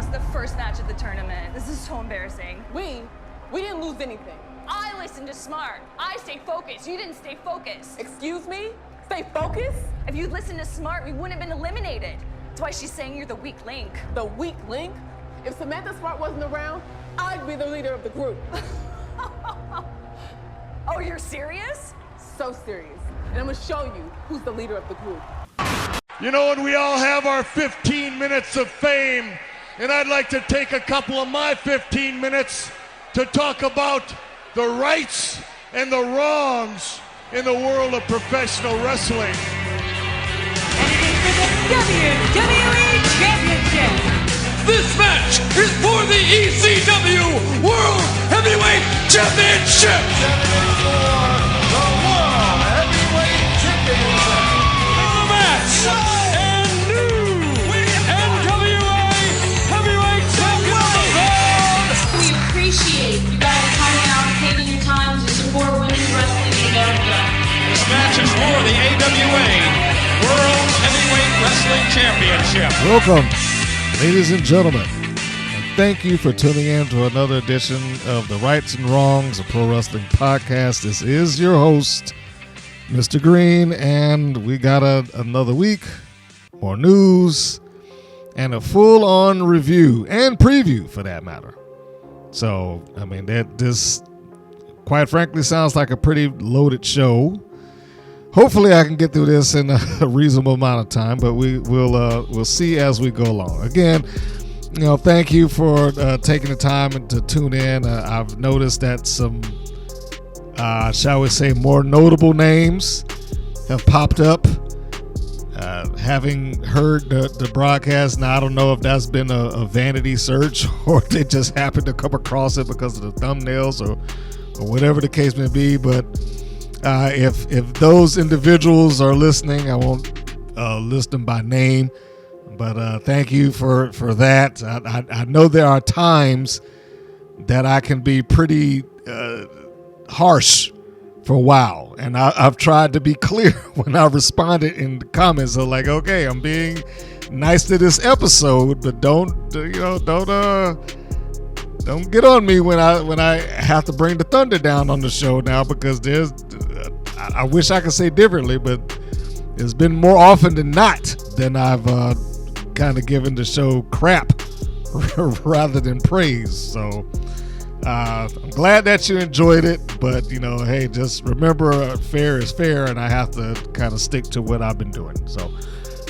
lost the first match of the tournament. This is so embarrassing. We didn't lose anything. I listened to Smart. I stayed focused. You didn't stay focused. Excuse me? Stay focused? If you'd listened to Smart, we wouldn't have been eliminated. That's why she's saying you're the weak link. The weak link? If Samantha Smart wasn't around, I'd be the leader of the group. Oh, you're serious? So serious. And I'm gonna show you who's the leader of the group. You know, and we all have our 15 minutes of fame, and I'd like to take a couple of my 15 minutes to talk about the rights and the wrongs in the world of professional wrestling. And it is for the WWE Championship. This match is for the ECW World Heavyweight Championship. For the World Heavyweight Championship. The match and new NWA Heavyweight Champion. We appreciate you guys coming out and taking your time to support women's wrestling in America. This match is for the AWA World Heavyweight Wrestling Championship. Welcome, ladies and gentlemen, and thank you for tuning in to another edition of the Rights and Wrongs of Pro Wrestling Podcast. This is your host, Mr. Green, and we got another week, more news, and a full-on review and preview for that matter. So, I mean, this quite frankly sounds like a pretty loaded show. Hopefully I can get through this in a reasonable amount of time, but we'll see as we go along. Again, you know, thank you for taking the time to tune in. I've noticed that some, shall we say, more notable names have popped up. Having heard the broadcast, now I don't know if that's been a vanity search or they just happened to come across it because of the thumbnails or whatever the case may be, but if those individuals are listening, I won't list them by name, but thank you for that. I know there are times that I can be pretty harsh for a while, and I've tried to be clear when I responded in the comments. So like, okay, I'm being nice to this episode, but don't get on me when I have to bring the thunder down on the show now, because I wish I could say differently, but it's been more often than not than I've kind of given the show crap rather than praise. So I'm glad that you enjoyed it, but you know, hey, just remember, fair is fair, and I have to kind of stick to what I've been doing. So,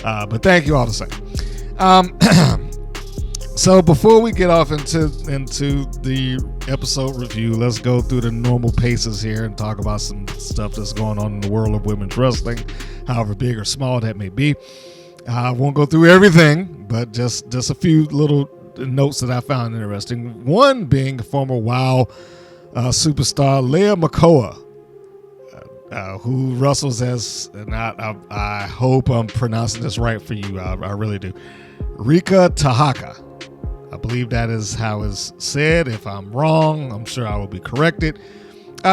but thank you all the same. So before we get off into the episode review, let's go through the normal paces here and talk about some stuff that's going on in the world of women's wrestling, however big or small that may be. I won't go through everything, but just a few little notes that I found interesting. One being former WoW superstar Leah Makoa, who wrestles as, and I hope I'm pronouncing this right for you, I really do, Rika Tahaka. I believe that is how it's said. If I'm wrong, I'm sure I will be corrected.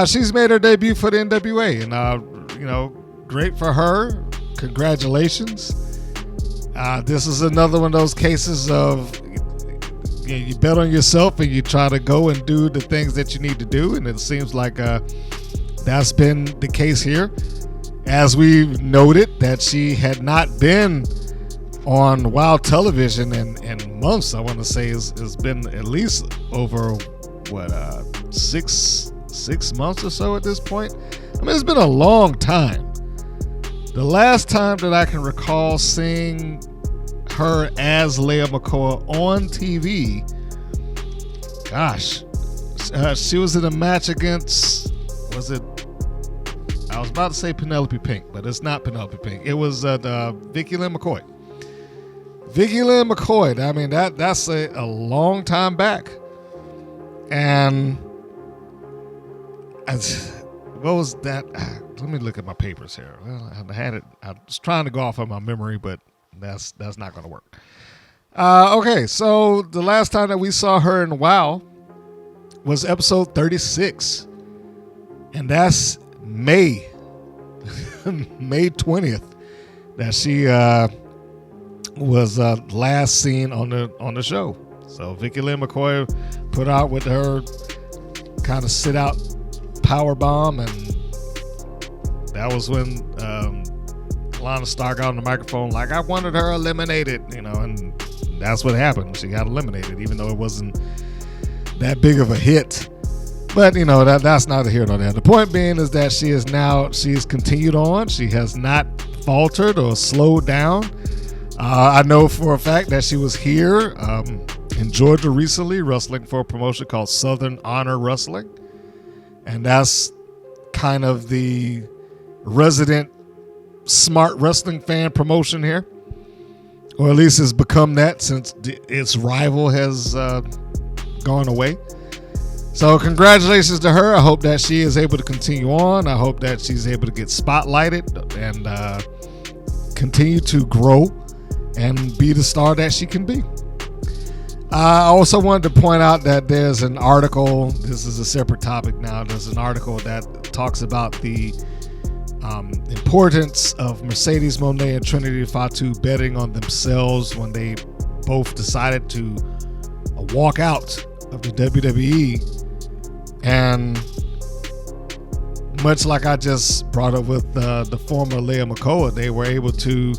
She's made her debut for the NWA, and great for her. Congratulations. This is another one of those cases of you bet on yourself and you try to go and do the things that you need to do, and it seems like that's been the case here. As we've noted, that she had not been on WoW television in months. I want to say it's been at least over what 6 months or so at this point. I mean, it's been a long time. The last time that I can recall seeing her as Leah Makoa on TV, gosh, she was in a match against, I was about to say Penelope Pink, but it's not Penelope Pink. It was Vicky Lynn McCoy. Vicky Lynn McCoy. I mean, that's a long time back. And what was that? Let me look at my papers here. Well, I had it. I was trying to go off of my memory, but that's not going to work. Okay, so the last time that we saw her in WoW was episode 36, and that's May 20th that she was last seen on the show. So Vicky Lynn McCoy put out with her kind of sit out power bomb, and that was when Lana Starr got on the microphone like, I wanted her eliminated, and that's what happened. She got eliminated, even though it wasn't that big of a hit. But that's neither here nor there. The point being is that she's continued on. She has not faltered or slowed down. I know for a fact that she was here in Georgia recently, wrestling for a promotion called Southern Honor Wrestling, and that's kind of the resident smart wrestling fan promotion here, or at least it's become that since its rival has gone away. So congratulations to her. I hope that she is able to continue on. I hope that she's able to get spotlighted and continue to grow and be the star that she can be. I also wanted to point out that there's an article, this is a separate topic now, there's an article that talks about the importance of Mercedes Moné and Trinity Fatu betting on themselves when they both decided to walk out of the WWE. And much like I just brought up with the former Leah McCoy, they were able to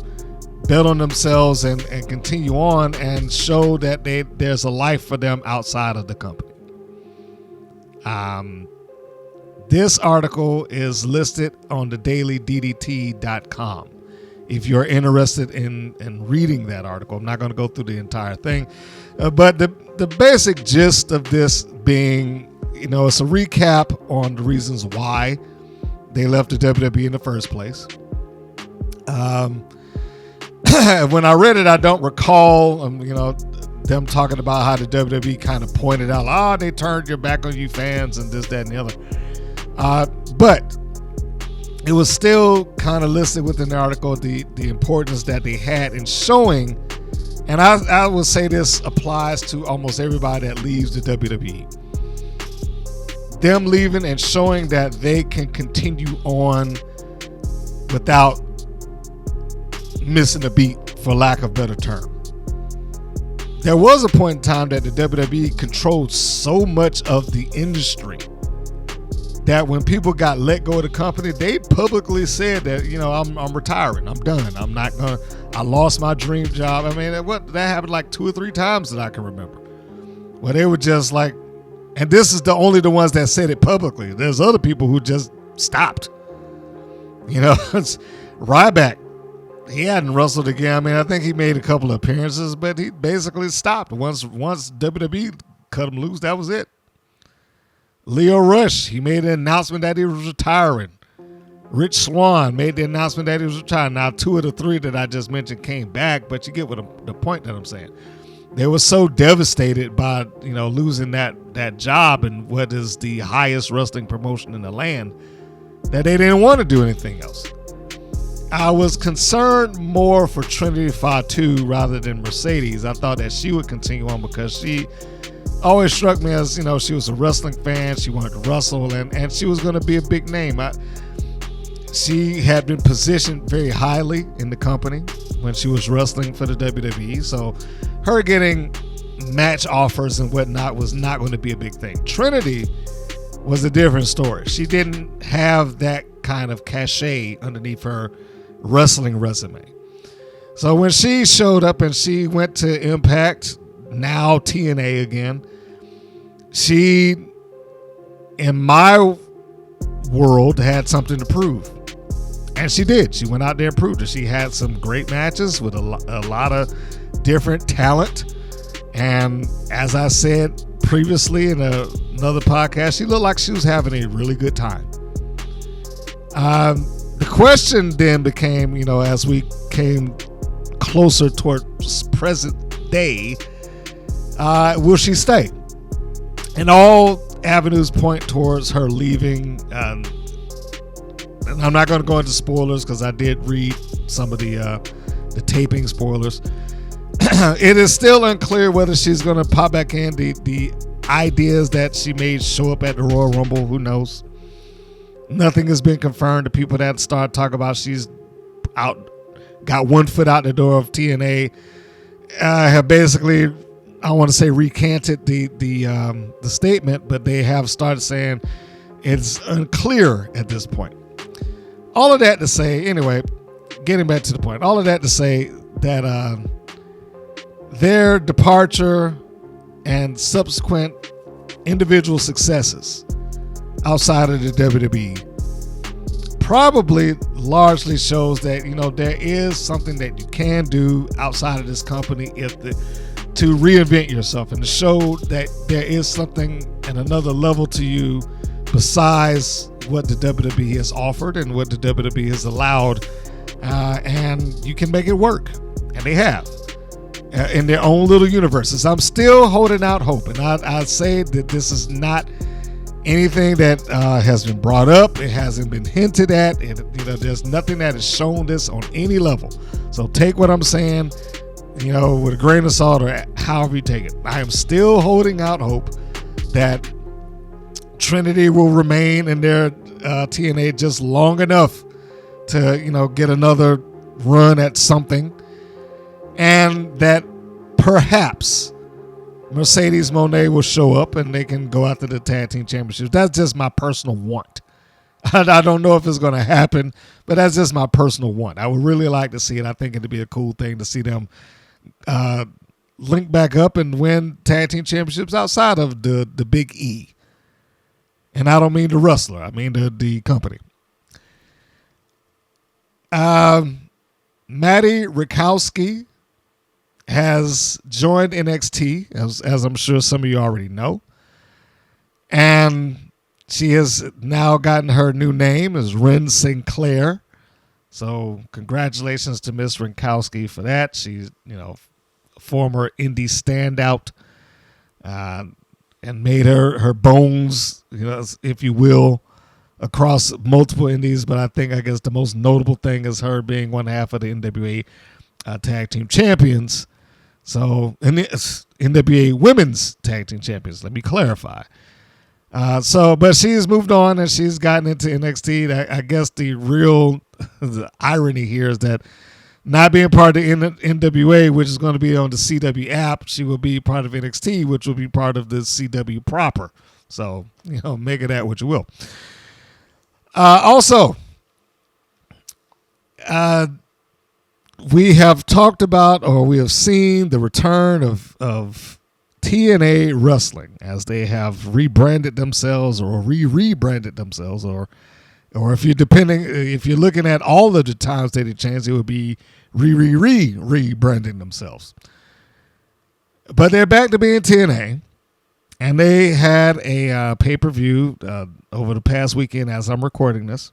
bet on themselves and continue on and show that there's a life for them outside of the company. This article is listed on the dailyddt.com. If you're interested in reading that article, I'm not going to go through the entire thing, but the basic gist of this being, it's a recap on the reasons why they left the WWE in the first place. When I read it, I don't recall, them talking about how the WWE kind of pointed out, they turned your back on you fans and this, that, and the other. But it was still kind of listed within the article, the importance that they had in showing, and I would say this applies to almost everybody that leaves the WWE. Them leaving and showing that they can continue on without missing a beat, for lack of a better term. There was a point in time that the WWE controlled so much of the industry that when people got let go of the company, they publicly said that, I'm retiring, I'm done, I lost my dream job. I mean, that happened like 2 or 3 times that I can remember. Well, they were just like, and this is the ones that said it publicly. There's other people who just stopped. Ryback, he hadn't wrestled again. I mean, I think he made a couple of appearances, but he basically stopped. Once WWE cut him loose, that was it. Leo Rush, he made an announcement that he was retiring. Rich Swann made the announcement that he was retiring. Now, 2 of the 3 that I just mentioned came back, but you get the point that I'm saying. They were so devastated by, losing that job and what is the highest wrestling promotion in the land that they didn't want to do anything else. I was concerned more for Trinity Fatu rather than Mercedes. I thought that she would continue on because she always struck me as, she was a wrestling fan. She wanted to wrestle and she was going to be a big name. She had been positioned very highly in the company when she was wrestling for the WWE. So her getting match offers and whatnot was not going to be a big thing. Trinity was a different story. She didn't have that kind of cachet underneath her wrestling resume. So when she showed up and she went to Impact, now TNA again, she, in my world, had something to prove. And she did. She went out there and proved it. She had some great matches with a lot of different talent. And as I said previously in another podcast, she looked like she was having a really good time. The question then became, as we came closer towards present day, will she stay? And all avenues point towards her leaving. And I'm not going to go into spoilers because I did read some of the taping spoilers. It is still unclear whether she's going to pop back in. The ideas that she made show up at the Royal Rumble, who knows? Nothing has been confirmed. The people that start talking about she's got one foot out the door of TNA have basically I want to say recanted the statement, but they have started saying it's unclear at this point. All of that to say, anyway, getting back to the point, all of that to say that their departure and subsequent individual successes outside of the WWE probably largely shows that, you know, there is something that you can do outside of this company to reinvent yourself and to show that there is something and another level to you besides what the WWE has offered and what the WWE has allowed, and you can make it work, and they have in their own little universes. I'm still holding out hope, and I'd say that this is not anything that has been brought up. It hasn't been hinted at. There's nothing that has shown this on any level. So take what I'm saying, with a grain of salt or however you take it. I am still holding out hope that Trinity will remain in their TNA just long enough to, get another run at something, and that perhaps Mercedes Moné will show up and they can go after the tag team championships. That's just my personal want. I don't know if it's going to happen, but that's just my personal want. I would really like to see it. I think it'd be a cool thing to see them link back up and win tag team championships outside of the Big E. And I don't mean the wrestler. I mean the company. Maddie Rakowski has joined NXT, as I'm sure some of you already know. And she has now gotten her new name as Ren Sinclair. So congratulations to Miss Rakowski for that. She's, a former indie standout, and made her bones, if you will, across multiple indies. But I guess the most notable thing is her being one half of the NWA Tag Team Champions. So, and it's NWA Women's Tag Team Champions. Let me clarify. But she's moved on and she's gotten into NXT. I guess the real the irony here is that not being part of the NWA, which is going to be on the CW app, she will be part of NXT, which will be part of the CW proper. So, make of that what you will. Also, we have talked about, or we have seen the return of TNA Wrestling, as they have rebranded themselves or rebranded themselves, or if you're looking at all of the times that it changed, it would be rebranding themselves. But they're back to being TNA, and they had a pay-per-view over the past weekend as I'm recording this.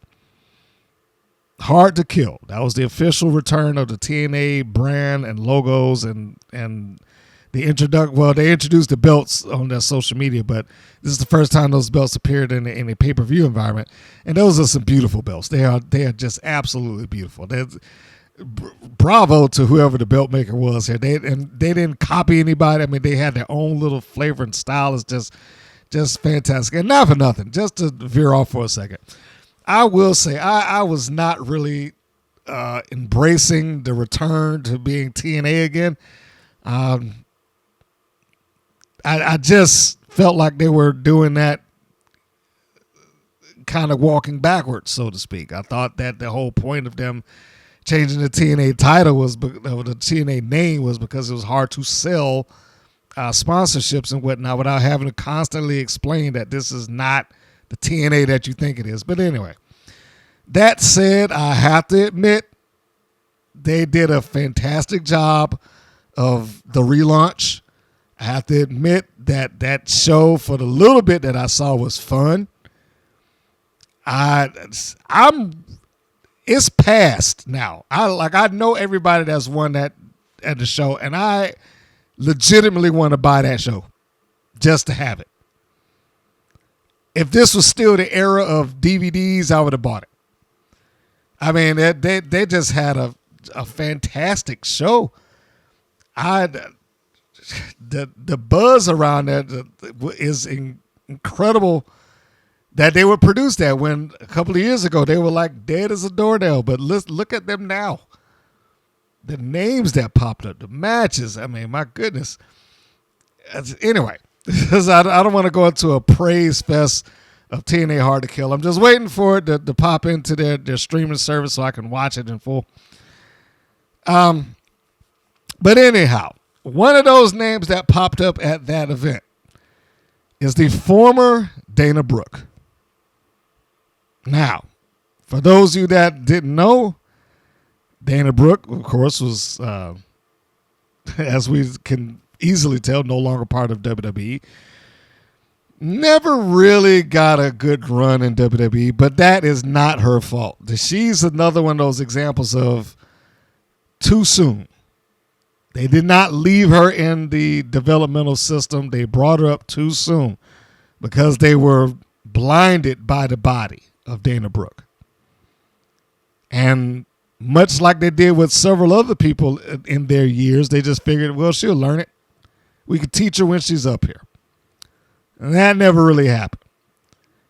Hard to Kill. That was the official return of the TNA brand and logos, and they introduced the belts on their social media, but this is the first time those belts appeared in a pay-per-view environment, and those are some beautiful belts. They are just absolutely beautiful. Bravo to whoever the belt maker was here. They didn't copy anybody. I mean, they had their own little flavor and style. It's just fantastic. And not for nothing, just to veer off for a second, I will say I was not really embracing the return to being TNA again. I just felt like they were doing that, kind of walking backwards, so to speak. I thought that the whole point of them changing the TNA title or the TNA name was because it was hard to sell sponsorships and whatnot without having to constantly explain that this is not the TNA that you think it is. But anyway, that said, I have to admit they did a fantastic job of the relaunch. I have to admit that show, for the little bit that I saw, was fun. It's past now. I know everybody that's won that at the show, and I legitimately want to buy that show just to have it. If this was still the era of DVDs, I would have bought it. I mean, they just had a fantastic show. The buzz around that is incredible that they would produce that, when a couple of years ago they were like dead as a doornail. But look at them now. The names that popped up, the matches. I mean, my goodness. anyway, because I don't want to go into a praise fest of TNA Hard to Kill. I'm just waiting for it to pop into their streaming service so I can watch it in full. But anyhow, one of those names that popped up at that event is the former Dana Brooke. Now, for those of you that didn't know, Dana Brooke, of course, was, as we can easily tell, no longer part of WWE. Never really got a good run in WWE, but that is not her fault. She's another one of those examples of too soon. They did not leave her in the developmental system. They brought her up too soon because they were blinded by the body of Dana Brooke. And much like they did with several other people in their years, they just figured, well, she'll learn it. We could teach her when she's up here. And that never really happened.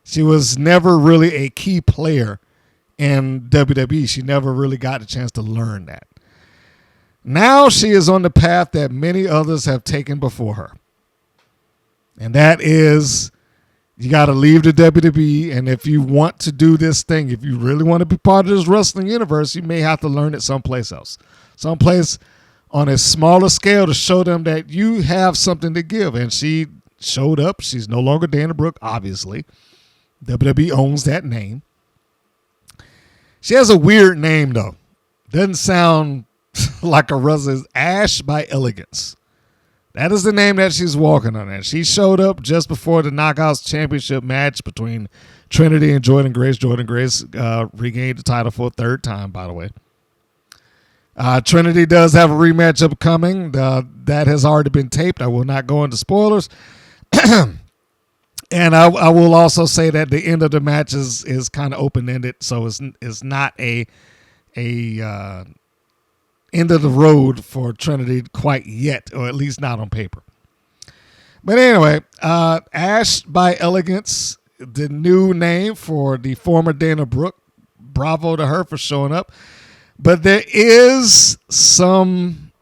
She was never really a key player in WWE. She never really got a chance to learn that. Now she is on the path that many others have taken before her. And that is, you got to leave the WWE. And if you want to do this thing, if you really want to be part of this wrestling universe, you may have to learn it someplace else. Someplace on a smaller scale to show them that you have something to give. And she showed up. She's no longer Dana Brooke, obviously. WWE owns that name. She has a weird name, though. Doesn't sound like a wrestler. Ash by Elegance. That is the name that she's walking on. And she showed up just before the Knockouts Championship match between Trinity and Jordynne Grace. Jordynne Grace regained the title for a third time, by the way. Trinity does have a rematch upcoming. That has already been taped. I will not go into spoilers. And I will also say that the end of the match is kind of open-ended, so it's not a end of the road for Trinity quite yet, or at least not on paper. But anyway, Ash by Elegance, the new name for the former Dana Brooke. Bravo to her for showing up. But there is some,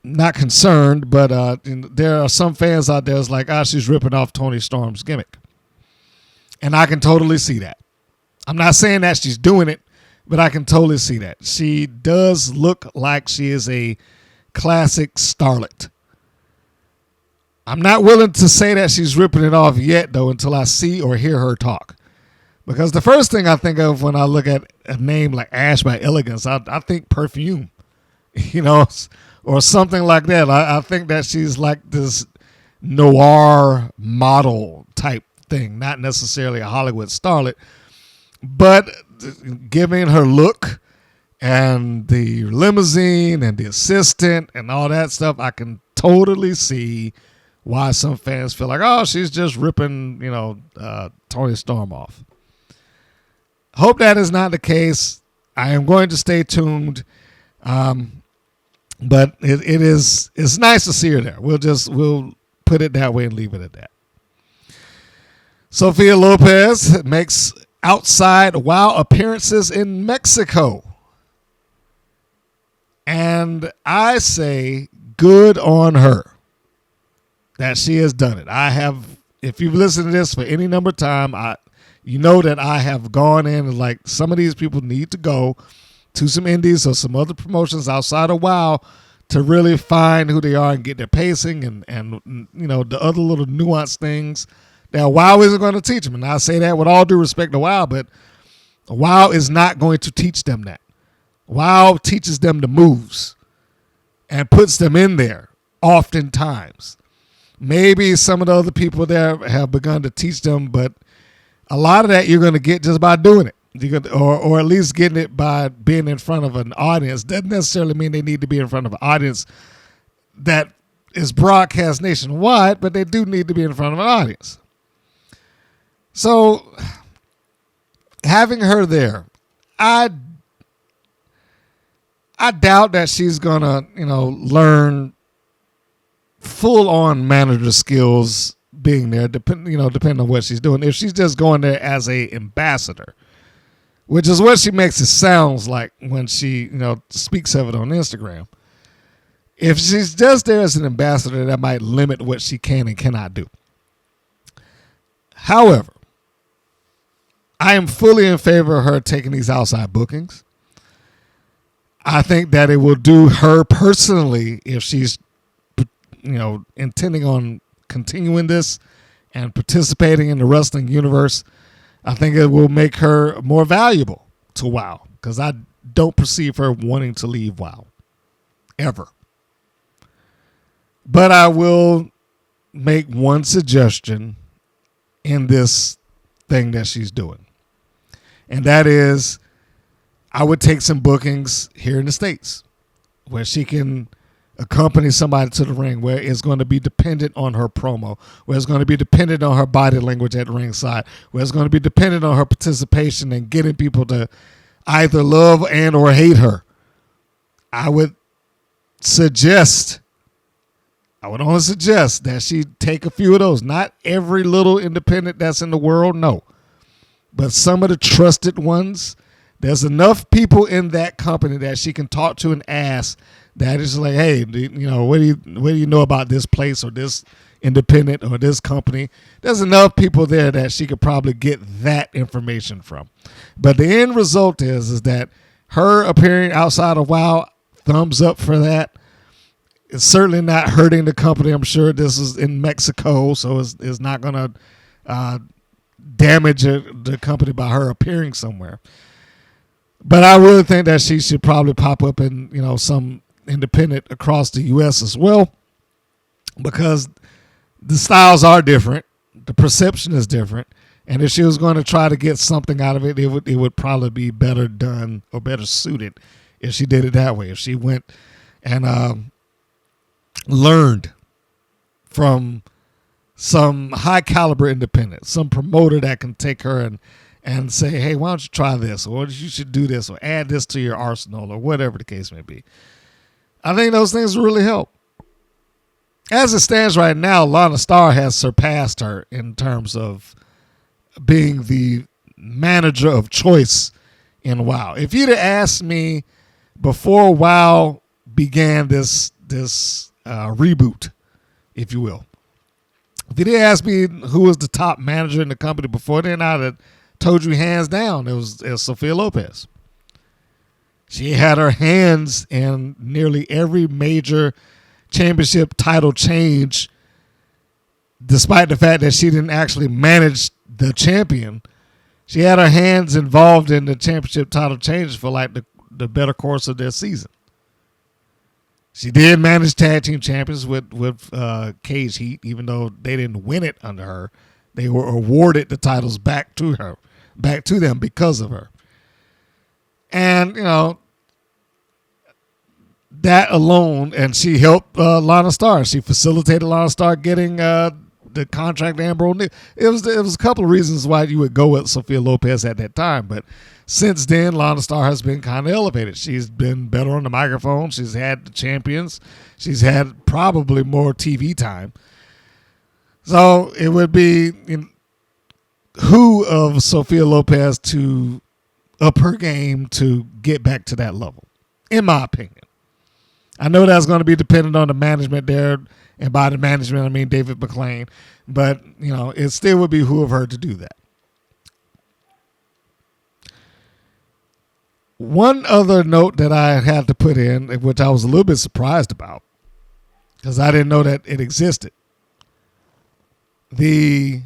not concerned, but there are some fans out there that's like, she's ripping off Toni Storm's gimmick. And I can totally see that. I'm not saying that she's doing it, but I can totally see that. She does look like she is a classic starlet. I'm not willing to say that she's ripping it off yet, though, until I see or hear her talk. Because the first thing I think of when I look at a name like Ash by Elegance, I think perfume, or something like that. I think that she's like this noir model type thing, not necessarily a Hollywood starlet, but given her look and the limousine and the assistant and all that stuff, I can totally see why some fans feel like, she's just ripping, Toni Storm off. Hope that is not the case. I am going to stay tuned. But it's nice to see her there. We'll put it that way and leave it at that. Sophia Lopez makes outside WOW appearances in Mexico. And I say good on her that she has done it. If you've listened to this for any number of time, you know that I have gone in and like, some of these people need to go to some indies or some other promotions outside of WOW to really find who they are and get their pacing and the other little nuanced things that WOW isn't going to teach them. And I say that with all due respect to WOW, but WOW is not going to teach them that. WOW teaches them the moves and puts them in there oftentimes. Maybe some of the other people there have begun to teach them, but a lot of that you're going to get just by doing it. Or at least getting it by being in front of an audience. Doesn't necessarily mean they need to be in front of an audience that is broadcast nationwide, but they do need to be in front of an audience. So having her there, I doubt that she's gonna, learn full on manager skills being there, depending on what she's doing. If she's just going there as a ambassador, which is what she makes it sounds like when she, speaks of it on Instagram. If she's just there as an ambassador, that might limit what she can and cannot do. However, I am fully in favor of her taking these outside bookings. I think that it will do her personally, if she's, intending on continuing this and participating in the wrestling universe, I think it will make her more valuable to WoW, because I don't perceive her wanting to leave WoW ever. But I will make one suggestion in this thing that she's doing. And that is, I would take some bookings here in the States where she can accompany somebody to the ring, where it's going to be dependent on her promo, where it's going to be dependent on her body language at the ringside, where it's going to be dependent on her participation and getting people to either love and or hate her. I would only suggest that she take a few of those. Not every little independent that's in the world, no. But some of the trusted ones, there's enough people in that company that she can talk to and ask that is like, hey, what do you know about this place or this independent or this company? There's enough people there that she could probably get that information from. But the end result is that her appearing outside of WoW, thumbs up for that. It's certainly not hurting the company. I'm sure this is in Mexico, so it's not going to damage the company by her appearing somewhere. But I really think that she should probably pop up in some independent across the U.S. as well, because the styles are different, the perception is different, and if she was going to try to get something out of it, it would probably be better done or better suited if she did it that way. If she went and learned from some high caliber independent, some promoter that can take her and say, hey, why don't you try this, or you should do this, or add this to your arsenal, or whatever the case may be. I think those things really help. As it stands right now, Lana Starr has surpassed her in terms of being the manager of choice in WoW. If you'd have asked me before WoW began this reboot, if you will, if you'd have asked me who was the top manager in the company before then, I'd have told you hands down it was Sophia Lopez. She had her hands in nearly every major championship title change, despite the fact that she didn't actually manage the champion. She had her hands involved in the championship title changes for like the better course of their season. She did manage tag team champions with Cage Heat, even though they didn't win it under her. They were awarded the titles back to them because of her. And, that alone, and she helped Lana Starr. She facilitated Lana Starr getting the contract to Amber O Neal. It was a couple of reasons why you would go with Sophia Lopez at that time. But since then, Lana Starr has been kind of elevated. She's been better on the microphone. She's had the champions. She's had probably more TV time. So it would be who of Sophia Lopez to up her game to get back to that level, in my opinion. I know that's going to be dependent on the management there, and by the management, I mean David McLean. But, it still would be who of her to do that. One other note that I had to put in, which I was a little bit surprised about, because I didn't know that it existed. The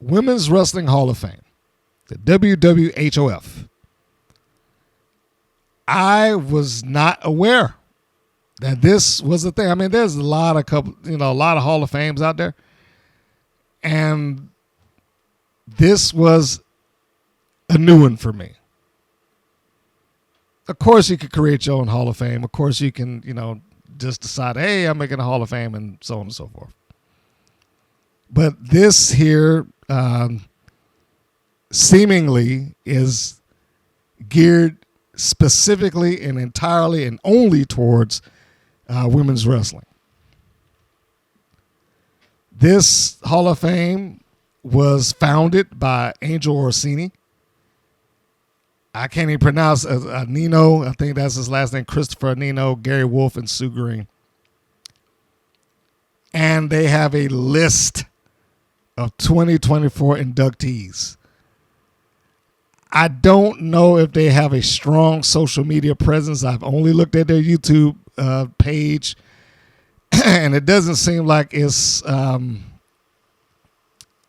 Women's Wrestling Hall of Fame, the WWHOF. I was not aware that this was a thing. I mean, there's a lot of Hall of Fames out there, and this was a new one for me. Of course, you could create your own Hall of Fame. Of course, you can, just decide, hey, I'm making a Hall of Fame, and so on and so forth. But this here seemingly is geared specifically and entirely and only towards women's wrestling. This Hall of Fame was founded by Angel Orsini. I can't even pronounce Nino. I think that's his last name, Christopher Nino, Gary Wolf, and Sue Green. and they have a list of 2024 inductees. I don't know if they have a strong social media presence. I've only looked at their YouTube page, and it doesn't seem like it's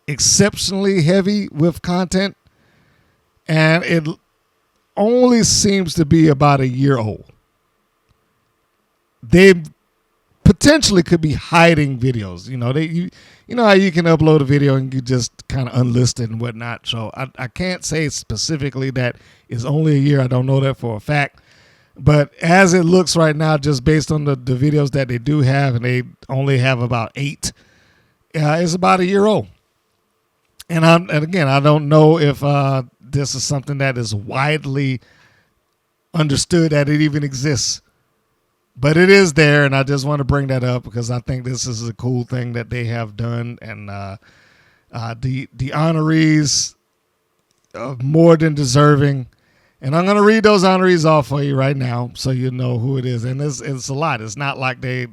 exceptionally heavy with content, and it only seems to be about a year old. They potentially could be hiding videos. You know how you can upload a video and you just kind of unlist it and whatnot. So I can't say specifically that it's only a year. I don't know that for a fact. But as it looks right now, just based on the videos that they do have, and they only have about 8, it's about a year old. And again, I don't know if this is something that is widely understood that it even exists. But it is there, and I just want to bring that up because I think this is a cool thing that they have done. And the honorees are more than deserving. And I'm going to read those honorees off for you right now so you know who it is. And it's a lot. It's not like they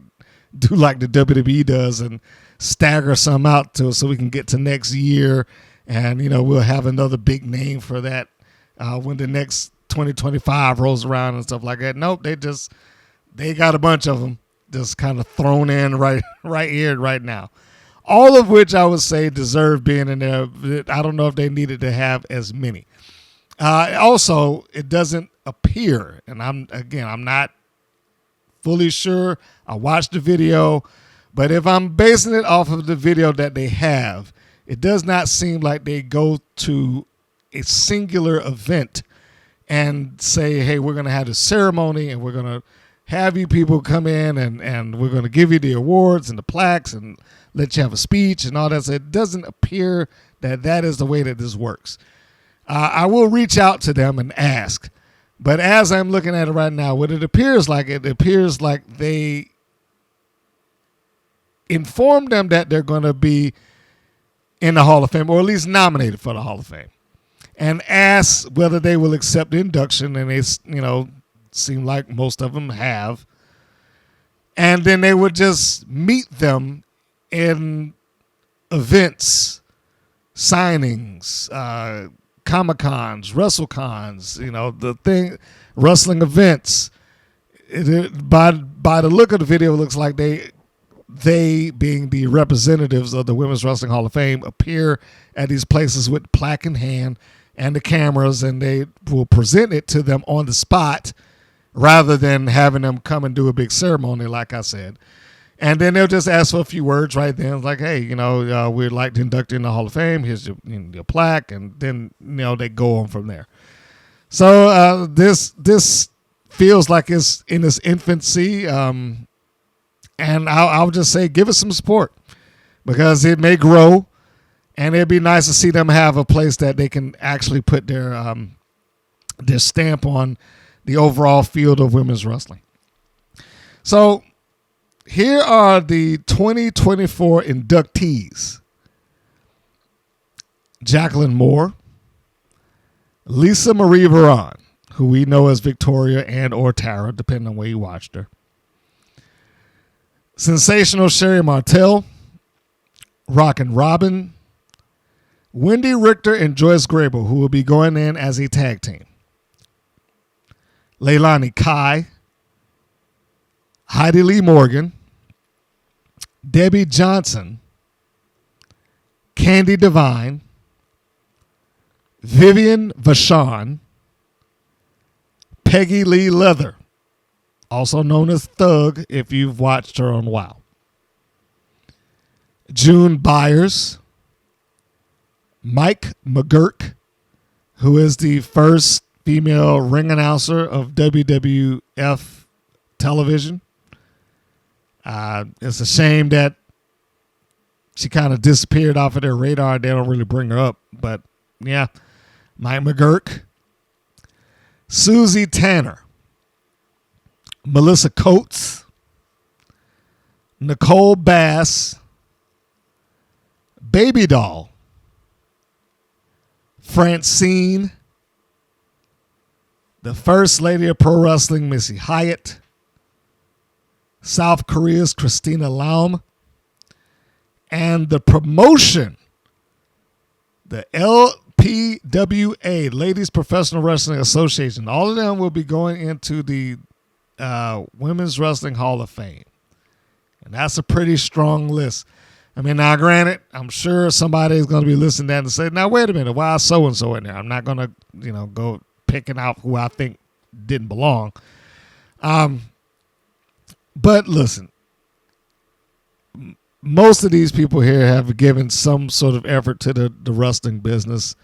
do like the WWE does and stagger some out to so we can get to next year. And, we'll have another big name for that when the next 2025 rolls around and stuff like that. Nope, they got a bunch of them just kind of thrown in right here, right now. All of which I would say deserve being in there. I don't know if they needed to have as many. Also, it doesn't appear, and I'm not fully sure. I watched the video, but if I'm basing it off of the video that they have, it does not seem like they go to a singular event and say, hey, we're going to have a ceremony and we're going to have you people come in and we're going to give you the awards and the plaques and let you have a speech and all that. So it doesn't appear that is the way that this works. I will reach out to them and ask. But as I'm looking at it right now, what it appears like they informed them that they're going to be in the Hall of Fame, or at least nominated for the Hall of Fame, and ask whether they will accept the induction. And they, seem like most of them have. And then they would just meet them in events, signings, Comic-Cons, WrestleCons, wrestling events. By the look of the video, it looks like they being the representatives of the Women's Wrestling Hall of Fame appear at these places with plaque in hand and the cameras, and they will present it to them on the spot rather than having them come and do a big ceremony, like I said. And then they'll just ask for a few words right then, like, hey, we'd like to induct you in the Hall of Fame. Here's your plaque. And then, they go on from there. So this feels like it's in its infancy. And I'll just say give it some support because it may grow. And it'd be nice to see them have a place that they can actually put their stamp on the overall field of women's wrestling. So here are the 2024 inductees. Jacqueline Moore, Lisa Marie Varon, who we know as Victoria and or Tara, depending on where you watched her. Sensational Sherry Martel, Rockin' Robin, Wendy Richter and Joyce Grable, who will be going in as a tag team. Leilani Kai, Heidi Lee Morgan, Debbie Johnson, Candy Devine, Vivian Vachon, Peggy Lee Leather, also known as Thug if you've watched her on WoW. June Byers, Mike McGurk, who is the first female ring announcer of WWF television. It's a shame that she kind of disappeared off of their radar. They don't really bring her up, but yeah, Mike McGurk, Susie Tanner, Melissa Coates, Nicole Bass, Baby Doll, Francine, the First Lady of Pro Wrestling, Missy Hyatt, South Korea's Christina Laum, And the promotion, the LPWA, Ladies Professional Wrestling Association, all of them will be going into the Women's Wrestling Hall of Fame. And that's a pretty strong list. I mean, now granted, I'm sure somebody is going to be listening to that and say, now wait a minute, why is so-and-so in there? I'm not going to, go picking out who I think didn't belong. But listen, most of these people here have given some sort of effort to the wrestling business,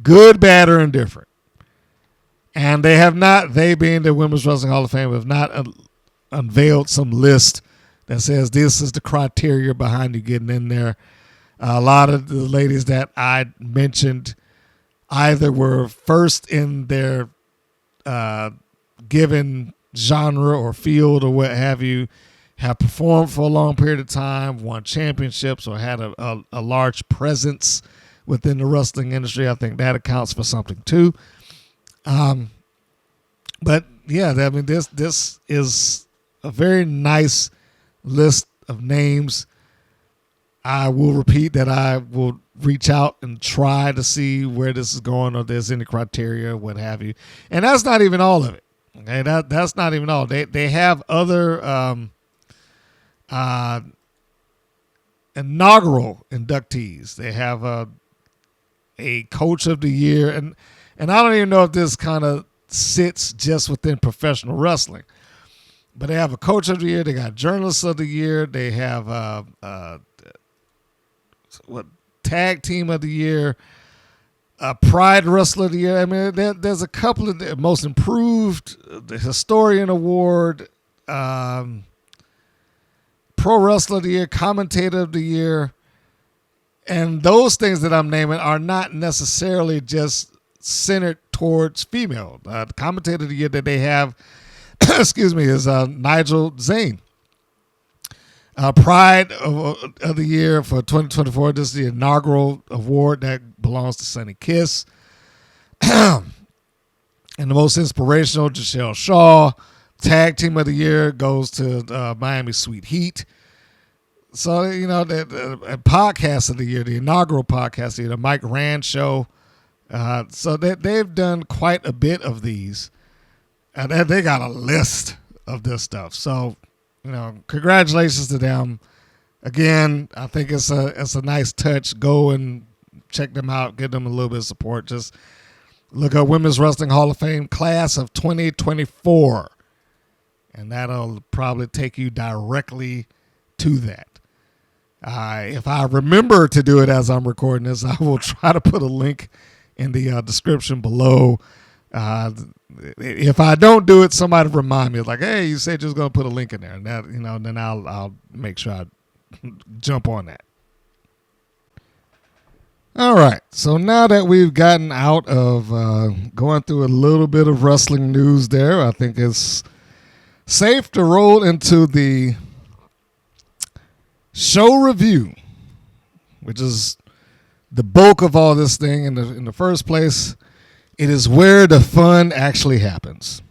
good, bad, or indifferent. And they have not, they being the Women's Wrestling Hall of Fame, have not unveiled some list that says this is the criteria behind you getting in there. A lot of the ladies that I mentioned either were first in their given genre or field or what have you, have performed for a long period of time, won championships, or had a large presence within the wrestling industry. I think that accounts for something too. But yeah, I mean, this is a very nice list of names. I will repeat that I will reach out and try to see where this is going, or if there's any criteria, what have you. And that's not even all of it. Okay, that's not even all. They have other inaugural inductees. They have a coach of the year, and I don't even know if this kind of sits just within professional wrestling. But they have a coach of the year. They got journalists of the year. They have tag team of the year, pride wrestler of the year. I mean, there's a couple of the most improved, the historian award, pro wrestler of the year, commentator of the year, and those things that I'm naming are not necessarily just centered towards female. The commentator of the year that they have, excuse me, is Nigel Zane. Pride of the Year for 2024. This is the inaugural award that belongs to Sunny Kiss. And the most inspirational, Giselle Shaw. Tag Team of the Year goes to Miami Sweet Heat. So, the podcast of the year, the inaugural podcast of the year, the Mike Rand Show. So they've done quite a bit of these. And they got a list of this stuff. So, congratulations to them. Again, I think it's a nice touch. Go and check them out. Give them a little bit of support. Just look up Women's Wrestling Hall of Fame Class of 2024. And that'll probably take you directly to that. If I remember to do it as I'm recording this, I will try to put a link in the description below. If I don't do it, somebody remind me. Like, hey, you said you was gonna put a link in there, and that, then I'll make sure I jump on that. All right, so now that we've gotten out of going through a little bit of wrestling news there, I think it's safe to roll into the show review, which is the bulk of all this thing. In the first place, it is where the fun actually happens.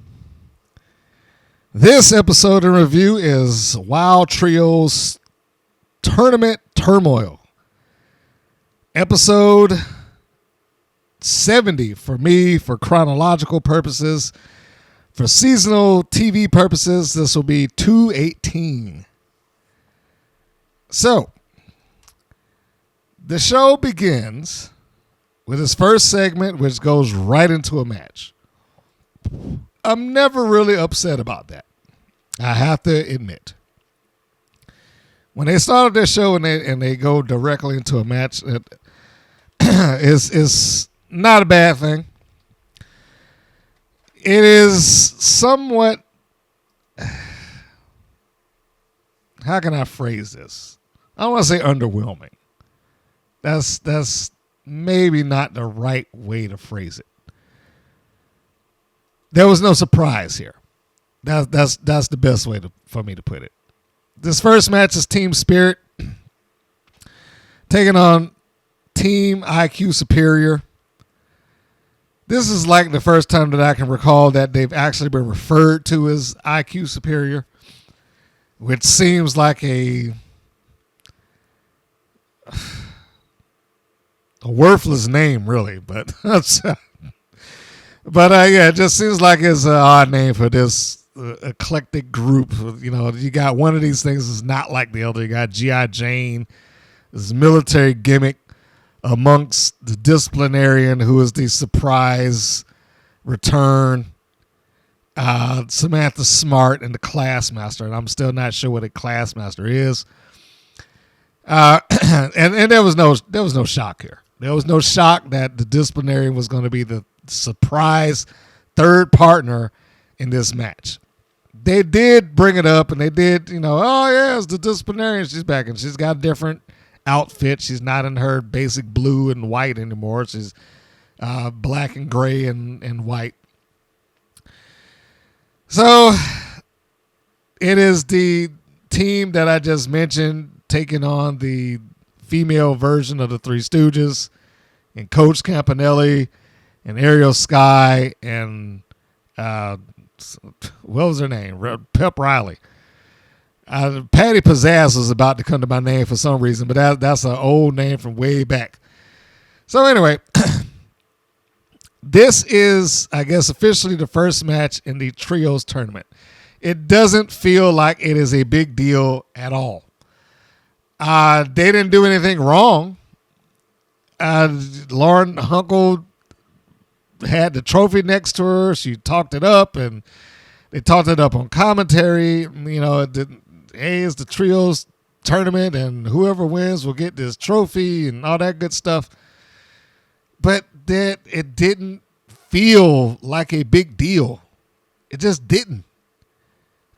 This episode in review is Wild Trio's Tournament Turmoil. Episode 70 for me, for chronological purposes. For seasonal TV purposes, this will be 218. So, the show begins with his first segment, which goes right into a match. I'm never really upset about that, I have to admit. When they started their show and they go directly into a match, it's not a bad thing. It is somewhat, how can I phrase this? I don't want to say underwhelming. That's maybe not the right way to phrase it. There was no surprise here. That's the best way for me to put it. This first match is Team Spirit taking on Team IQ Superior. This is like the first time that I can recall that they've actually been referred to as IQ Superior, which seems like a a worthless name, really. But yeah, it just seems like it's an odd name for this eclectic group. You know, you got one of these things is not like the other. You got G.I. Jane, this military gimmick amongst the disciplinarian, who is the surprise return, Samantha Smart, and the Classmaster. And I'm still not sure what a Classmaster is. And there was no shock here. There was no shock that the disciplinarian was going to be the surprise third partner in this match. They did bring it up, and they did, oh yeah, it's the disciplinarian. She's back, and she's got a different outfit. She's not in her basic blue and white anymore. She's black and gray and white. So it is the team that I just mentioned taking on the female version of the Three Stooges, and Coach Campanelli and Ariel Sky and what was her name? Pep Riley. Patty Pizzazz was about to come to my name for some reason, but that's an old name from way back. So anyway, this is, I guess, officially the first match in the Trios tournament. It doesn't feel like it is a big deal at all. They didn't do anything wrong. Lauren Hunkel had the trophy next to her. She talked it up, and they talked it up on commentary. Hey, it's the Trios tournament, and whoever wins will get this trophy and all that good stuff. But that it didn't feel like a big deal. It just didn't.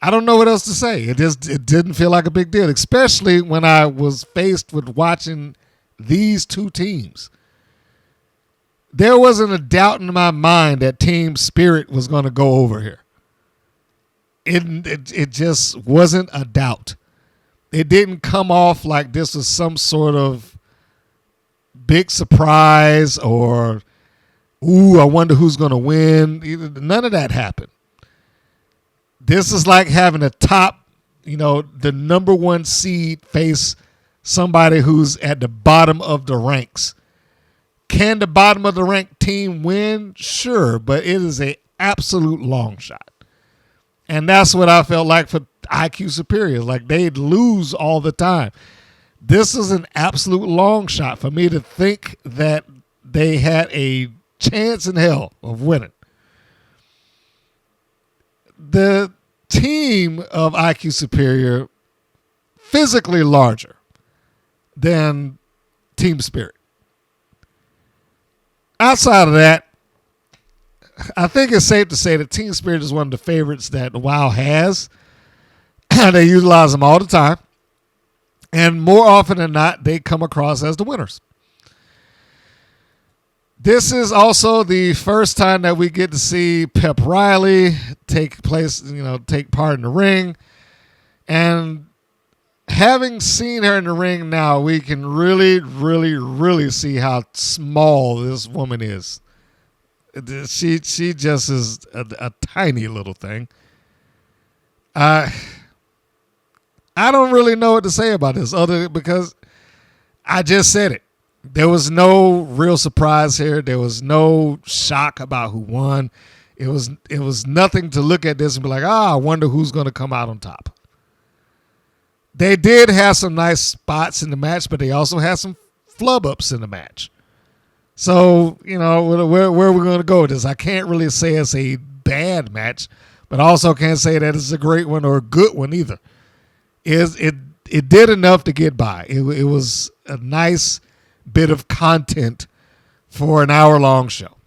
I don't know what else to say. It didn't feel like a big deal, especially when I was faced with watching these two teams. There wasn't a doubt in my mind that Team Spirit was going to go over here. It just wasn't a doubt. It didn't come off like this was some sort of big surprise or, ooh, I wonder who's going to win. None of that happened. This is like having a top, the number one seed face somebody who's at the bottom of the ranks. Can the bottom of the ranked team win? Sure, but it is an absolute long shot. And that's what I felt like for IQ Superior. Like they'd lose all the time. This is an absolute long shot for me to think that they had a chance in hell of winning. The team of IQ Superior physically larger than Team Spirit. Outside of that, I think it's safe to say that Team Spirit is one of the favorites that WoW has. They utilize them all the time. And more often than not, they come across as the winners. This is also the first time that we get to see Pep Riley take part in the ring. And having seen her in the ring now, we can really, really, really see how small this woman is. She just is a tiny little thing. I don't really know what to say about this because I just said it. There was no real surprise here. There was no shock about who won. It was nothing to look at this and be like, I wonder who's going to come out on top. They did have some nice spots in the match, but they also had some flub-ups in the match. So, where are we going to go with this? I can't really say it's a bad match, but I also can't say that it's a great one or a good one either. It did enough to get by. It was a nice bit of content for an hour-long show.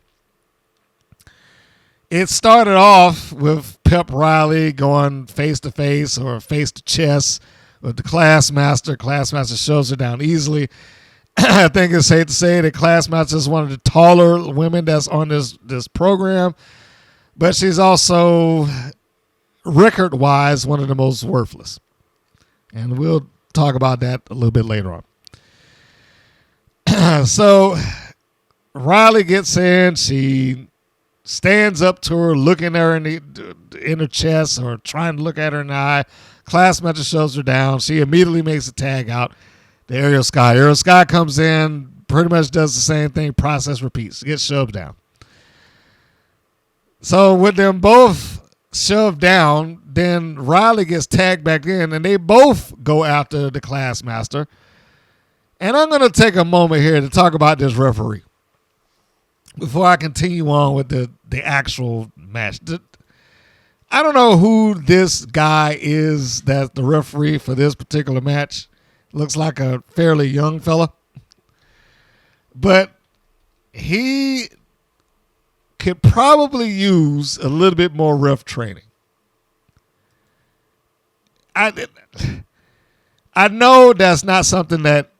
It started off with Pep Riley going face-to-face or face-to-chest with the Classmaster. Classmaster shows her down easily. I think it's safe to say that Classmaster is one of the taller women that's on this program, but she's also, record-wise, one of the most worthless. And we'll talk about that a little bit later on. So Riley gets in. She stands up to her, looking at her in her chest or trying to look at her in the eye. Classmaster shows her down. She immediately makes a tag out to Ariel Sky. Ariel Sky comes in, pretty much does the same thing. Process repeats. Gets shoved down. So with them both shoved down, then Riley gets tagged back in, and they both go after the Classmaster. And I'm going to take a moment here to talk about this referee before I continue on with the actual match. I don't know who this guy is that's the referee for this particular match. Looks like a fairly young fella. But he could probably use a little bit more ref training. I know that's not something that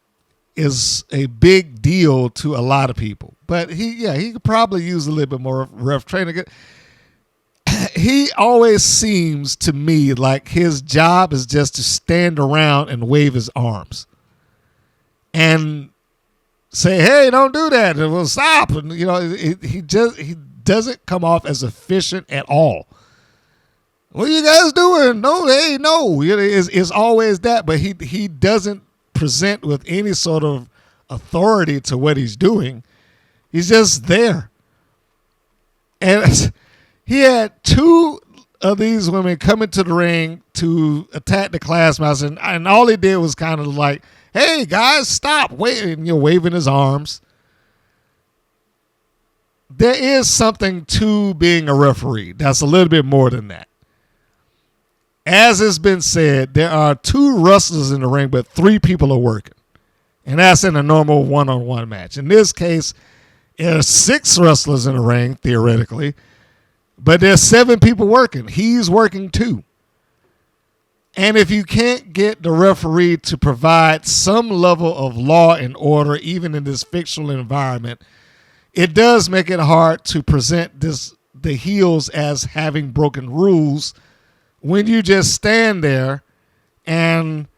is a big deal to a lot of people, but he could probably use a little bit more ref training. He always seems to me like his job is just to stand around and wave his arms and say, "Hey, don't do that. It will stop." And he doesn't come off as efficient at all. What are you guys doing? No, hey, no. It's always that, but he doesn't present with any sort of authority to what he's doing. He's just there. And he had two of these women come into the ring to attack the Classmaster, and all he did was kind of like, "Hey, guys, stop waving," waving his arms. There is something to being a referee that's a little bit more than that. As it's been said, there are 2 wrestlers in the ring, but 3 people are working. And that's in a normal one-on-one match. In this case, there are 6 wrestlers in the ring, theoretically, but there's 7 people working. He's working too. And if you can't get the referee to provide some level of law and order, even in this fictional environment, it does make it hard to present the heels as having broken rules when you just stand there and,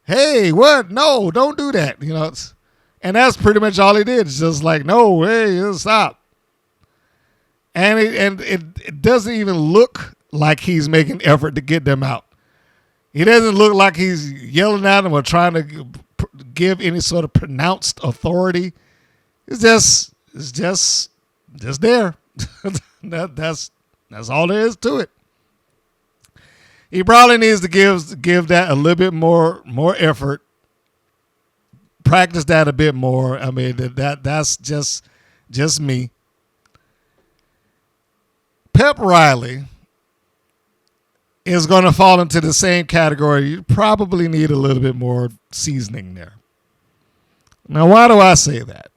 "Hey, what? No, don't do that." And that's pretty much all he did. It's just like, "No, hey, stop." And it doesn't even look like he's making effort to get them out. He doesn't look like he's yelling at them or trying to give any sort of pronounced authority. It's just there. That's all there is to it. He probably needs to give that a little bit more effort. Practice that a bit more. I mean, that's just me. Pep Riley is going to fall into the same category. You probably need a little bit more seasoning there. Now, why do I say that?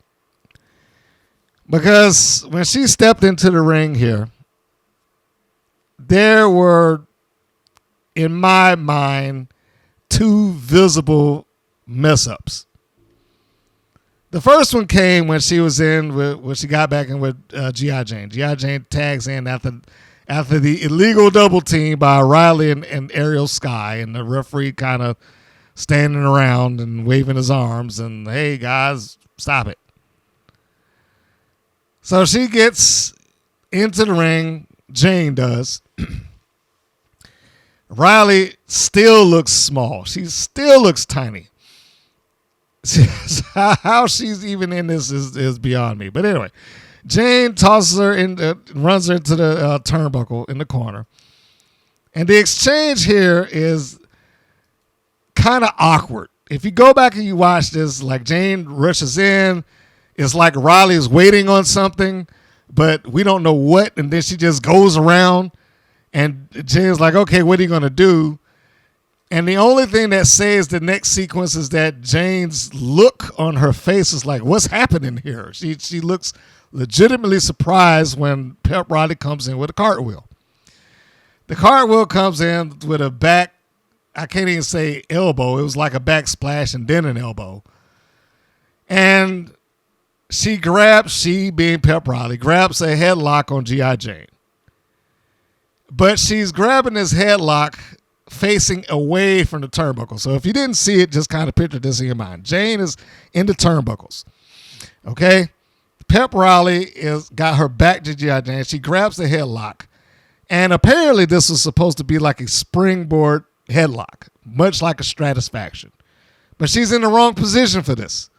Because when she stepped into the ring here, there were, in my mind, 2 visible mess-ups. The first one came when she got back in with G.I. Jane. G.I. Jane tags in after the illegal double team by Riley and Ariel Sky, and the referee kind of standing around and waving his arms and, "Hey, guys, stop it." So she gets into the ring. Jane does. Riley still looks small. She still looks tiny. How she's even in this is beyond me. But anyway, Jane tosses her runs her into the turnbuckle in the corner. And the exchange here is kind of awkward. If you go back and you watch this, like Jane rushes in. It's like Riley's waiting on something, but we don't know what. And then she just goes around. And Jane's like, "Okay, what are you going to do?" And the only thing that saves the next sequence is that Jane's look on her face is like, "What's happening here?" She looks legitimately surprised when Pep Riley comes in with a cartwheel. The cartwheel comes in with a back, I can't even say elbow. It was like a back splash and then an elbow. And she being Pep Riley, grabs a headlock on G.I. Jane. But she's grabbing this headlock facing away from the turnbuckle. So if you didn't see it, just kind of picture this in your mind. Jane is in the turnbuckles. Okay? Pep Riley got her back to G.I. Jane. She grabs the headlock. And apparently this was supposed to be like a springboard headlock, much like a Stratisfaction. But she's in the wrong position for this.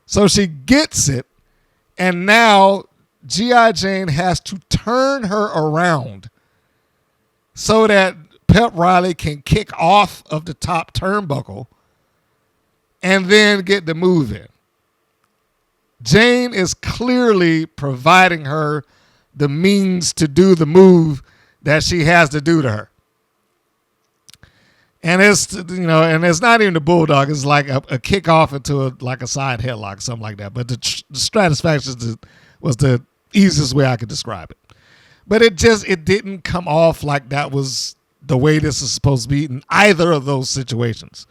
So she gets it, and now G.I. Jane has to turn her around so that Pep Riley can kick off of the top turnbuckle and then get the move in. Jane is clearly providing her the means to do the move that she has to do to her. And it's, and it's not even the bulldog. It's like a kickoff into a side headlock, something like that. But the Stratusfaction was the easiest way I could describe it. But it didn't come off like that was the way this is supposed to be in either of those situations.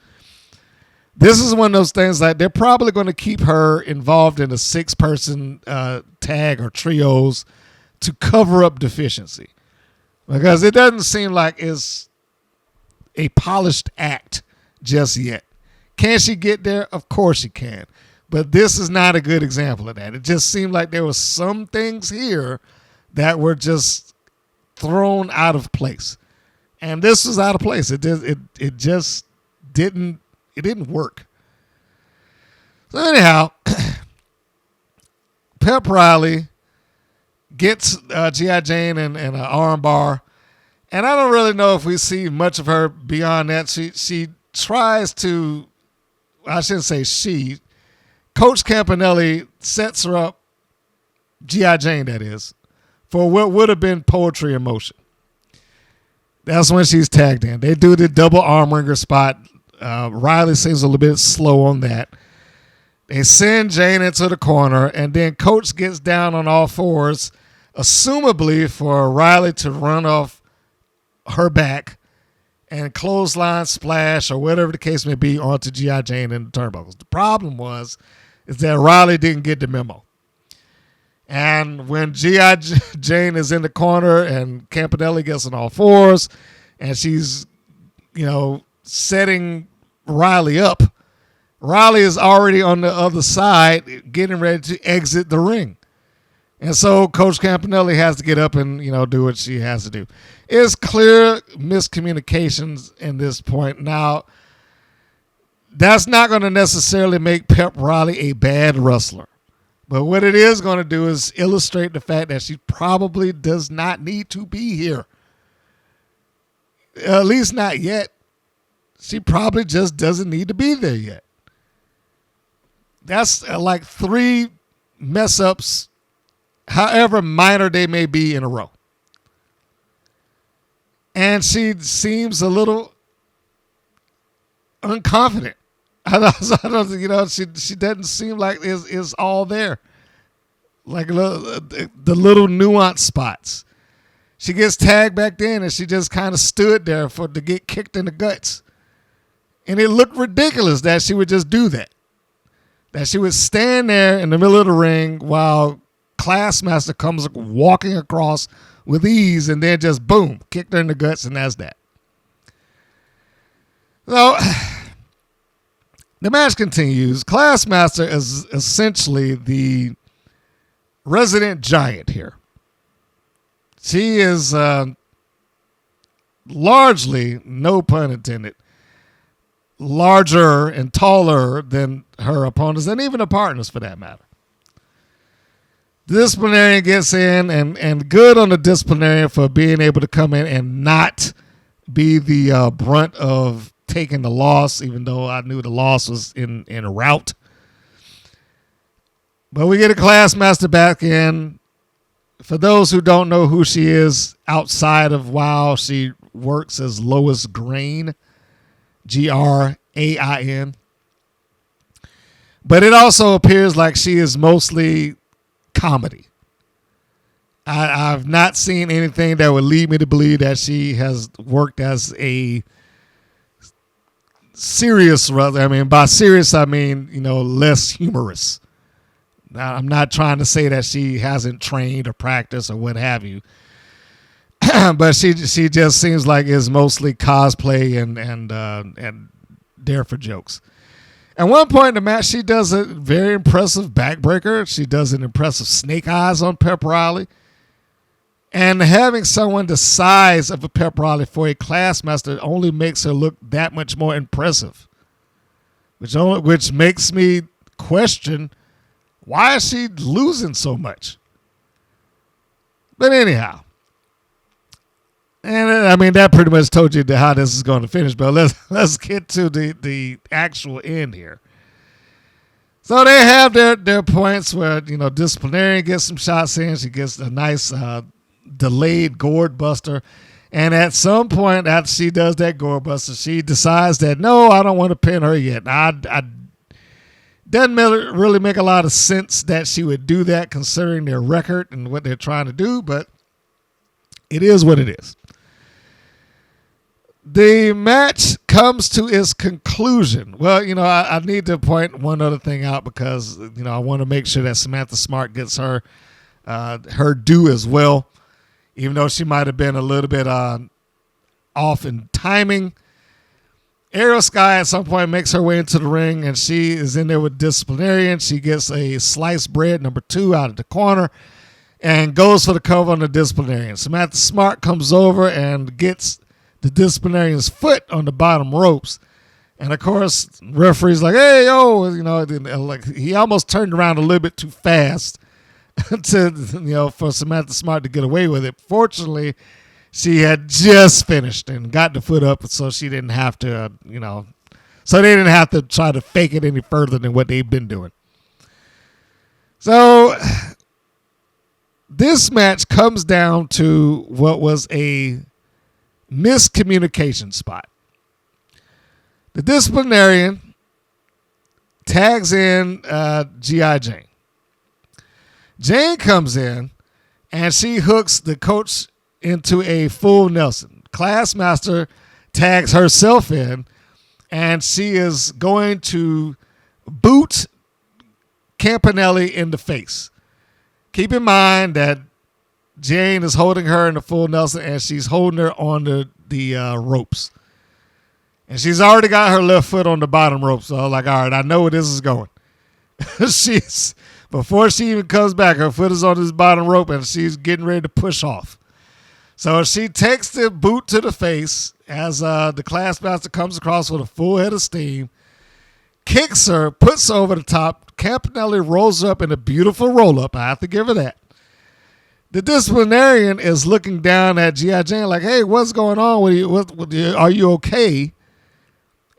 This is one of those things that they're probably going to keep her involved in a 6-person tag or trios to cover up deficiency. Because it doesn't seem like it's a polished act just yet. Can she get there? Of course she can. But this is not a good example of that. It just seemed like there were some things here that were just thrown out of place. And this was out of place. It just didn't work. So anyhow, Pep Riley gets G.I. Jane and an arm bar. And I don't really know if we see much of her beyond that. She tries to, I shouldn't say she, Coach Campanelli sets her up, G.I. Jane that is, for what would have been poetry in motion. That's when she's tagged in. They do the double arm wringer spot. Riley seems a little bit slow on that. They send Jane into the corner, and then Coach gets down on all fours, assumably for Riley to run off her back and clothesline splash or whatever the case may be onto G.I. Jane and the turnbuckles. The problem is that Riley didn't get the memo. And when G.I. Jane is in the corner and Campanelli gets on all fours and she's, setting Riley up, Riley is already on the other side getting ready to exit the ring. And so Coach Campanelli has to get up and, do what she has to do. It's clear miscommunications in this point. Now, that's not going to necessarily make Pep Riley a bad wrestler. But what it is going to do is illustrate the fact that she probably does not need to be here. At least not yet. She probably just doesn't need to be there yet. That's like 3 mess-ups, however minor they may be, in a row. And she seems a little unconfident. I don't, she doesn't seem like it's all there. Like the little nuance spots. She gets tagged back in and she just kind of stood there to get kicked in the guts. And it looked ridiculous that she would just do that. That she would stand there in the middle of the ring while Classmaster comes walking across with ease and then just boom, kicked her in the guts, and that's that. So the match continues. Classmaster is essentially the resident giant here. She is largely, no pun intended, larger and taller than her opponents and even the partners for that matter. The disciplinarian gets in, and good on the disciplinarian for being able to come in and not be the brunt of taking the loss, even though I knew the loss was in a route. But we get a Classmaster back in. For those who don't know who she is outside of WoW, she works as Lois Grain, Grain. But it also appears like she is mostly comedy. I've not seen anything that would lead me to believe that she has worked as a serious, by serious, I mean, less humorous. Now, I'm not trying to say that she hasn't trained or practiced or what have you. But she just seems like it's mostly cosplay and there for jokes. At one point in the match, she does a very impressive backbreaker. She does an impressive snake eyes on Pep Riley. And having someone the size of a Pep Riley for a Classmaster only makes her look that much more impressive. Which makes me question Why is she losing so much? But anyhow, and I mean that pretty much told you how this is going to finish. But let's get to the actual end here. So they have their points where disciplinarian gets some shots in. She gets a nice delayed gourd buster, and at some point after she does that gourd buster, she decides that no, I don't want to pin her yet. I doesn't really make a lot of sense that she would do that considering their record and what they're trying to do, but it is what it is. The match comes to its conclusion. Well, I need to point one other thing out because, I want to make sure that Samantha Smart gets her due as well, even though she might have been a little bit off in timing. Ariel Sky at some point makes her way into the ring, and she is in there with disciplinarian. She gets a sliced bread number 2 out of the corner and goes for the cover on the disciplinarian. Samantha Smart comes over and gets the disciplinarian's foot on the bottom ropes. And, of course, referee's like, hey, yo, like he almost turned around a little bit too fast for Samantha Smart to get away with it. Fortunately, she had just finished and got the foot up, so she didn't have to, so they didn't have to try to fake it any further than what they've been doing. So this match comes down to what was a miscommunication spot. The disciplinarian tags in G.I. Jane. Jane comes in, and she hooks the coach into a full Nelson. Classmaster tags herself in, and she is going to boot Campanelli in the face. Keep in mind that Jane is holding her in the full Nelson, and she's holding her on the ropes. And she's already got her left foot on the bottom rope, so I'm like, all right, I know where this is going. Before she even comes back, her foot is on this bottom rope, and she's getting ready to push off. So she takes the boot to the face as the classmaster comes across with a full head of steam, kicks her, puts her over the top. Campanelli rolls her up in a beautiful roll-up. I have to give her that. The disciplinarian is looking down at G.I. Jane like, hey, what's going on with you? Are you okay?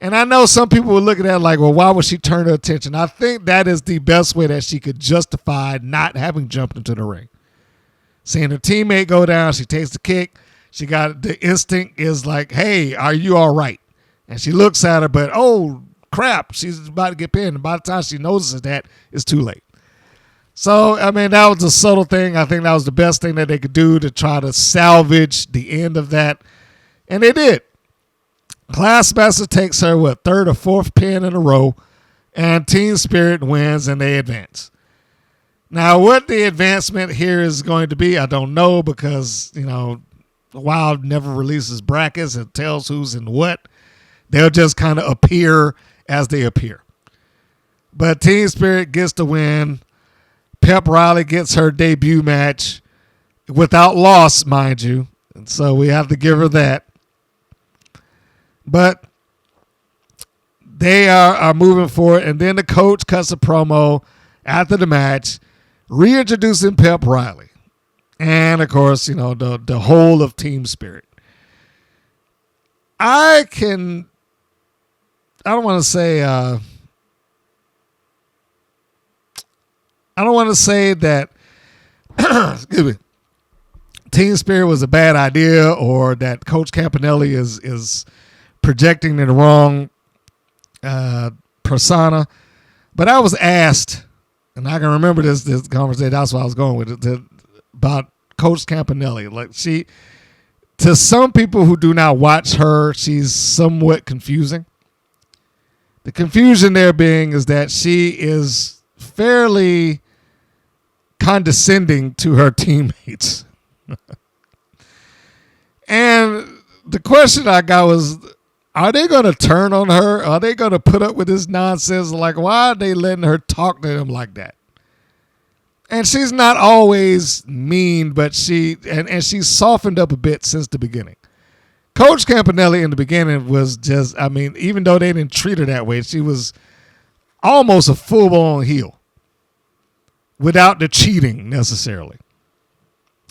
And I know some people will look at that like, well, why would she turn her attention? I think that is the best way that she could justify not having jumped into the ring. Seeing her teammate go down, she takes the kick. She got the instinct is like, hey, are you all right? And she looks at her, but oh, crap, she's about to get pinned. And by the time she notices that, it's too late. So, I mean, that was a subtle thing. I think that was the best thing that they could do to try to salvage the end of that. And they did. Classmaster takes her, third or fourth pin in a row, and Team Spirit wins and they advance. Now, what the advancement here is going to be, I don't know because, Wild never releases brackets. It tells who's in what. They'll just kind of appear as they appear. But Team Spirit gets the win. Pep Riley gets her debut match without loss, mind you. And so we have to give her that. But they are moving forward. And then the coach cuts a promo after the match, reintroducing Pep Riley. And, of course, the whole of Team Spirit. I don't want to say that excuse me, Team Spirit was a bad idea or that Coach Campanelli is projecting in the wrong persona. But I was asked, and I can remember this conversation, that's why I was going with it, about Coach Campanelli. Like to some people who do not watch her, she's somewhat confusing. The confusion there being is that she is fairly condescending to her teammates. And the question I got was, are they going to turn on her? Are they going to put up with this nonsense? Like, why are they letting her talk to them like that? And she's not always mean, but she's softened up a bit since the beginning. Coach Campanelli in the beginning was just, even though they didn't treat her that way, she was almost a full-blown heel. without the cheating necessarily.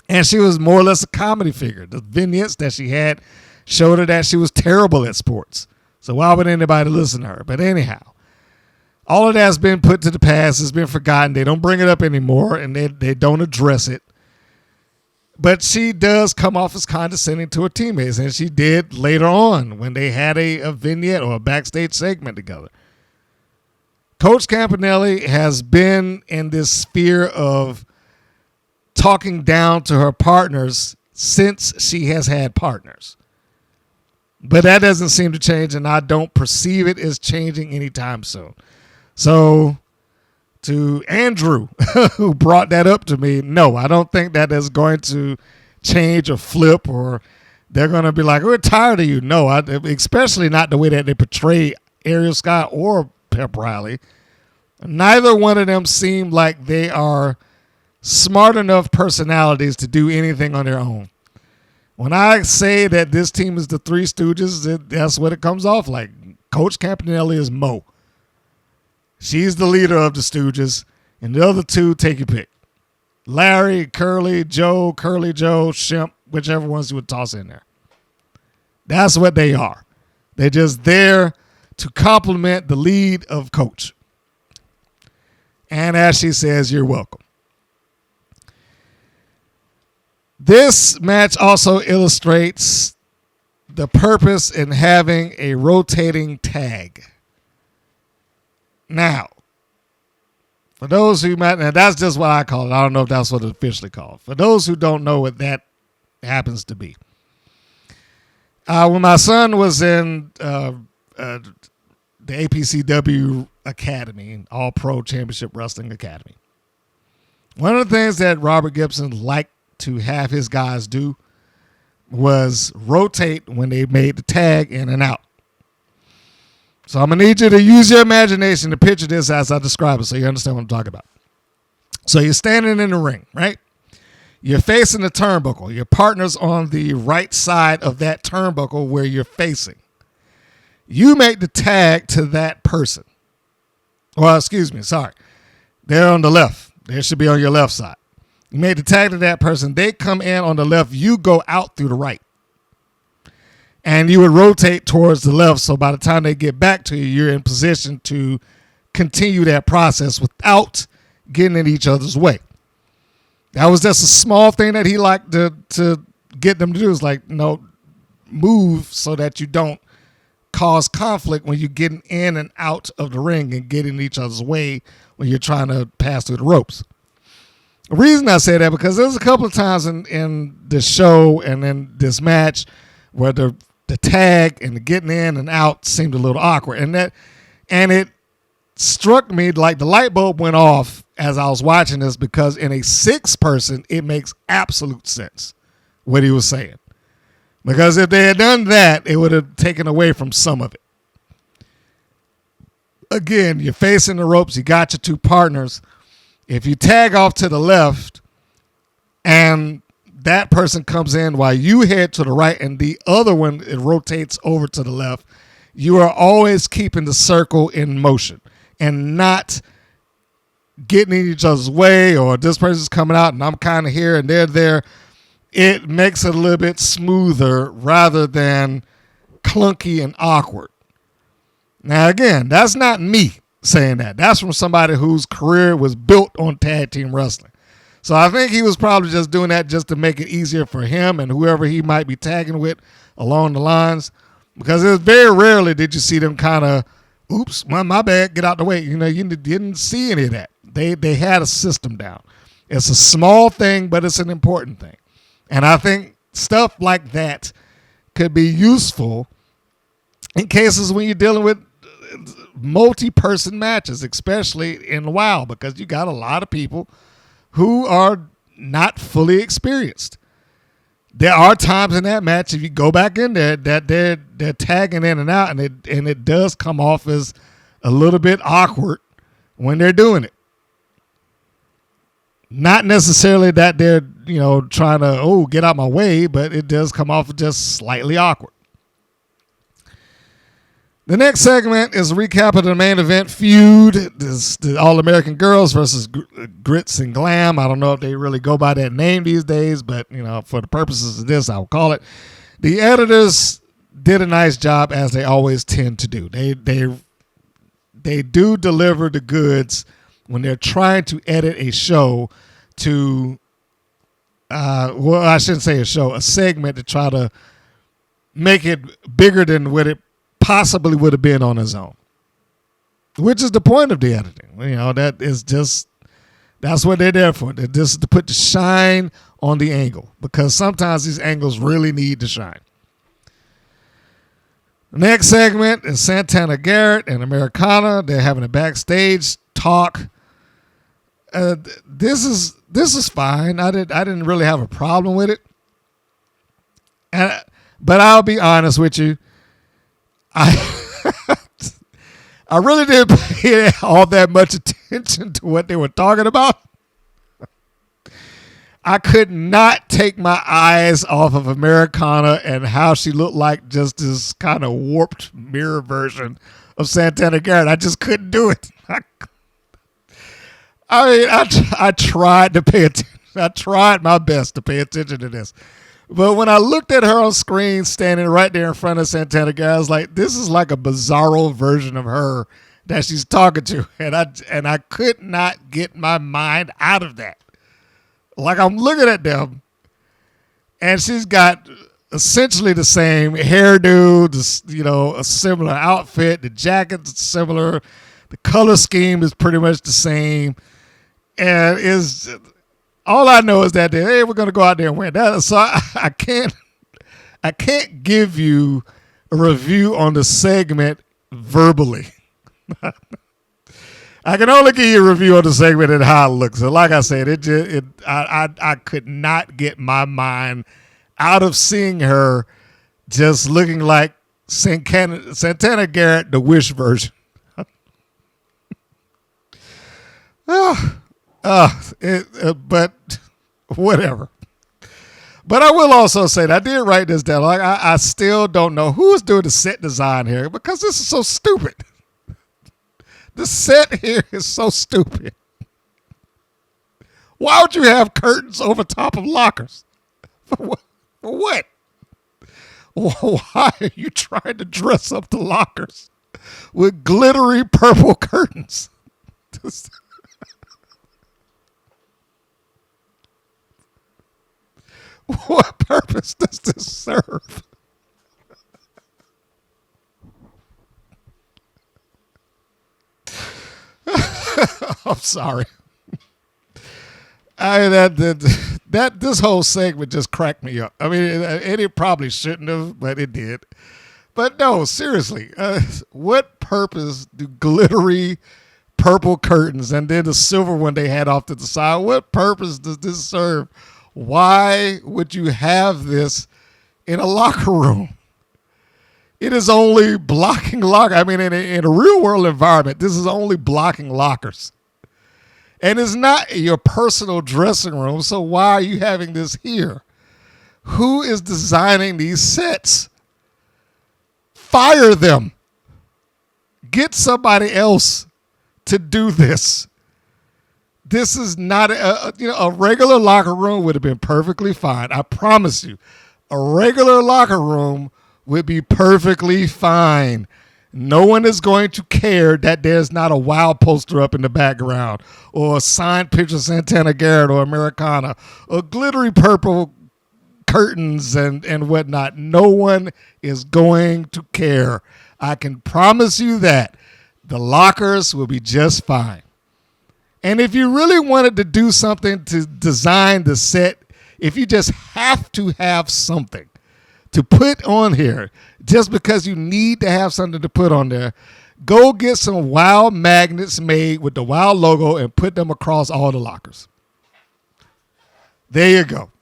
And she was more or less a comedy figure. The vignettes that she had showed her that she was terrible at sports. So why would anybody listen to her? But anyhow, all of that's been put to the past. It's been forgotten. They don't bring it up anymore, and they don't address it. But she does come off as condescending to her teammates, and she did later on when they had a vignette or a backstage segment together. Coach Campanelli has been in this sphere of talking down to her partners since she has had partners. But that doesn't seem to change, and I don't perceive it as changing anytime soon. So to Andrew, who brought that up to me, no, I don't think that is going to change or flip, or they're going to be like, we're tired of you. No, especially not the way that they portray Ariel Scott or Pep Riley. Neither one of them seem like they are smart enough personalities to do anything on their own. When I say that this team is the Three Stooges, that's what it comes off like. Coach Campanelli is Mo. She's the leader of the Stooges, and the other two, take your pick. Larry, Curly Joe, Shemp, whichever ones you would toss in there. That's what they are. They're just there to complement the lead of Coach. And as she says, you're welcome. This match also illustrates the purpose in having a rotating tag. Now, for those who might, and that's just what I call it. I don't know if that's what it's officially called. For those who don't know what that happens to be. When my son was in the APCW Academy, All Pro Championship Wrestling Academy, one of the things that Robert Gibson liked to have his guys do was rotate when they made the tag in and out. So I'm going to need you to use your imagination to picture this as I describe it so you understand what I'm talking about. So you're standing in the ring, right? You're facing the turnbuckle. Your partner's on the right side of that turnbuckle where you're facing. You make the tag to that person. Well, excuse me, sorry. They're on the left. They should be on your left side. You made the tag to that person. They come in on the left. You go out through the right. And you would rotate towards the left, so by the time they get back to you, you're in position to continue that process without getting in each other's way. That was just a small thing that he liked to get them to do. Is like, move so that you don't cause conflict when you're getting in and out of the ring and getting in each other's way when you're trying to pass through the ropes. The reason I say that, because there's a couple of times in the show and in this match where the tag and the getting in and out seemed a little awkward. And it struck me like the light bulb went off as I was watching this, because in a 6-person, it makes absolute sense what he was saying. Because if they had done that, it would have taken away from some of it. Again, you're facing the ropes. You got your two partners. If you tag off to the left and that person comes in while you head to the right and the other one, it rotates over to the left, you are always keeping the circle in motion and not getting in each other's way, or this person's coming out and I'm kind of here and they're there. It makes it a little bit smoother rather than clunky and awkward. Now, again, that's not me saying that. That's from somebody whose career was built on tag team wrestling. So I think he was probably just doing that just to make it easier for him and whoever he might be tagging with along the lines. Because it was very rarely did you see them kind of, oops, my bad, get out the way. You didn't see any of that. They had a system down. It's a small thing, but it's an important thing. And I think stuff like that could be useful in cases when you're dealing with multi-person matches, especially in WoW, because you got a lot of people who are not fully experienced. There are times in that match, if you go back in there, that they're tagging in and out, and it does come off as a little bit awkward when they're doing it. Not necessarily that they're, trying to, get out my way, but it does come off just slightly awkward. The next segment is a recap of the main event feud. This the All-American Girls versus Grits and Glam. I don't know if they really go by that name these days, but for the purposes of this, I will call it. The editors did a nice job, as they always tend to do. They do deliver the goods when they're trying to edit a show to, I shouldn't say a show, a segment to try to make it bigger than what it possibly would have been on its own, which is the point of the editing. That's what they're there for. They're just to put the shine on the angle, because sometimes these angles really need to shine. The next segment is Santana Garrett and Americana. They're having a backstage talk. This is fine. I didn't really have a problem with it. But I'll be honest with you. I really didn't pay all that much attention to what they were talking about. I could not take my eyes off of Americana and how she looked like just this kind of warped mirror version of Santana Garrett. I just couldn't do it. I tried to pay attention. I tried my best to pay attention to this. But when I looked at her on screen standing right there in front of Santana Garrett, I was like, this is like a bizarro version of her that she's talking to. And I could not get my mind out of that. Like, I'm looking at them, and she's got essentially the same hairdo, a similar outfit. The jacket's similar. The color scheme is pretty much the same. And all I know is that hey, we're going to go out there and win. So I can't give you a review on the segment verbally. I can only give you a review on the segment and how it looks. So like I said, I could not get my mind out of seeing her just looking like Santana Garrett, the Wish version. But whatever. But I will also say that I did write this down. Like I still don't know who's doing the set design here, because this is so stupid. The set here is so stupid. Why would you have curtains over top of lockers? For what? Why are you trying to dress up the lockers with glittery purple curtains? What purpose does this serve? I'm sorry. This whole segment just cracked me up. I mean, it probably shouldn't have, but it did. But no, seriously, what purpose do glittery purple curtains and then the silver one they had off to the side, what purpose does this serve? Why would you have this in a locker room? It is only blocking lockers. I mean, in a real world environment, this is only blocking lockers. And it's not your personal dressing room, so why are you having this here? Who is designing these sets? Fire them. Get somebody else to do this. This is not a regular locker room would have been perfectly fine. I promise you, a regular locker room would be perfectly fine. No one is going to care that there's not a wild poster up in the background or a signed picture of Santana Garrett or Americana or glittery purple curtains and whatnot. No one is going to care. I can promise you that. The lockers will be just fine. And if you really wanted to do something to design the set, if you just have to have something to put on here, just because you need to have something to put on there, go get some WOW magnets made with the WOW logo and put them across all the lockers. There you go.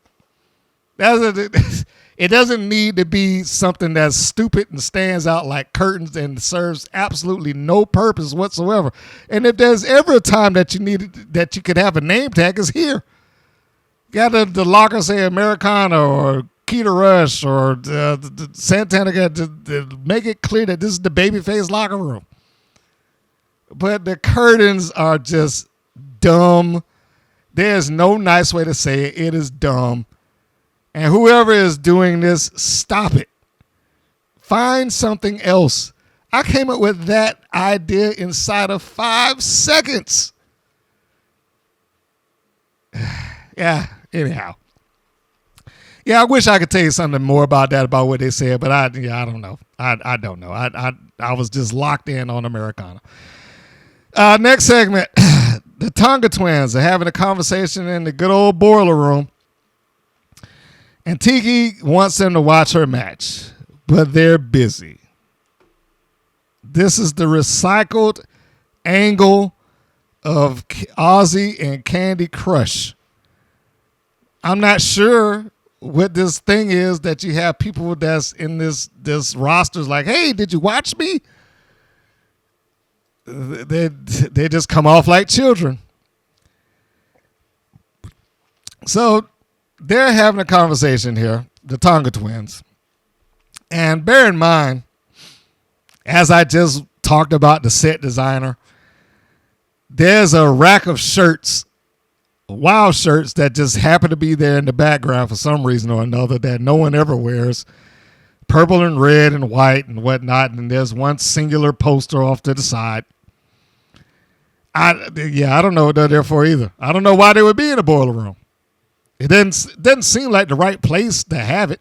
It doesn't need to be something that's stupid and stands out like curtains and serves absolutely no purpose whatsoever. And if there's ever a time that you could have a name tag, it's here. Got the locker say Americana or Keita Rush or Santana Garrett to make it clear that this is the babyface locker room. But the curtains are just dumb. There's no nice way to say it. It is dumb. And whoever is doing this, stop it. Find something else. I came up with that idea inside of 5 seconds. Yeah, anyhow. Yeah, I wish I could tell you something more about that, about what they said, but I don't know. I don't know. I was just locked in on Americana. Next segment, the Tonga Twins are having a conversation in the good old boiler room, and Tiki wants them to watch her match, but they're busy. This is the recycled angle of Ozzy and Candy Crush. I'm not sure what this thing is that you have people that's in this roster's like, hey, did you watch me? They just come off like children. So they're having a conversation here, the Tonga Twins. And bear in mind, as I just talked about the set designer, there's a rack of shirts, wild shirts that just happen to be there in the background for some reason or another that no one ever wears. Purple and red and white and whatnot. And there's one singular poster off to the side. I don't know what they're there for either. I don't know why they would be in a boiler room. It doesn't seem like the right place to have it.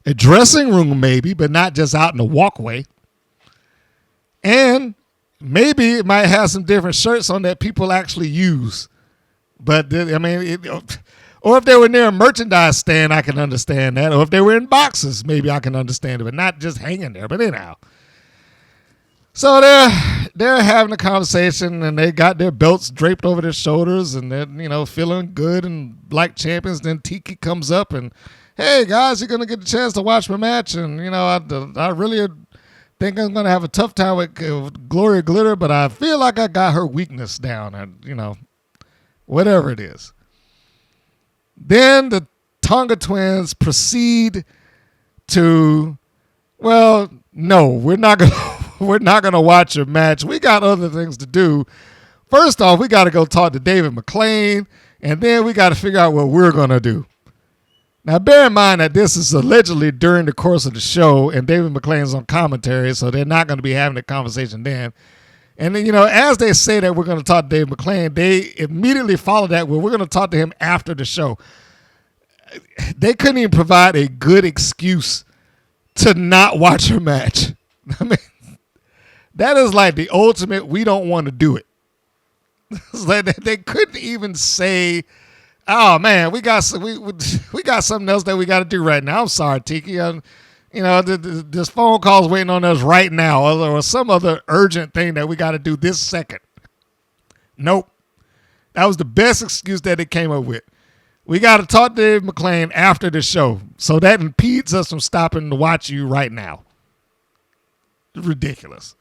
A dressing room maybe, but not just out in the walkway. And maybe it might have some different shirts on that people actually use. But, I mean, or if they were near a merchandise stand, I can understand that. Or if they were in boxes, maybe I can understand it, but not just hanging there. But anyhow. So they're having a conversation, and they got their belts draped over their shoulders, and they're, feeling good and like champions. Then Tiki comes up and, hey, guys, you're going to get the chance to watch my match. And, I really think I'm going to have a tough time with Gloria Glitter, but I feel like I got her weakness down, and, whatever it is. Then the Tonga Twins proceed to, well, no, we're not going to watch your match. We got other things to do. First off, we got to go talk to David McLane, and then we got to figure out what we're going to do. Now, bear in mind that this is allegedly during the course of the show, and David McLane's on commentary, so they're not going to be having a conversation then. And then, as they say that we're going to talk to Dave McLane, they immediately follow that with, we're going to talk to him after the show. They couldn't even provide a good excuse to not watch her match. I mean, that is like the ultimate, we don't want to do it. It's like they couldn't even say, oh, man, we got something else that we got to do right now. I'm sorry, Tiki. This phone call's waiting on us right now, or some other urgent thing that we got to do this second. Nope. That was the best excuse that they came up with. We got to talk to Dave McLane after the show, so that impedes us from stopping to watch you right now. Ridiculous.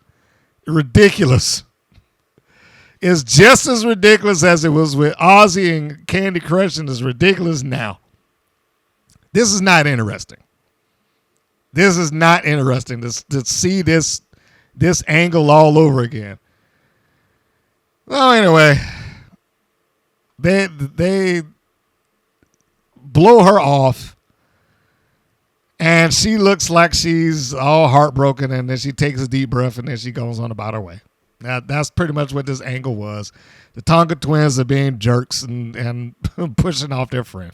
Ridiculous. It's just as ridiculous as it was with Ozzy and Candy Crush, and it's ridiculous now. This is not interesting. This is not interesting to see this angle all over again. Well, anyway, they blow her off, and she looks like she's all heartbroken, and then she takes a deep breath, and then she goes on about her way. Now, that's pretty much what this angle was. The Tonga Twins are being jerks and pushing off their friend.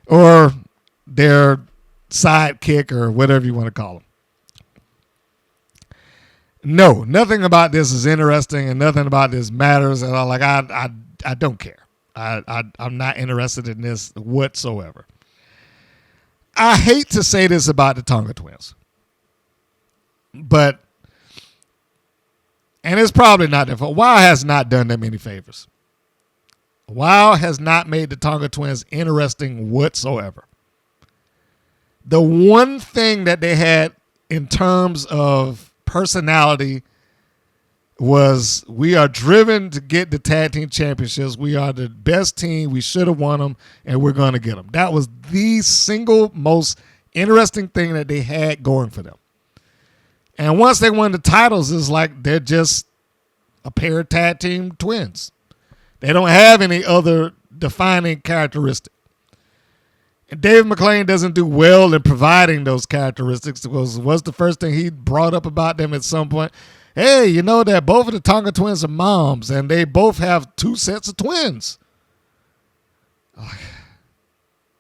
Or their sidekick, or whatever you want to call them. No, nothing about this is interesting, and nothing about this matters at all. Like, I don't care. I'm not interested in this whatsoever. I hate to say this about the Tonga Twins, but, and it's probably not their fault. WoW has not done them any favors. WoW has not made the Tonga Twins interesting whatsoever. The one thing that they had in terms of personality was, we are driven to get the tag team championships. We are the best team. We should have won them, and we're going to get them. That was the single most interesting thing that they had going for them. And once they won the titles, it's like they're just a pair of tag team twins. They don't have any other defining characteristic. And Dave McClain doesn't do well in providing those characteristics. Was the first thing he brought up about them at some point. Hey, you know that both of the Tonga Twins are moms, and they both have 2 sets of twins.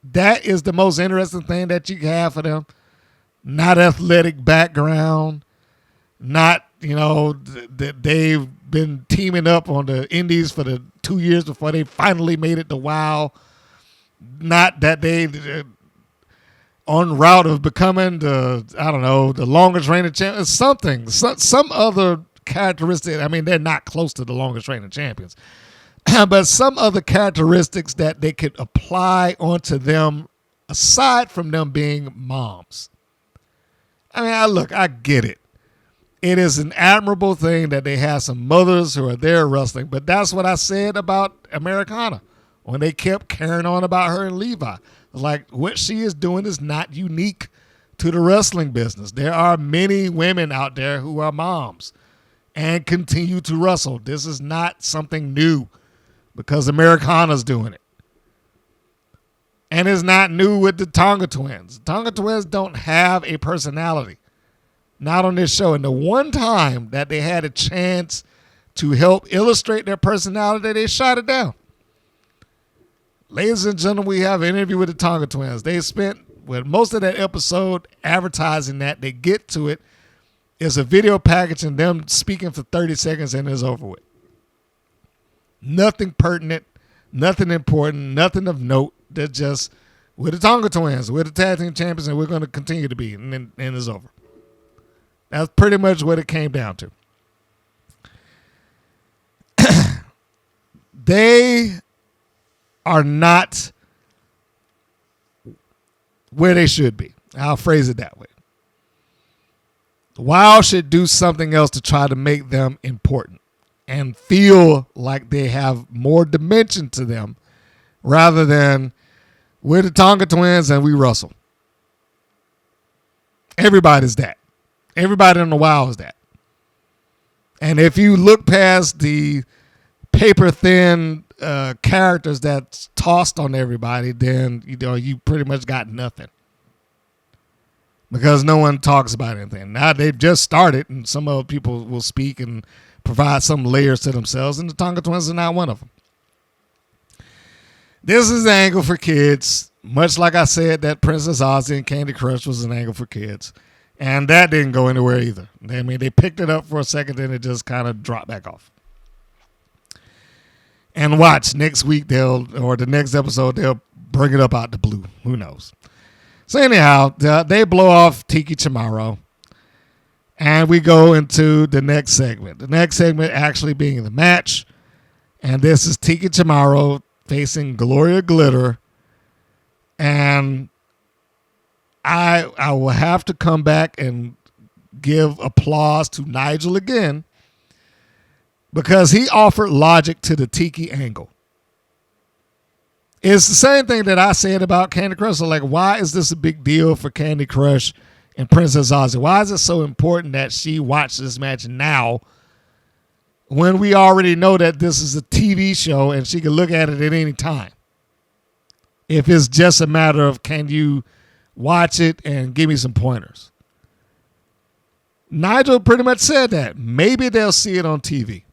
That is the most interesting thing that you can have for them. Not athletic background. Not, that they've been teaming up on the indies for the 2 years before they finally made it to WOW. Not that they on route of becoming the longest reigning champion. Something, some other characteristic. I mean, they're not close to the longest reigning champions, but some other characteristics that they could apply onto them aside from them being moms. I mean, I get it. It is an admirable thing that they have some mothers who are there wrestling, but that's what I said about Americana when they kept carrying on about her and Levi. Like, what she is doing is not unique to the wrestling business. There are many women out there who are moms and continue to wrestle. This is not something new because Americana's doing it. And it's not new with the Tonga Twins. The Tonga Twins don't have a personality. Not on this show. And the one time that they had a chance to help illustrate their personality, they shot it down. Ladies and gentlemen, we have an interview with the Tonga Twins. They spent most of that episode advertising that. They get to it. It's a video package and them speaking for 30 seconds and it's over with. Nothing pertinent, nothing important, nothing of note. They're just, we're the Tonga Twins. We're the tag team champions and we're going to continue to be. And it's over. That's pretty much what it came down to. They are not where they should be. I'll phrase it that way. WOW should do something else to try to make them important and feel like they have more dimension to them rather than we're the Tonga Twins and we wrestle. Everybody's that. Everybody on the WOW is that. And if you look past the paper-thin characters that's tossed on everybody, then you pretty much got nothing. Because no one talks about anything. Now they've just started, and some other people will speak and provide some layers to themselves, and the Tonga Twins are not one of them. This is an angle for kids, much like I said that Princess Ozzy and Candy Crush was an angle for kids. And that didn't go anywhere either. I mean, they picked it up for a second, then it just kind of dropped back off. And watch, next week the next episode, they'll bring it up out the blue. Who knows? So anyhow, they blow off Tiki Charmorro. And we go into the next segment. The next segment actually being the match. And this is Tiki Charmorro facing Gloria Glitter. And I will have to come back and give applause to Nigel again because he offered logic to the Tiki angle. It's the same thing that I said about Candy Crush. So like, why is this a big deal for Candy Crush and Princess Ozzy? Why is it so important that she watch this match now when we already know that this is a TV show and she can look at it at any time? If it's just a matter of, can you watch it and give me some pointers? Nigel pretty much said that. Maybe they'll see it on TV.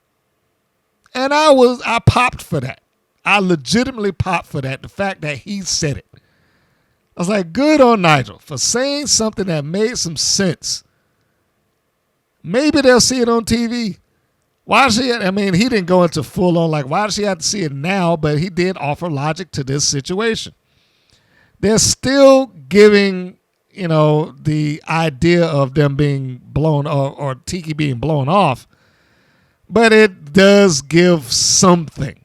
And I popped for that. I legitimately popped for that. The fact that he said it. I was like, good on Nigel for saying something that made some sense. Maybe they'll see it on TV. Why does he? I mean, he didn't go into full on like, why does she have to see it now? But he did offer logic to this situation. They're still giving, the idea of them being blown or Tiki being blown off, but it does give something.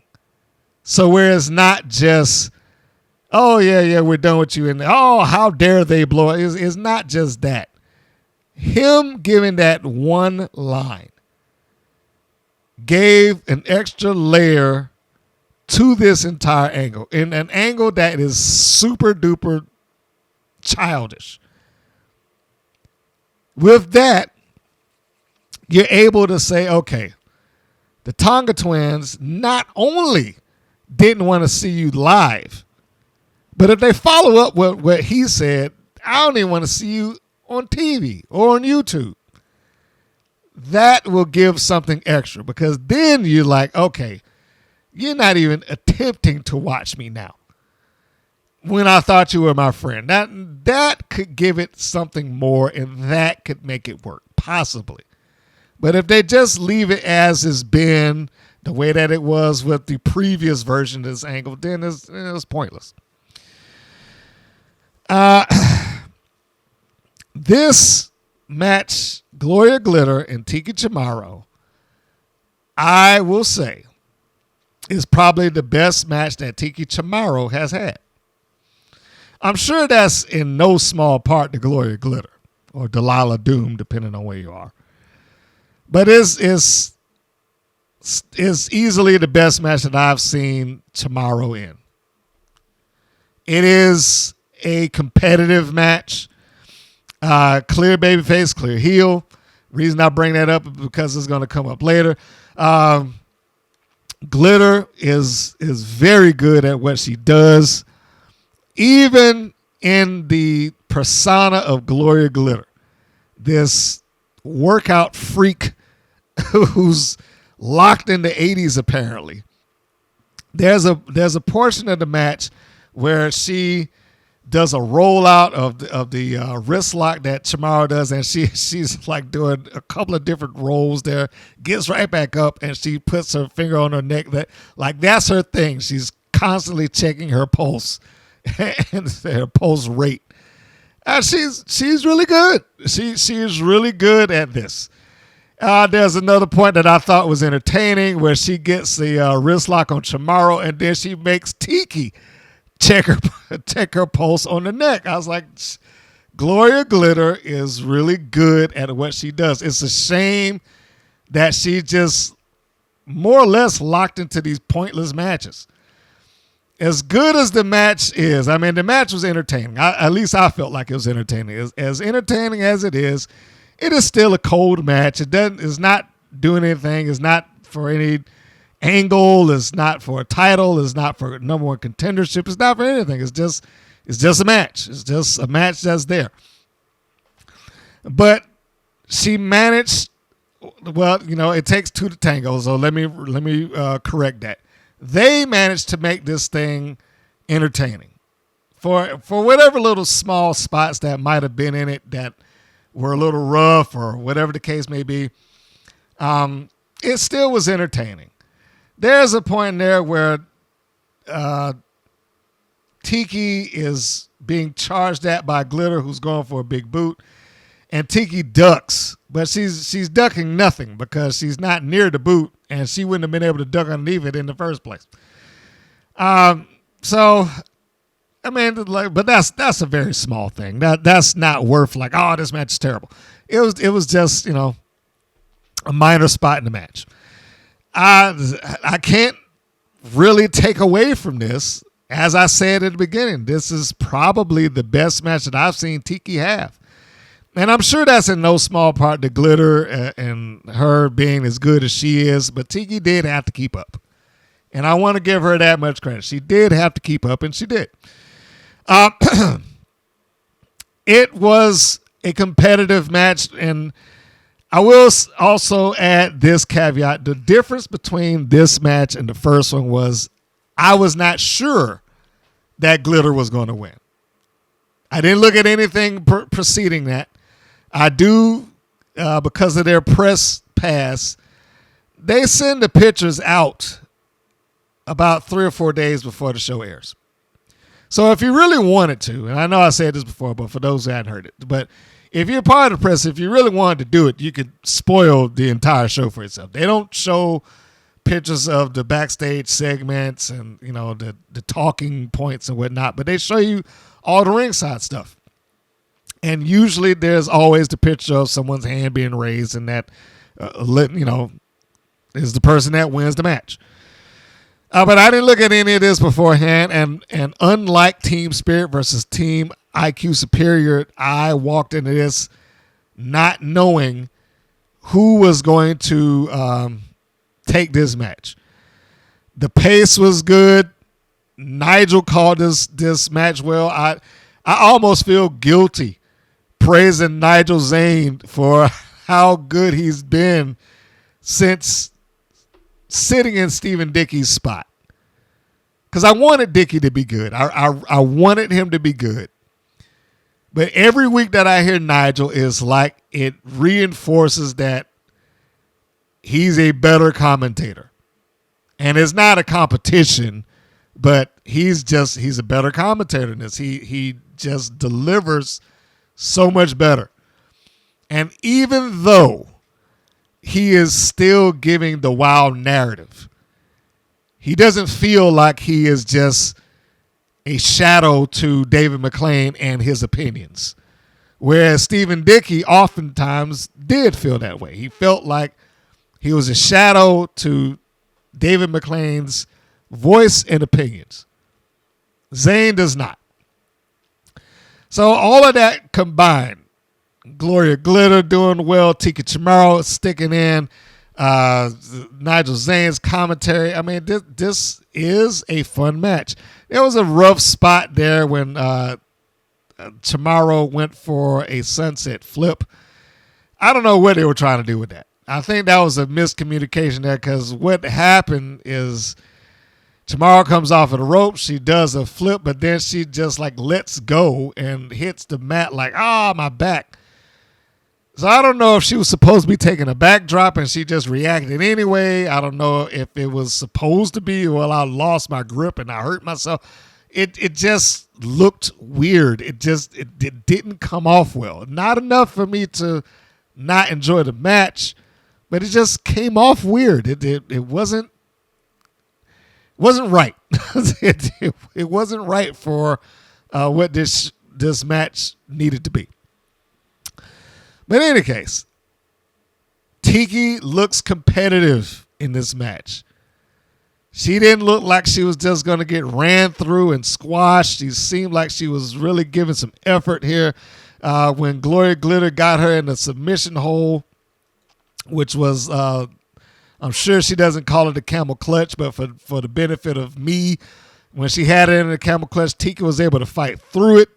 So where it's not just, oh yeah, we're done with you, and oh, how dare they blow it? It's not just that. Him giving that one line gave an extra layer to this entire angle, in an angle that is super duper childish. With that, you're able to say, okay, the Tonga Twins not only didn't want to see you live, but if they follow up with what he said, I don't even want to see you on TV or on YouTube. That will give something extra, because then you're like, okay, you're not even attempting to watch me now when I thought you were my friend. That could give it something more, and that could make it work, possibly. But if they just leave it as it's been, the way that it was with the previous version of this angle, then it's pointless. This match, Gloria Glitter and Tiki Charmorro, I will say, is probably the best match that Tiki Charmorro has had. I'm sure that's in no small part to Gloria Glitter or Delilah Doom, depending on where you are. But it's easily the best match that I've seen Charmorro in. It is a competitive match. Clear babyface, clear heel. Reason I bring that up is because it's going to come up later. Glitter is very good at what she does, even in the persona of Gloria Glitter, this workout freak who's locked in the 80s apparently. There's a portion of the match where she does a rollout of the wrist lock that Charmorro does, and she's like doing a couple of different rolls there, gets right back up, and she puts her finger on her neck. That's her thing. She's constantly checking her pulse and her pulse rate. And she's really good. She is really good at this. There's another point that I thought was entertaining where she gets the wrist lock on Charmorro, and then she makes Tiki check her pulse on the neck. I was like, Gloria Glitter is really good at what she does. It's a shame that she just more or less locked into these pointless matches. As good as the match is, I mean, the match was entertaining. At least I felt like it was entertaining. As entertaining as it is still a cold match. It's not doing anything. It's not for any angle. It's not for a title. It's not for number one contendership. It's not for anything. It's just a match. It's just a match that's there. But she managed. Well, it takes two to tango. So let me correct that. They managed to make this thing entertaining for whatever little small spots that might have been in it that were a little rough or whatever the case may be. It still was entertaining. There's a point there where Tiki is being charged at by Glitter, who's going for a big boot, and Tiki ducks, but she's ducking nothing because she's not near the boot, and she wouldn't have been able to duck underneath it in the first place. So, I mean, but that's a very small thing. That's not worth like, oh, this match is terrible. It was just a minor spot in the match. I can't really take away from this. As I said at the beginning, this is probably the best match that I've seen Tiki have. And I'm sure that's in no small part to Glitter and her being as good as she is, but Tiki did have to keep up. And I want to give her that much credit. She did have to keep up, and she did. It was a competitive match, and I will also add this caveat. The difference between this match and the first one was I was not sure that Glitter was going to win. I didn't look at anything preceding that. I do, because of their press pass, they send the pictures out about 3 or 4 days before the show airs. So if you really wanted to, and I know I said this before, but for those who hadn't heard it, but if you're part of the press, if you really wanted to do it, you could spoil the entire show for yourself. They don't show pictures of the backstage segments and, the talking points and whatnot, but they show you all the ringside stuff. And usually there's always the picture of someone's hand being raised and that, is the person that wins the match. But I didn't look at any of this beforehand, and unlike Team Spirit versus Team IQ Superior, I walked into this not knowing who was going to take this match. The pace was good. Nigel called this match well. I almost feel guilty praising Nigel Zane for how good he's been since sitting in Stephen Dickey's spot. Because I wanted Dickey to be good. I wanted him to be good. But every week that I hear Nigel is like it reinforces that he's a better commentator. And it's not a competition, but he's a better commentator than this. He just delivers so much better. And even though he is still giving the wild narrative, he doesn't feel like he is just a shadow to David McClain and his opinions. Whereas Stephen Dickey oftentimes did feel that way. He felt like he was a shadow to David McClain's voice and opinions. Zane does not. So all of that combined, Gloria Glitter doing well, Tiki Charmorro sticking in, Nigel Zane's commentary. I mean, this is a fun match. There was a rough spot there when Chamorro went for a sunset flip. I don't know what they were trying to do with that. I think that was a miscommunication there, because what happened is Chamorro comes off of the rope. She does a flip, but then she just like lets go and hits the mat like, my back. So I don't know if she was supposed to be taking a backdrop and she just reacted anyway. I don't know if it was supposed to be, well, I lost my grip and I hurt myself. It just looked weird. It didn't come off well. Not enough for me to not enjoy the match, but it just came off weird. It wasn't right. it wasn't right for what this match needed to be. But in any case, Tiki looks competitive in this match. She didn't look like she was just going to get ran through and squashed. She seemed like she was really giving some effort here. When Gloria Glitter got her in the submission hole, which was, I'm sure she doesn't call it a camel clutch, but for the benefit of me, when she had it in the camel clutch, Tiki was able to fight through it.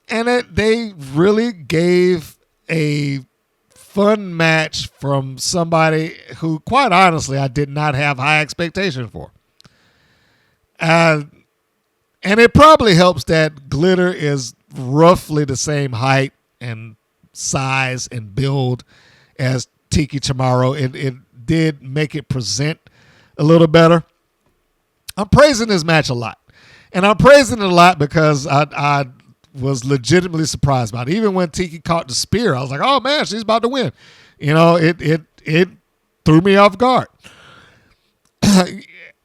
And they really gave a fun match from somebody who, quite honestly, I did not have high expectations for. And it probably helps that Glitter is roughly the same height and size and build as Tiki Charmorro. It did make it present a little better. I'm praising this match a lot. And I'm praising it a lot because I was legitimately surprised by it. Even when Tiki caught the spear, I was like, oh man, she's about to win. You know, it threw me off guard.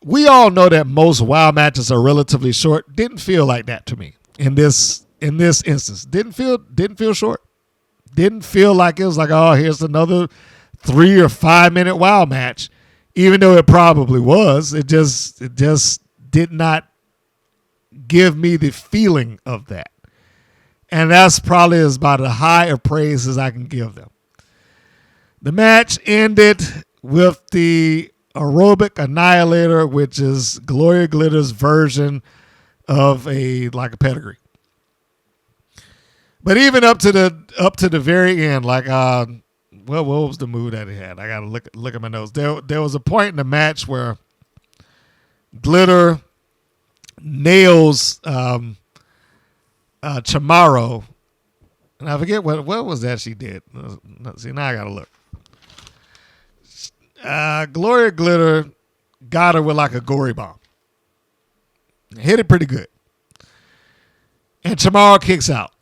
We all know that most WoW matches are relatively short. Didn't feel like that to me in this instance. Didn't feel short. Didn't feel like it was like, oh, here's another 3 or 5 minute WoW match. Even though it probably was, it just did not give me the feeling of that. And that's probably about as high a praise as I can give them. The match ended with the Aerobic Annihilator, which is Gloria Glitter's version of a pedigree. But even up to the very end, what was the move that he had? I gotta look at my notes. There was a point in the match where Glitter nails Chamorro, and I forget what was that she did. See, now I gotta look. Gloria Glitter got her with like a gory bomb. Hit it pretty good. And Chamorro kicks out.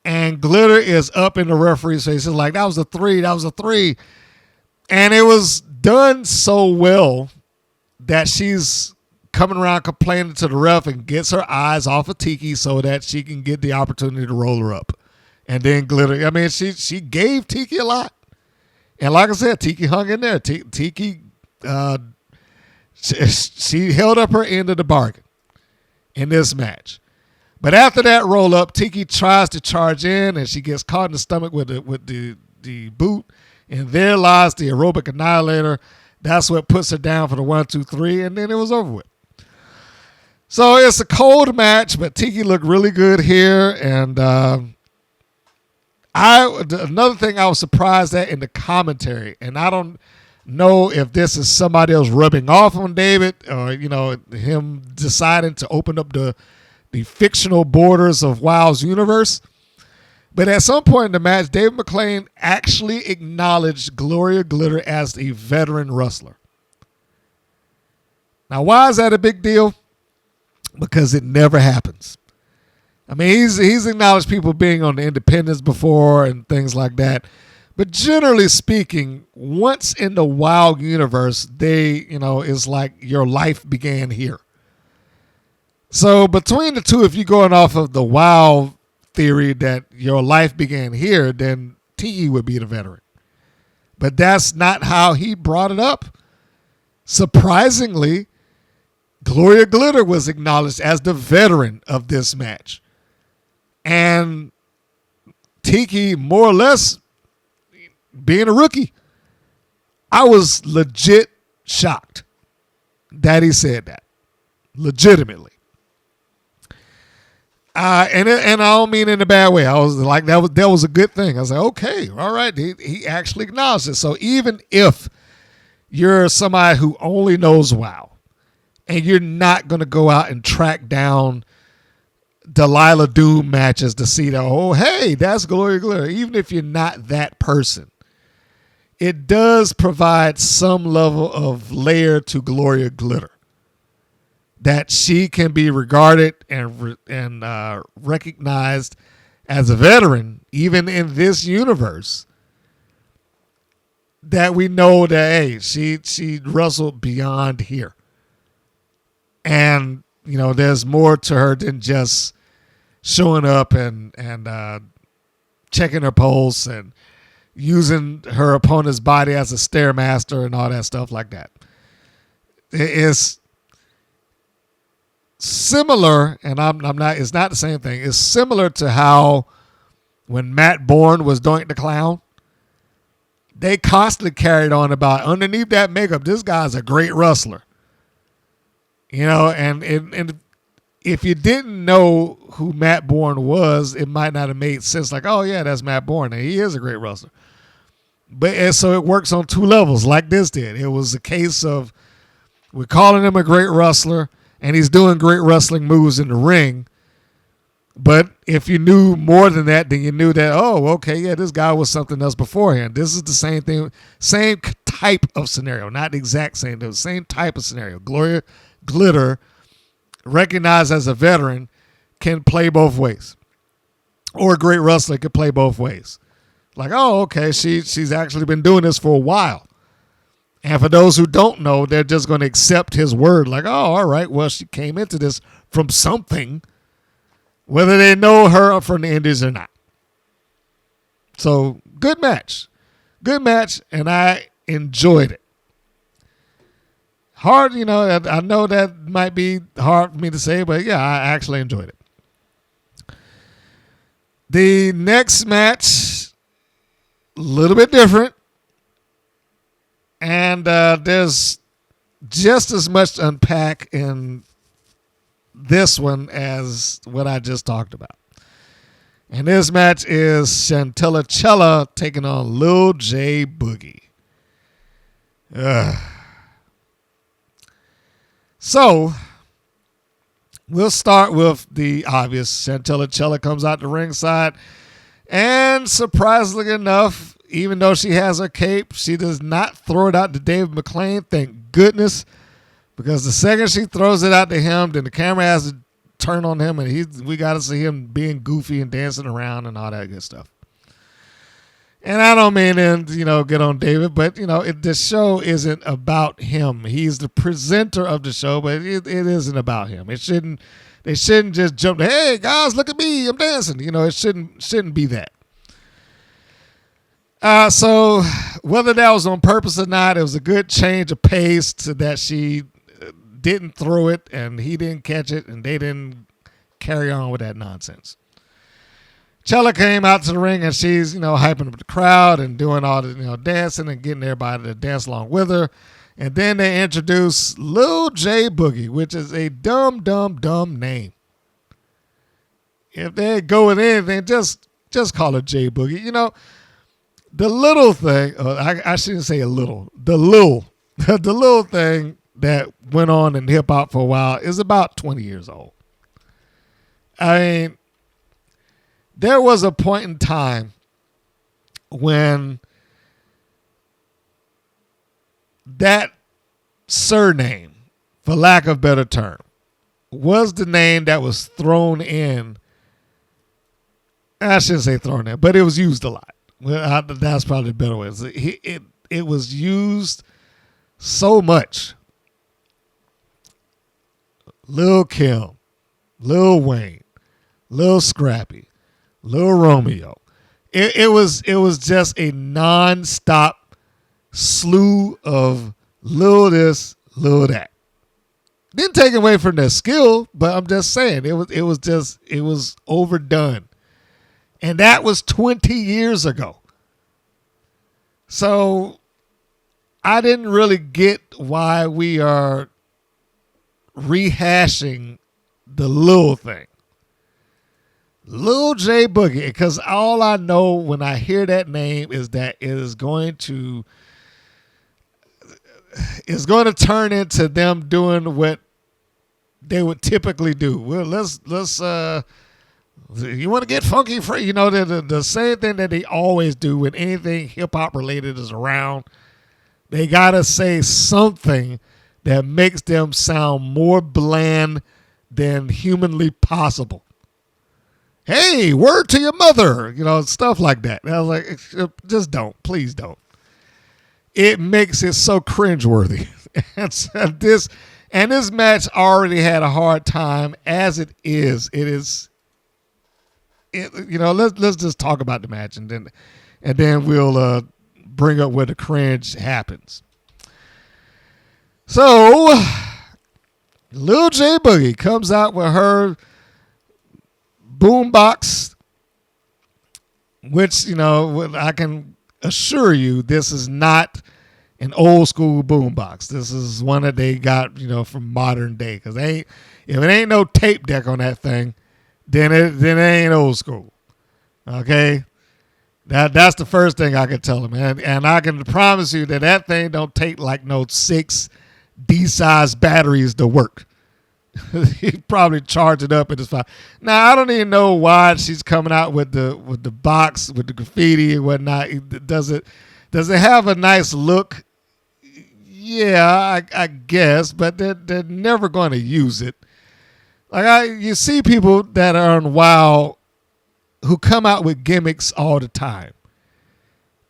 And Glitter is up in the referee's face. It's like, that was a 3. That was a 3. And it was done so well that she's coming around complaining to the ref and gets her eyes off of Tiki so that she can get the opportunity to roll her up. And then Glitter, I mean, she gave Tiki a lot. And like I said, Tiki hung in there. Tiki, she held up her end of the bargain in this match. But after that roll up, Tiki tries to charge in, and she gets caught in the stomach with the boot. And there lies the aerobic annihilator. That's what puts her down for the 1, 2, 3, and then it was over with. So it's a cold match, but Tiki looked really good here. And another thing I was surprised at in the commentary, and I don't know if this is somebody else rubbing off on David or, him deciding to open up the fictional borders of WoW's universe. But at some point in the match, David McClain actually acknowledged Gloria Glitter as a veteran wrestler. Now, why is that a big deal? Because it never happens. I mean, he's acknowledged people being on the independents before and things like that. But generally speaking, once in the WoW universe, it's like your life began here. So between the two, if you're going off of the WoW theory that your life began here, then Tiki would be the veteran. But that's not how he brought it up. Surprisingly, Gloria Glitter was acknowledged as the veteran of this match. And Tiki, more or less, being a rookie, I was legit shocked that he said that. Legitimately. And I don't mean in a bad way. I was like, that was a good thing. I was like, okay, all right. He actually acknowledged it. So even if you're somebody who only knows WoW and you're not going to go out and track down Delilah Doom matches to see that, oh, hey, that's Gloria Glitter. Even if you're not that person, it does provide some level of layer to Gloria Glitter, that she can be regarded and recognized as a veteran, even in this universe, that we know that, hey, she wrestled beyond here. And, there's more to her than just showing up and checking her pulse and using her opponent's body as a stairmaster and all that stuff like that. It's similar, and I'm not. It's not the same thing. It's similar to how when Matt Bourne was Doink the Clown, they constantly carried on about underneath that makeup, this guy's a great wrestler. And if you didn't know who Matt Bourne was, it might not have made sense. Like, oh yeah, that's Matt Bourne, and he is a great wrestler. But so it works on two levels, like this did. It was a case of we're calling him a great wrestler, and he's doing great wrestling moves in the ring. But if you knew more than that, then you knew that, oh, okay, yeah, this guy was something else beforehand. This is the same thing, same type of scenario, not the exact same, the same type of scenario. Gloria Glitter, recognized as a veteran, can play both ways. Or a great wrestler can play both ways. Like, oh, okay, she's actually been doing this for a while. And for those who don't know, they're just going to accept his word. Like, oh, all right, well, she came into this from something, whether they know her from the Indies or not. So, good match. Good match, and I enjoyed it. Hard, I know that might be hard for me to say, but yeah, I actually enjoyed it. The next match, a little bit different. And there's just as much to unpack in this one as what I just talked about. And this match is Chantilly Chella taking on Lil J Boogie. So, we'll start with the obvious. Chantilly Chella comes out the ringside, and surprisingly enough, even though she has her cape, she does not throw it out to David McClain. Thank goodness, because the second she throws it out to him, then the camera has to turn on him, and we got to see him being goofy and dancing around and all that good stuff. And I don't mean to, get on David, but, the show isn't about him. He's the presenter of the show, but it isn't about him. They shouldn't just jump, hey, guys, look at me, I'm dancing. It shouldn't be that. So whether that was on purpose or not, it was a good change of pace to that she didn't throw it and he didn't catch it and they didn't carry on with that nonsense. Chella came out to the ring and she's, hyping up the crowd and doing all the, dancing and getting everybody to dance along with her. And then they introduced Lil J Boogie, which is a dumb name. If they go with anything, just call it J Boogie. The little thing, I shouldn't say a little, the little thing that went on in hip hop for a while is about 20 years old. I mean, there was a point in time when that surname, for lack of a better term, was the name that was thrown in. I shouldn't say thrown in, but it was used a lot. Well, that's probably the better way. It was used so much. Lil Kim, Lil Wayne, Lil Scrappy, Lil Romeo. It was just a non-stop slew of Lil this, Lil that. Didn't take away from their skill, but I'm just saying it was overdone. And that was 20 years ago. So I didn't really get why we are rehashing the Lil thing. Lil J Boogie, because all I know when I hear that name is that it is going to turn into them doing what they would typically do. Well, let's you want to get funky free, the same thing that they always do when anything hip hop related is around. They gotta say something that makes them sound more bland than humanly possible. Hey, word to your mother, stuff like that. And I was like, just don't, please don't. It makes it so cringeworthy. and this match already had a hard time as it is. Let's just talk about the match and then we'll bring up where the cringe happens. So Lil J Boogie comes out with her boombox, which I can assure you this is not an old school boombox. This is one that they got from modern day, because if it ain't no tape deck on that thing, then it ain't old school. Okay? That's the first thing I can tell them. And I can promise you that thing don't take like no 6 D-size batteries to work. He probably charge it up and it's fine. Now, I don't even know why she's coming out with the box, with the graffiti and whatnot. Does it have a nice look? Yeah, I guess, but they're never going to use it. You see people that are on WoW who come out with gimmicks all the time.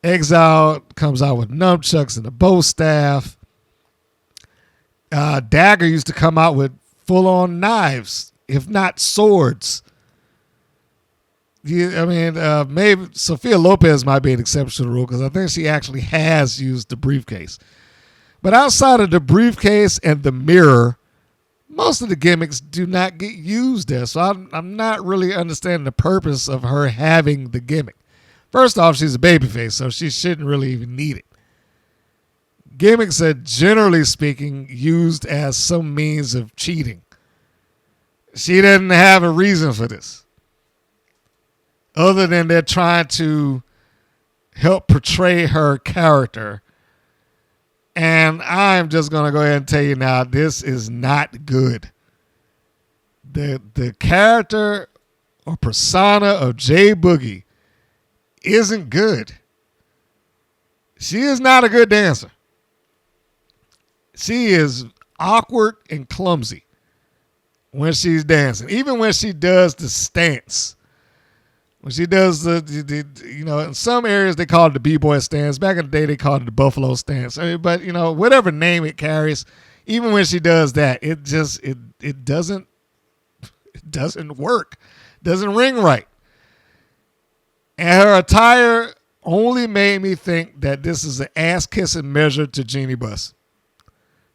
Exile comes out with nunchucks and a bow staff. Dagger used to come out with full-on knives, if not swords. Maybe Sophia Lopez might be an exception to the rule, because I think she actually has used the briefcase. But outside of the briefcase and the mirror, most of the gimmicks do not get used there. So I'm not really understanding the purpose of her having the gimmick. First off, she's a babyface, so she shouldn't really even need it. Gimmicks are, generally speaking, used as some means of cheating. She doesn't have a reason for this, other than they're trying to help portray her character. And I'm just going to go ahead and tell you now, this is not good. The character or persona of J Boogie isn't good. She is not a good dancer. She is awkward and clumsy when she's dancing. Even when she does the stance. When she does in some areas they call it the B-boy stance. Back in the day they called it the buffalo stance. But whatever name it carries, even when she does that, it doesn't work. Doesn't ring right. And her attire only made me think that this is an ass-kissing measure to Jeannie Buss.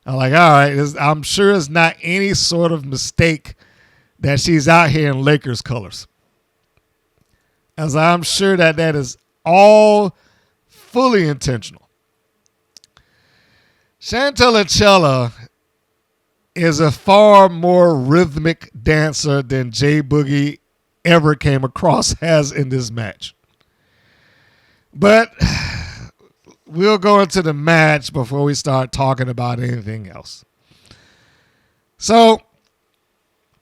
I'm like, all right, I'm sure it's not any sort of mistake that she's out here in Lakers colors. As I'm sure that is all fully intentional. Chantilly Chella is a far more rhythmic dancer than J Boogie ever came across as in this match. But we'll go into the match before we start talking about anything else. So,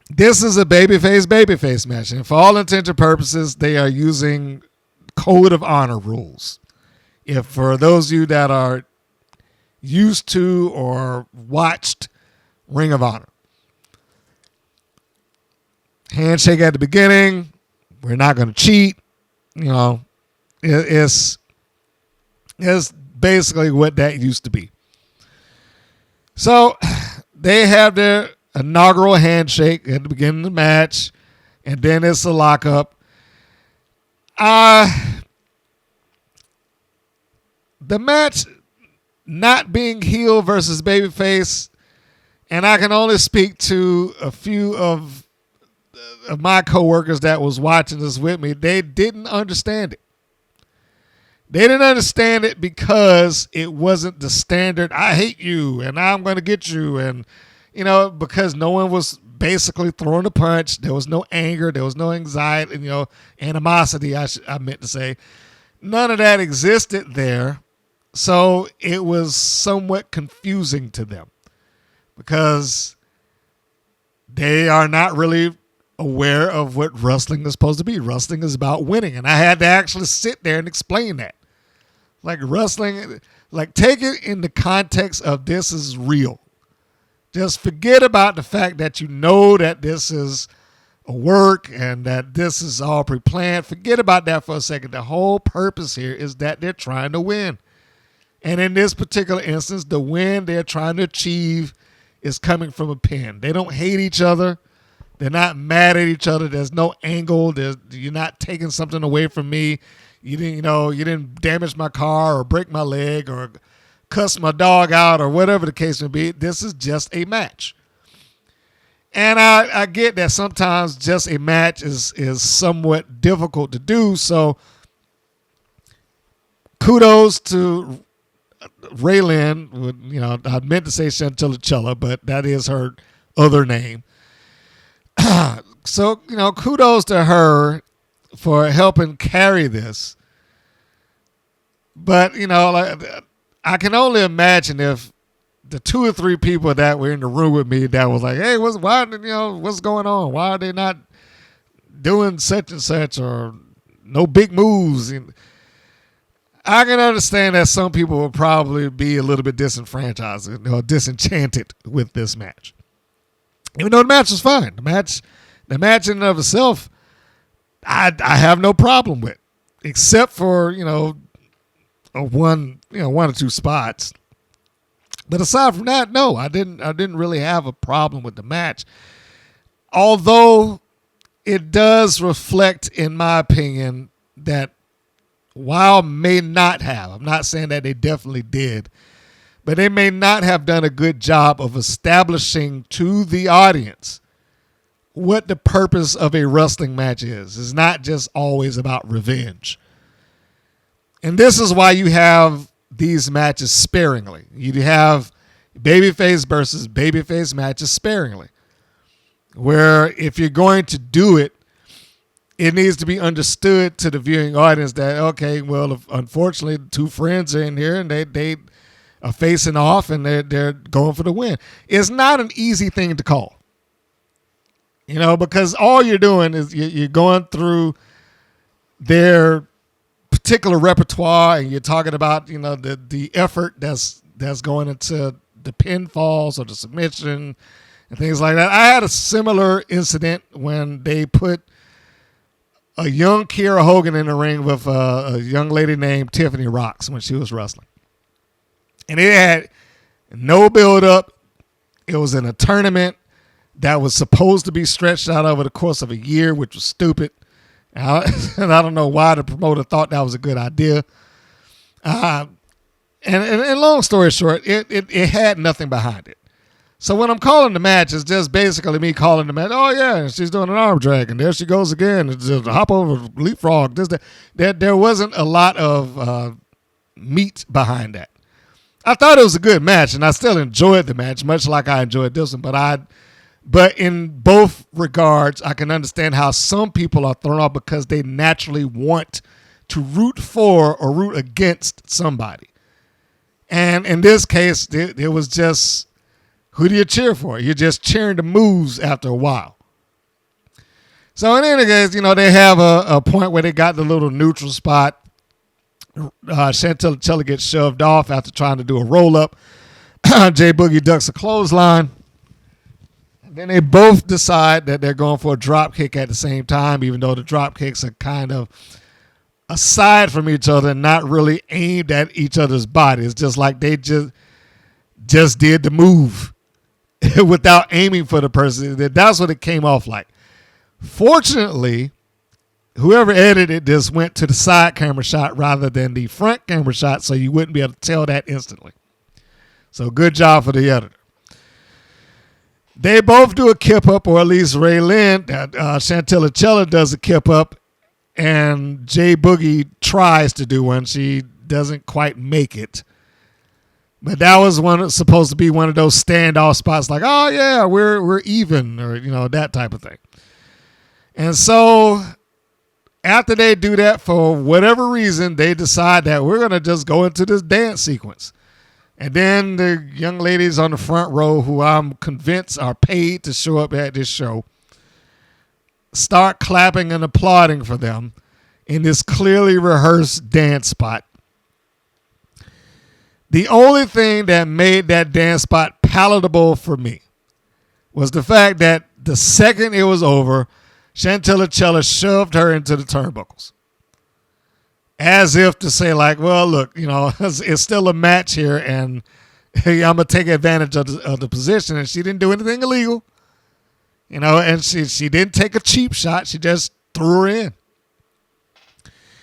this is a babyface match. And for all intents and purposes, they are using Code of Honor rules. If for those of you that are used to or watched Ring of Honor. Handshake at the beginning. We're not going to cheat. You know, it's basically what that used to be. So they have their inaugural handshake at the beginning of the match, and then it's a lockup. The match not being heel versus babyface, and I can only speak to a few of my coworkers that was watching this with me. They didn't understand it. They didn't understand it because it wasn't the standard, I hate you and I'm going to get you. And, you know, because no one was basically throwing a punch. There was no anger. There was no anxiety, you know, animosity, I meant to say. None of that existed there. So it was somewhat confusing to them because they are not really aware of what wrestling is supposed to be. Wrestling is about winning. And I had to actually sit there and explain that. Like wrestling, like take it in the context of this is real. Just forget about the fact that you know that this is a work and that this is all pre-planned. Forget about that for a second. The whole purpose here is that they're trying to win. And in this particular instance, the win they're trying to achieve is coming from a pin. They don't hate each other. They're not mad at each other. There's no angle. You're not taking something away from me. You didn't damage my car or break my leg or cuss my dog out or whatever the case may be. This is just a match. And I get that sometimes just a match is somewhat difficult to do. So kudos to Raylan. You know, I meant to say Chantilly Chella, but that is her other name. So, you know, kudos to her for helping carry this. But, you know, like, I can only imagine if the 2 or 3 people that were in the room with me that was like, hey, what's going on? Why are they not doing such and such or no big moves? And I can understand that some people will probably be a little bit disenfranchised or disenchanted with this match. Even though the match was fine. The match in and of itself, I have no problem with, except for, you know, one or two spots. But aside from that, no, I didn't really have a problem with the match. Although it does reflect, in my opinion, that while may not have, I'm not saying that they definitely did, but they may not have done a good job of establishing to the audience what the purpose of a wrestling match is. It's not just always about revenge. And this is why you have these matches sparingly. You have babyface versus babyface matches sparingly. Where if you're going to do it, it needs to be understood to the viewing audience that, okay, well, unfortunately, 2 friends are in here and they are facing off and they're going for the win. It's not an easy thing to call. You know, because all you're doing is you're going through their particular repertoire and you're talking about, you know, the effort that's going into the pinfalls or the submission and things like that. I had a similar incident when they put a young Kiera Hogan in the ring with a young lady named Tiffany Rocks when she was wrestling. And it had no build-up. It was in a tournament that was supposed to be stretched out over the course of a year, which was stupid. And I don't know why the promoter thought that was a good idea. And long story short, it had nothing behind it. So when I'm calling the match, it's just basically me calling the match. Oh, yeah, she's doing an arm drag, and there she goes again. It's just a hop over, leapfrog. There wasn't a lot of meat behind that. I thought it was a good match, and I still enjoyed the match, much like I enjoyed this one. But in both regards, I can understand how some people are thrown off because they naturally want to root for or root against somebody. And in this case, it was just, who do you cheer for? You're just cheering the moves after a while. So in any case, they have a point where they got the little neutral spot. Chantilly gets shoved off after trying to do a roll-up. J Boogie ducks a clothesline. Then they both decide that they're going for a drop kick at the same time, even though the drop kicks are kind of aside from each other and not really aimed at each other's body. It's just like they just did the move without aiming for the person. That's what it came off like. Fortunately, whoever edited this went to the side camera shot rather than the front camera shot, so you wouldn't be able to tell that instantly. So good job for the editor. They both do a kip up, or at least Ray Lynn, Chantilly Chella does a kip up, and J Boogie tries to do one. She doesn't quite make it. But that was supposed to be one of those standoff spots, like, oh yeah, we're even, or that type of thing. And so after they do that, for whatever reason, they decide that we're gonna just go into this dance sequence. And then the young ladies on the front row, who I'm convinced are paid to show up at this show, start clapping and applauding for them in this clearly rehearsed dance spot. The only thing that made that dance spot palatable for me was the fact that the second it was over, Chantilly Chella shoved her into the turnbuckles. As if to say, like, well, look, it's still a match here, and hey, I'm going to take advantage of the position. And she didn't do anything illegal, and she didn't take a cheap shot. She just threw her in.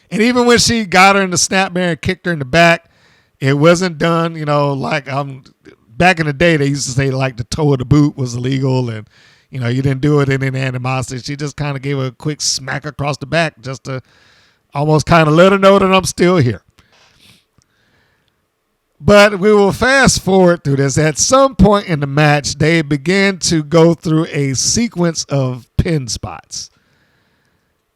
And even when she got her in the snapmare and kicked her in the back, it wasn't done, like back in the day, they used to say, like, the toe of the boot was illegal, and, you didn't do it in any animosity. She just kind of gave her a quick smack across the back just to almost kind of let her know that I'm still here. But we will fast forward through this. At some point in the match, they begin to go through a sequence of pin spots.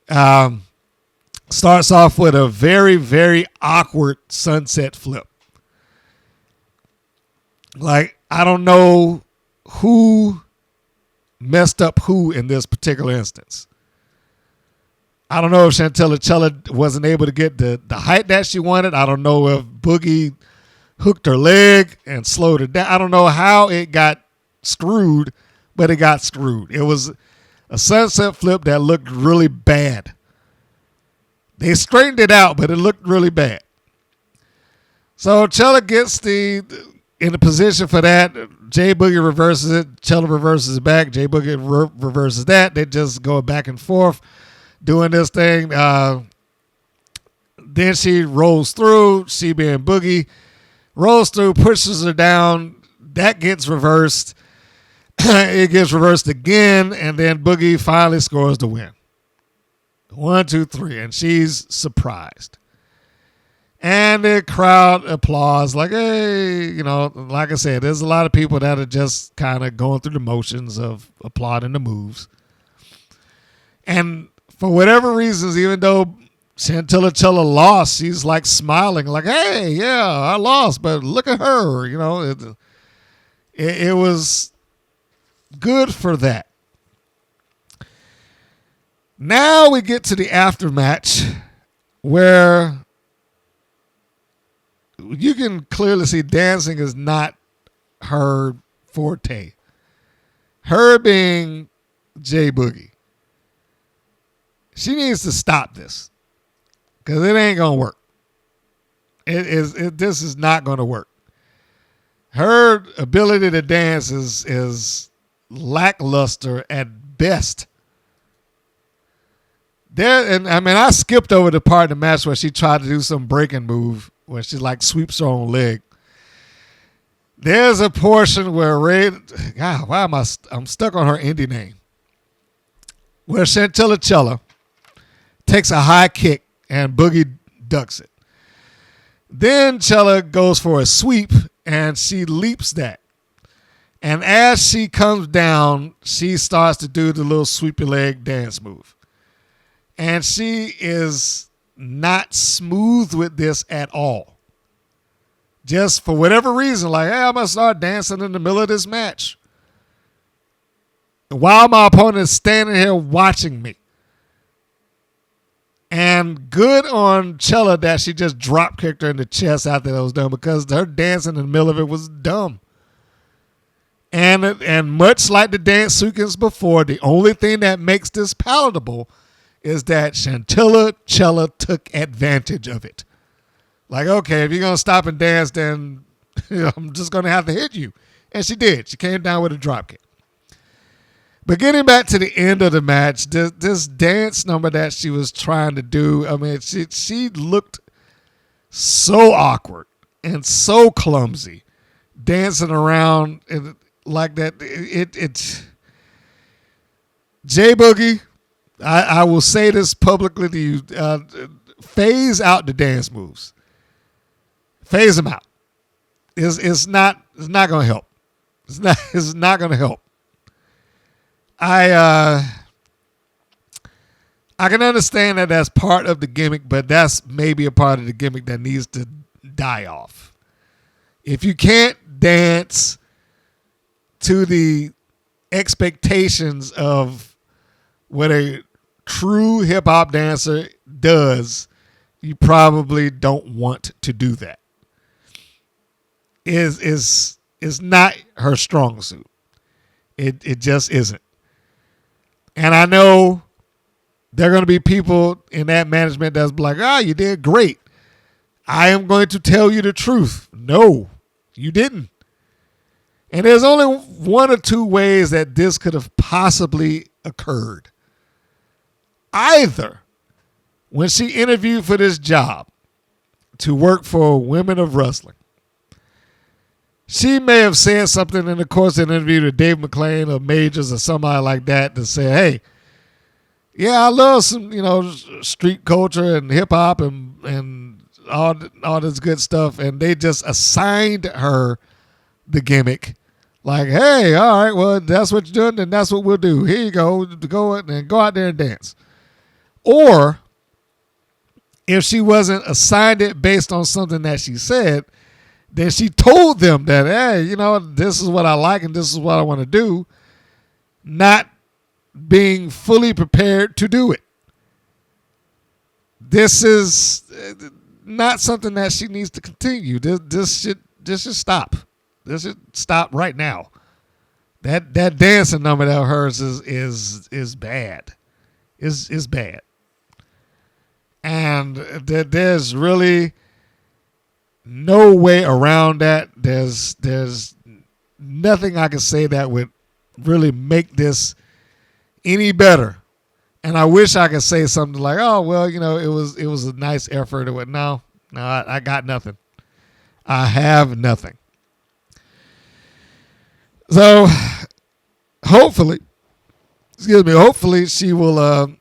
Starts off with a very, very awkward sunset flip. Like, I don't know who messed up who in this particular instance. I don't know if Chantilly Chella wasn't able to get the height that she wanted. I don't know if Boogie hooked her leg and slowed her down. I don't know how it got screwed, but it got screwed. It was a sunset flip that looked really bad. They straightened it out, but it looked really bad. So Chella gets in the position for that. J Boogie reverses it. Chella reverses it back. J Boogie reverses that. They just go back and forth doing this thing. Then she rolls through. She being Boogie rolls through, pushes her down. That gets reversed. It gets reversed again, and then Boogie finally scores the win. 1, 2, 3, and she's surprised. And the crowd applauds like, hey, like I said, there's a lot of people that are just kind of going through the motions of applauding the moves. And for whatever reasons, even though Chantilly Chella lost, she's like smiling, like, hey, yeah, I lost, but look at her. It was good for that. Now we get to the aftermatch where you can clearly see dancing is not her forte. Her being J Boogie. She needs to stop this because it ain't going to work. This is not going to work. Her ability to dance is lackluster at best. And I mean, I skipped over the part of the match where she tried to do some breaking move where she like sweeps her own leg. There's a portion where God, why am I'm stuck on her indie name. Where Chantilly Chella takes a high kick and Boogie ducks it. Then Chella goes for a sweep and she leaps that. And as she comes down, she starts to do the little sweep your leg dance move. And she is not smooth with this at all. Just for whatever reason, like, hey, I'm going to start dancing in the middle of this match. While my opponent is standing here watching me. And good on Chella that she just drop kicked her in the chest after that was done, because her dancing in the middle of it was dumb. And much like the dance sequence before, the only thing that makes this palatable is that Chantilly Chella took advantage of it. Like, okay, if you're going to stop and dance, then I'm just going to have to hit you. And she did. She came down with a drop kick. But getting back to the end of the match, this dance number that she was trying to do, I mean, she looked so awkward and so clumsy dancing around like that. It's J Boogie, I will say this publicly to you, phase out the dance moves. Phase them out. It's not going to help. It's not going to help. I can understand that that's part of the gimmick, but that's maybe a part of the gimmick that needs to die off. If you can't dance to the expectations of what a true hip hop dancer does, you probably don't want to do that. Is not her strong suit. It just isn't. And I know there are going to be people in that management that's like, you did great. I am going to tell you the truth. No, you didn't. And there's only one or two ways that this could have possibly occurred. Either when she interviewed for this job to work for Women of Wrestling, she may have said something in the course of an interview to Dave McClain or Majors or somebody like that to say, hey, yeah, I love some, street culture and hip hop and all this good stuff. And they just assigned her the gimmick. Like, hey, all right, well, that's what you're doing, then that's what we'll do. Here you go. Go out there and dance. Or if she wasn't assigned it based on something that she said, then she told them that, hey, this is what I like and this is what I want to do, not being fully prepared to do it. This is not something that she needs to continue. This should stop. This should stop right now. That dancing number of hers is bad. Is bad. And there's really no way around that. There's nothing I can say that would really make this any better. And I wish I could say something like, oh, well, it was a nice effort. Or what? No, I got nothing. I have nothing. So hopefully she will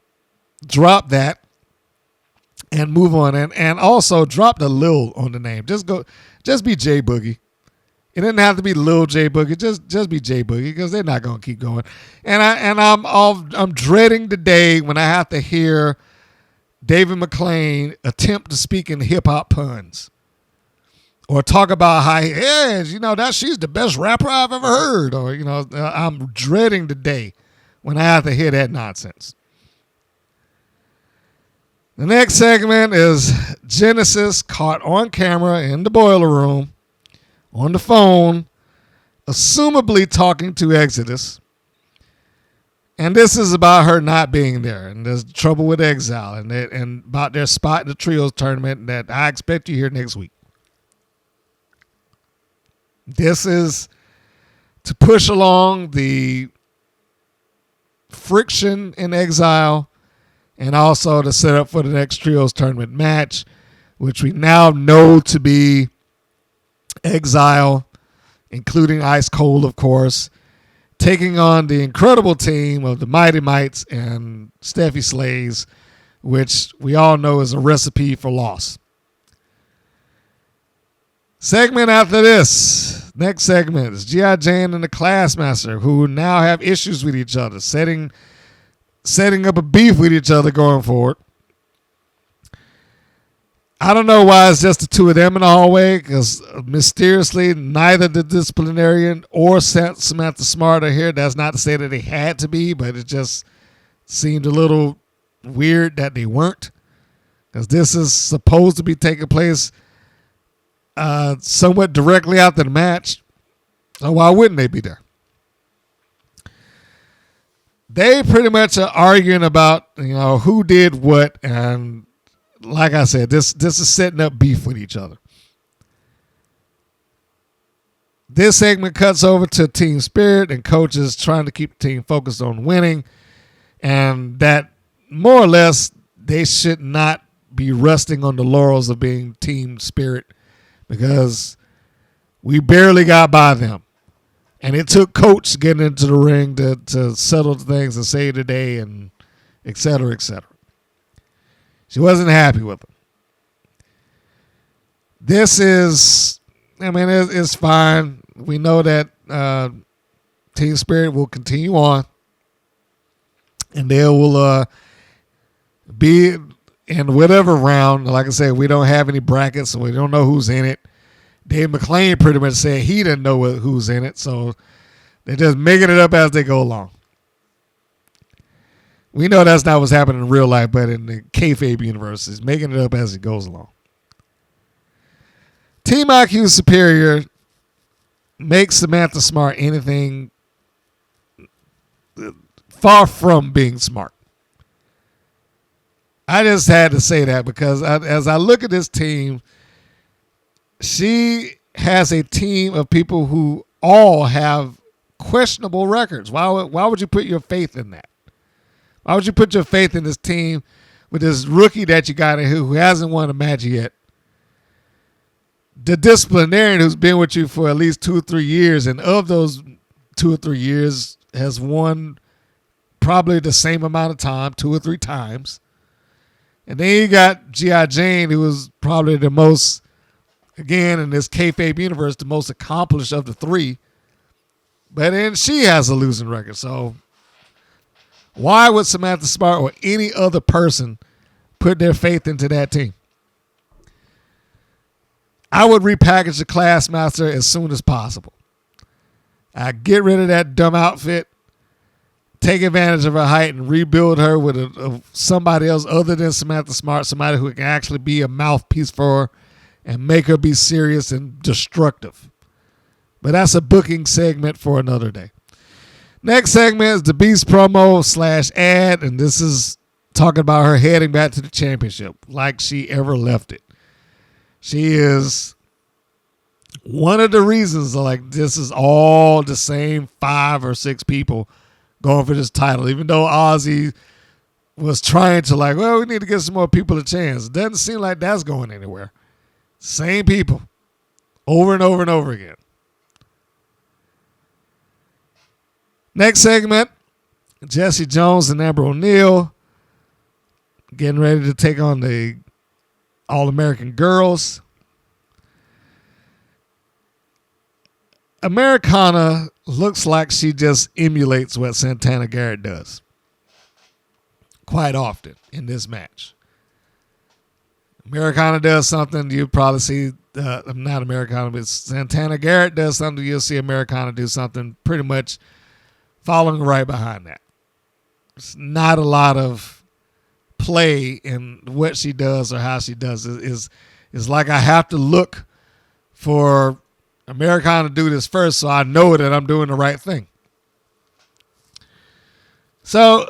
drop that and move on, and also drop the Lil on the name. Just be J Boogie. It didn't have to be Lil J Boogie. Just be J Boogie, because they're not gonna keep going. And I'm dreading the day when I have to hear David McClain attempt to speak in hip hop puns, or talk about how she's the best rapper I've ever heard, or I'm dreading the day when I have to hear that nonsense. The next segment is Genesis caught on camera in the boiler room, on the phone, assumably talking to Exodus. And this is about her not being there, and there's trouble with Exile, and about their spot in the trios tournament that I expect you here next week. This is to push along the friction in Exile and also to set up for the next Trios Tournament match, which we now know to be Exile, including Ice Cold, of course, taking on the incredible team of the Mighty Mites and Steffi Slays, which we all know is a recipe for loss. Segment after this, next segment is G.I. Jane and the Classmaster, who now have issues with each other, setting up a beef with each other going forward. I don't know why it's just the two of them in the hallway, because mysteriously neither the disciplinarian or Samantha Smart are here. That's not to say that they had to be, but it just seemed a little weird that they weren't, because this is supposed to be taking place somewhat directly after the match. So why wouldn't they be there? They pretty much are arguing about, who did what, and like I said, this is setting up beef with each other. This segment cuts over to Team Spirit and coaches trying to keep the team focused on winning, and that more or less they should not be resting on the laurels of being Team Spirit, because we barely got by them. And it took Coach getting into the ring to settle things and save the day and et cetera, et cetera. She wasn't happy with them. This is, it's fine. We know that Team Spirit will continue on. And they will be in whatever round. Like I said, we don't have any brackets, so we don't know who's in it. Dave McClain pretty much said he didn't know who's in it, so they're just making it up as they go along. We know that's not what's happening in real life, but in the kayfabe universe, it's making it up as it goes along. Team IQ Superior makes Samantha Smart anything far from being smart. I just had to say that because as I look at this team, she has a team of people who all have questionable records. Why would you put your faith in that? Why would you put your faith in this team with this rookie that you got in who hasn't won a match yet? The disciplinarian who's been with you for at least 2 or 3 years, and of those 2 or 3 years has won probably the same amount of time, 2 or 3 times. And then you got G.I. Jane, who was probably the most, again, in this kayfabe universe, the most accomplished of the 3. But then she has a losing record. So why would Samantha Smart or any other person put their faith into that team? I would repackage the Classmaster as soon as possible. I'd get rid of that dumb outfit, take advantage of her height, and rebuild her with somebody else other than Samantha Smart, somebody who can actually be a mouthpiece for her and make her be serious and destructive. But that's a booking segment for another day. Next segment is the Beast promo / ad, and this is talking about her heading back to the championship like she ever left it. She is one of the reasons, like, this is all the same 5 or 6 people going for this title, even though Ozzy was trying to, we need to give some more people a chance. It doesn't seem like that's going anywhere. Same people over and over and over again. Next segment, Jessie Jones and Amber O Neal getting ready to take on the All-American Girls. Americana looks like she just emulates what Santana Garrett does quite often in this match. Americana does something, you probably see, not Americana, but Santana Garrett does something, you'll see Americana do something pretty much following right behind that. It's not a lot of play in what she does or how she does it. It's like I have to look for Americana to do this first so I know that I'm doing the right thing. So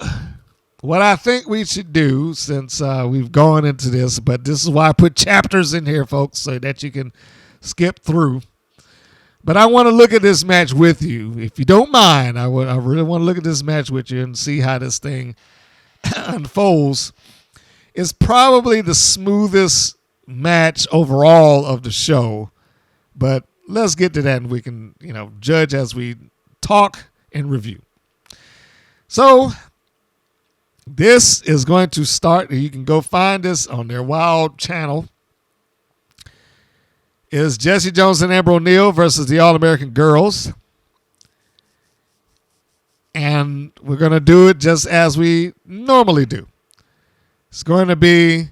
what I think we should do, since we've gone into this, but this is why I put chapters in here, folks, so that you can skip through. But I want to look at this match with you. If you don't mind, I really want to look at this match with you and see how this thing unfolds, is probably the smoothest match overall of the show. But let's get to that and we can, judge as we talk and review. So this is going to start. You can go find this on their Wild channel. It is Jessie Jones and Amber O Neal versus the All-American Girls. And we're going to do it just as we normally do. It's going to be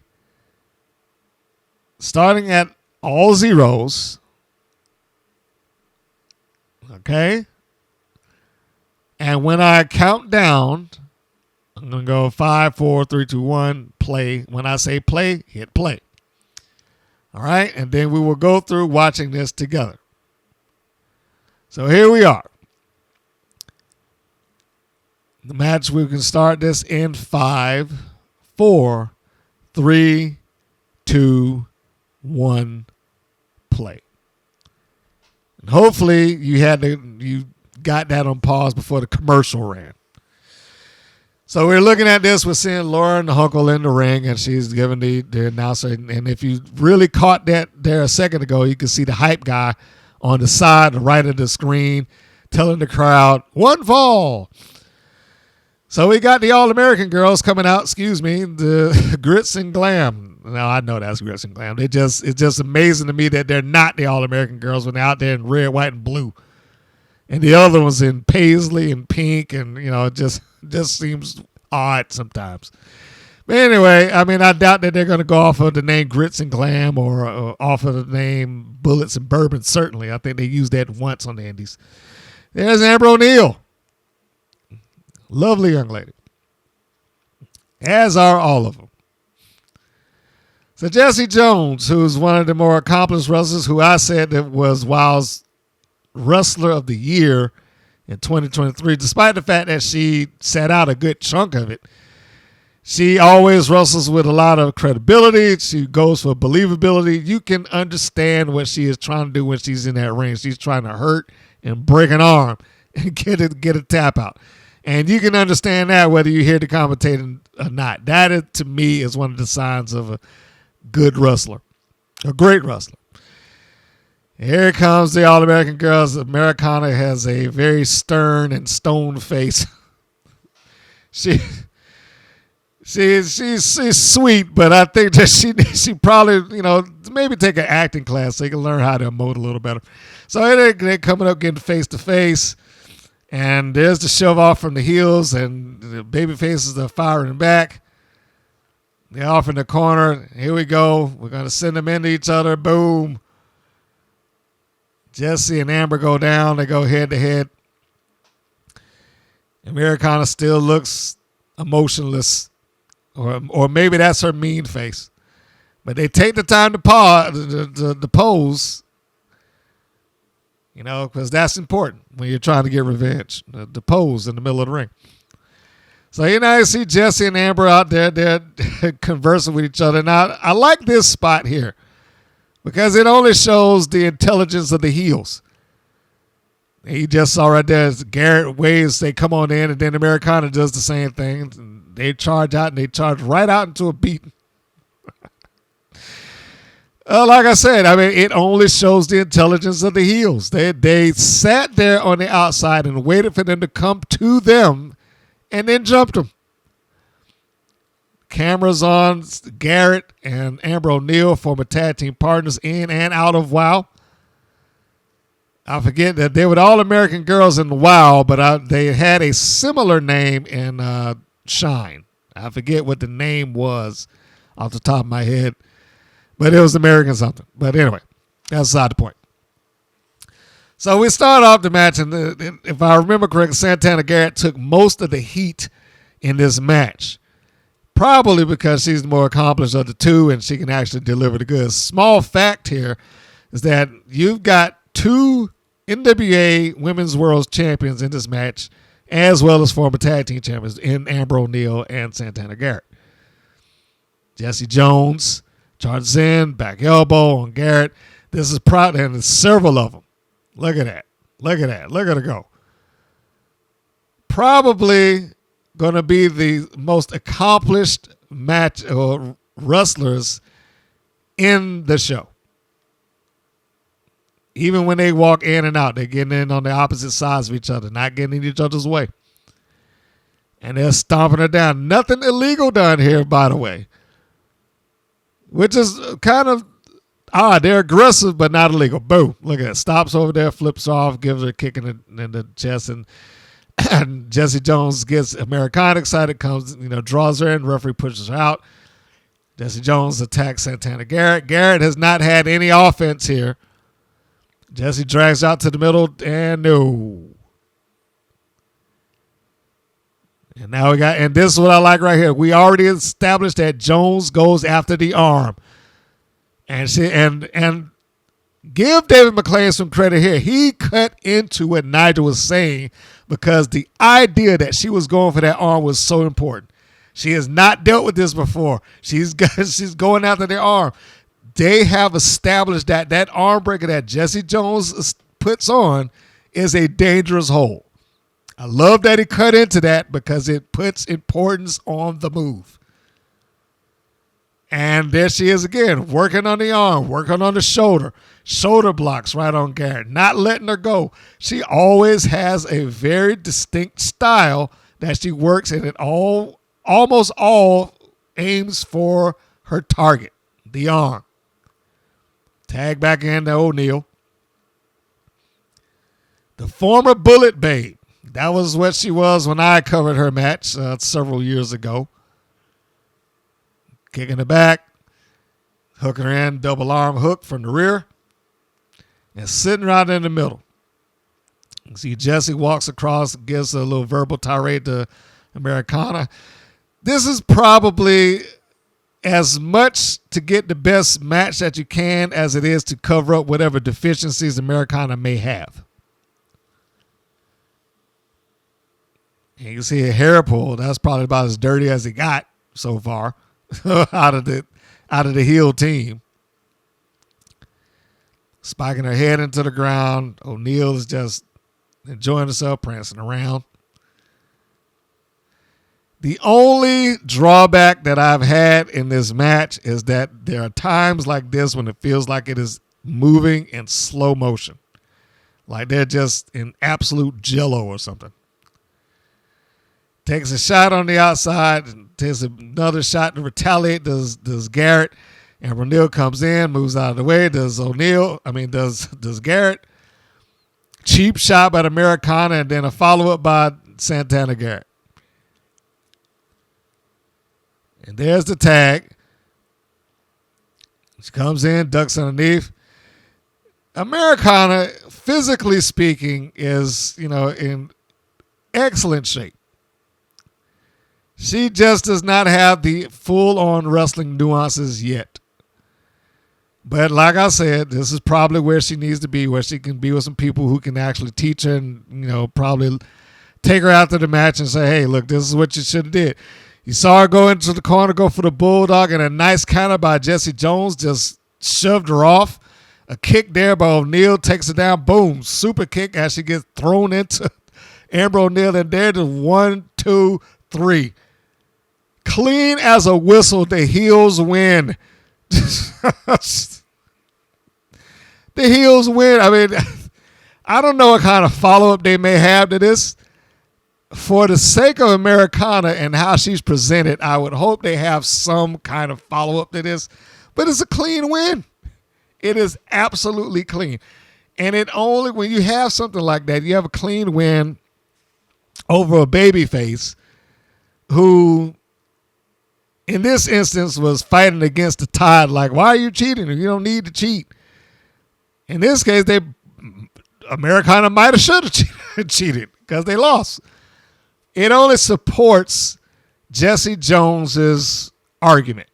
starting at all zeros. Okay? And when I count down, I'm going to go 5, 4, 3, 2, 1, play. When I say play, hit play. All right? And then we will go through watching this together. So here we are. The match, we can start this in 5, 4, 3, 2, 1, play. And hopefully you got that on pause before the commercial ran. So we're looking at this. We're seeing Lauren Hunkle in the ring, and she's giving the announcer. And if you really caught that there a second ago, you can see the hype guy on the side, the right of the screen, telling the crowd, 1 fall. So we got the All-American Girls coming out, the Grits and Glam. Now, I know that's Grits and Glam. It's just amazing to me that they're not the All-American Girls when they're out there in red, white, and blue. And the other one's in paisley and pink, and, it just seems odd sometimes. But anyway, I doubt that they're going to go off of the name Grits and Glam or off of the name Bullets and Bourbon, certainly. I think they used that once on the Indies. There's Amber O Neal. Lovely young lady. As are all of them. So Jessie Jones, who's one of the more accomplished wrestlers, who I said that was Wild's Wrestler of the Year in 2023, despite the fact that she sat out a good chunk of it. She always wrestles with a lot of credibility. She goes for believability. You can understand what she is trying to do when she's in that ring. She's trying to hurt and break an arm and get a tap out. And you can understand that whether you hear the commentating or not. That, to me, is one of the signs of a good wrestler, a great wrestler. Here comes the All-American Girls. Americana has a very stern and stone face. She's sweet, but I think that she probably, maybe take an acting class so you can learn how to emote a little better. So they're coming up getting face to face. And there's the shove off from the heels, and the baby faces are firing back. They're off in the corner. Here we go. We're going to send them into each other. Boom. Jessie and Amber go down. They go head to head. Americana still looks emotionless, or maybe that's her mean face. But they take the time to pause, the pose. Because that's important when you're trying to get revenge. The pose in the middle of the ring. So, you see Jessie and Amber out there. They're conversing with each other. Now, I like this spot here because it only shows the intelligence of the heels. You just saw right there as Garrett waves, they come on in, and then Americana does the same thing. They charge out, and they charge right out into a beating. Like I said, it only shows the intelligence of the heels. They sat there on the outside and waited for them to come to them and then jumped them. Cameras on Garrett and Amber O Neal, former tag team partners in and out of WoW. I forget that they were the All-American Girls in WoW, but they had a similar name in Shine. I forget what the name was off the top of my head. But it was American something. But anyway, that's beside the point. So we start off the match, and if I remember correctly, Santana Garrett took most of the heat in this match. Probably because she's the more accomplished of the two, and she can actually deliver the goods. Small fact here is that you've got 2 NWA Women's World Champions in this match, as well as former tag team champions in Amber O Neal and Santana Garrett. Jessie Jones charges in, back elbow on Garrett. This is proud, and there's several of them. Look at that. Look at that. Look at her go. Probably going to be the most accomplished match or wrestlers in the show. Even when they walk in and out, they're getting in on the opposite sides of each other, not getting in each other's way. And they're stomping her down. Nothing illegal done here, by the way. Which is kind of odd. They're aggressive, but not illegal. Boom. Look at that. Stops over there, flips off, gives her a kick in the chest, and Jessie Jones gets Americana excited, comes, draws her in, referee pushes her out. Jessie Jones attacks Santana Garrett. Garrett has not had any offense here. Jessie drags out to the middle, and no. And now and this is what I like right here. We already established that Jones goes after the arm. And give David McClain some credit here. He cut into what Nigel was saying because the idea that she was going for that arm was so important. She has not dealt with this before. She's going after the arm. They have established that arm breaker that Jessie Jones puts on is a dangerous hold. I love that he cut into that because it puts importance on the move. And there she is again, working on the arm, working on the shoulder. Shoulder blocks right on Garrett, not letting her go. She always has a very distinct style that she works, and it almost all aims for her target, the arm. Tag back into O'Neal. The former Bullet Babe. That was what she was when I covered her match several years ago. Kicking it back. Hooking her in. Double arm hook from the rear. And sitting right in the middle. You see Jessie walks across, gives a little verbal tirade to Americana. This is probably as much to get the best match that you can as it is to cover up whatever deficiencies Americana may have. And you can see a hair pull. That's probably about as dirty as it got so far out of the heel team. Spiking her head into the ground. O'Neal is just enjoying herself, prancing around. The only drawback that I've had in this match is that there are times like this when it feels like it is moving in slow motion. Like they're just in absolute jello or something. Takes a shot on the outside, and takes another shot to retaliate, does Garrett. And O'Neal comes in, moves out of the way, does Garrett. Cheap shot by the Americana, and then a follow-up by Santana Garrett. And there's the tag. She comes in, ducks underneath. Americana, physically speaking, is, in excellent shape. She just does not have the full-on wrestling nuances yet. But like I said, this is probably where she needs to be, where she can be with some people who can actually teach her and, probably take her after the match and say, hey, look, this is what you should have did. You saw her go into the corner, go for the bulldog, and a nice counter by Jessie Jones just shoved her off. A kick there by O'Neal takes her down. Boom, super kick as she gets thrown into Amber O Neal. And there, the 1, 2, 3. Clean as a whistle, the heels win. The heels win. I mean, I don't know what kind of follow-up they may have to this. For the sake of Americana and how she's presented, I would hope they have some kind of follow-up to this. But it's a clean win. It is absolutely clean. And when you have something like that, you have a clean win over a babyface who, in this instance, was fighting against the tide. Like, why are you cheating? You don't need to cheat. In this case, Americana might have should have cheated because they lost. It only supports Jessie Jones's argument.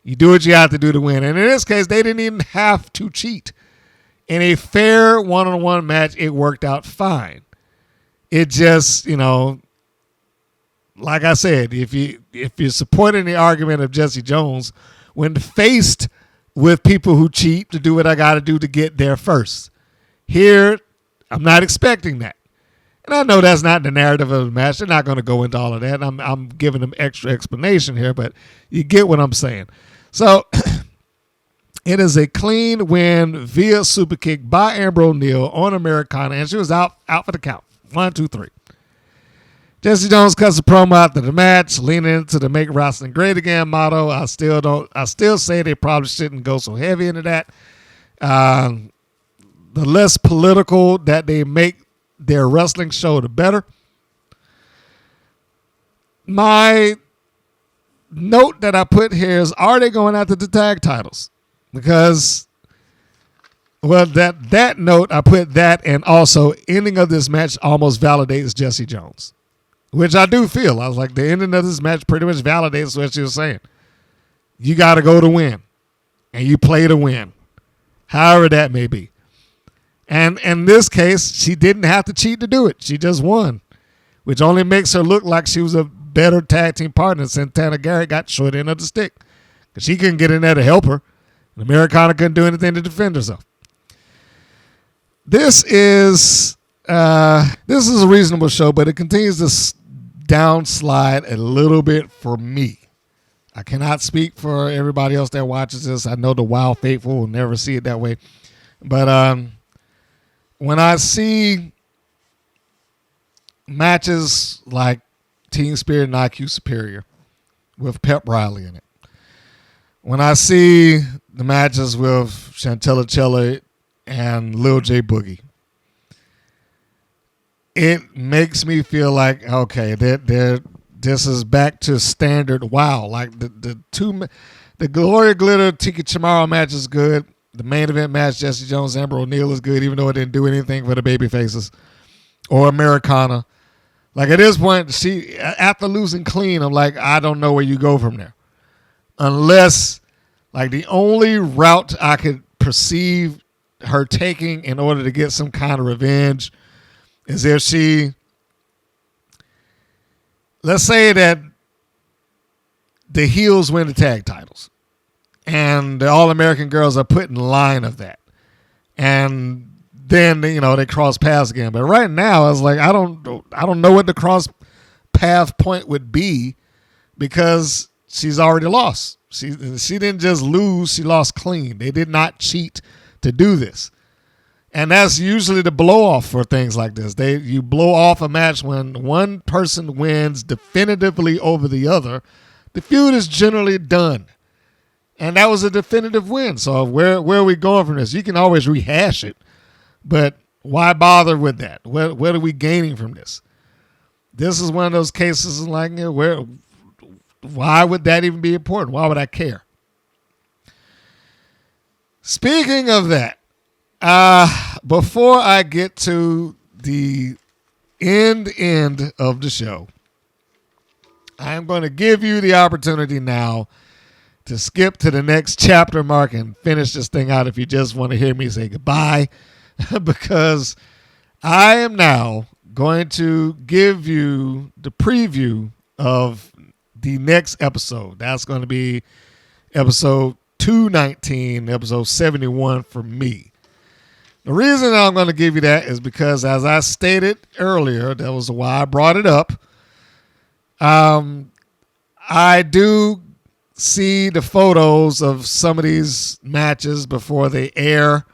You do what you have to do to win. And in this case, they didn't even have to cheat. In a fair one-on-one match, it worked out fine. It just, like I said, if you're supporting the argument of Jessie Jones, when faced with people who cheat, to do what I got to do to get there first. Here, I'm not expecting that. And I know that's not the narrative of the match. They're not going to go into all of that. I'm giving them extra explanation here, but you get what I'm saying. So it is a clean win via super kick by Amber O Neal on Americana, and she was out for the count. 1, 2, 3. Jessie Jones cuts a promo after the match, leaning into the "Make Wrestling Great Again" motto. I still say they probably shouldn't go so heavy into that. The less political that they make their wrestling show, the better. My note that I put here is, are they going after the tag titles? Because, well, that note, I put that, and also ending of this match almost validates Jessie Jones, which I do feel. I was like, the ending of this match pretty much validates what she was saying. You got to go to win, and you play to win, however that may be. And in this case, she didn't have to cheat to do it. She just won, which only makes her look like she was a better tag team partner. Santana Garrett got short end of the stick because she couldn't get in there to help her. And Americana couldn't do anything to defend herself. This is a reasonable show, but it continues to downslide a little bit for me. I cannot speak for everybody else that watches this. I know the Wild Faithful will never see it that way. But when I see matches like Team Spirit and IQ Superior with Pep Riley in it, when I see the matches with Chantilly, Chella, and Lil J Boogie, it makes me feel like, okay, this is back to standard WoW. Like the Gloria Glitter Tiki Charmorro match is good. The main event match, Jessie Jones, Amber O Neal, is good, even though it didn't do anything for the baby faces. Or Americana. Like, at this point, after losing clean, I'm like, I don't know where you go from there. Unless, like, the only route I could perceive her taking in order to get some kind of revenge is if she, let's say that the heels win the tag titles and the All-American girls are put in line of that. And then, they cross paths again. But right now, I was like, I don't know what the cross path point would be, because she's already lost. She didn't just lose, she lost clean. They did not cheat to do this. And that's usually the blow off for things like this. You blow off a match when one person wins definitively over the other. The feud is generally done. And that was a definitive win. So where are we going from this? You can always rehash it, but why bother with that? What are we gaining from this? This is one of those cases like, why would that even be important? Why would I care? Speaking of that, before I get to the end of the show, I am going to give you the opportunity now to skip to the next chapter mark and finish this thing out if you just want to hear me say goodbye, because I am now going to give you the preview of the next episode. That's going to be episode 219, episode 71 for me. The reason I'm going to give you that is because, as I stated earlier, that was why I brought it up. I do see the photos of some of these matches before they air,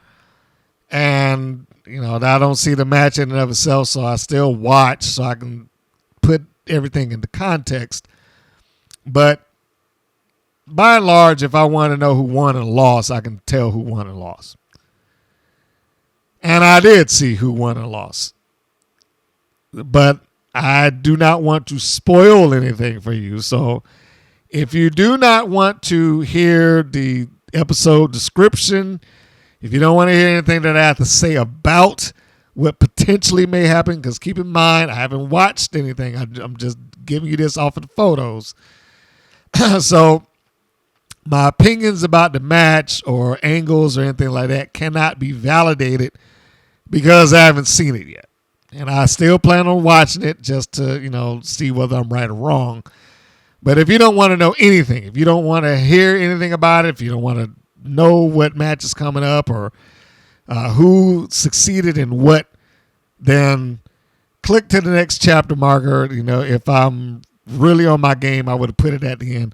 and I don't see the match in and of itself, so I still watch so I can put everything into context. But by and large, if I want to know who won and lost, I can tell who won and lost. And I did see who won and lost. But I do not want to spoil anything for you. So if you do not want to hear the episode description, if you don't want to hear anything that I have to say about what potentially may happen, because keep in mind, I haven't watched anything. I'm just giving you this off of the photos. So my opinions about the match or angles or anything like that cannot be validated because I haven't seen it yet. And I still plan on watching it just to, see whether I'm right or wrong. But if you don't want to know anything, if you don't want to hear anything about it, if you don't want to know what match is coming up or who succeeded in what, then click to the next chapter marker. You know, if I'm really on my game, I would have put it at the end.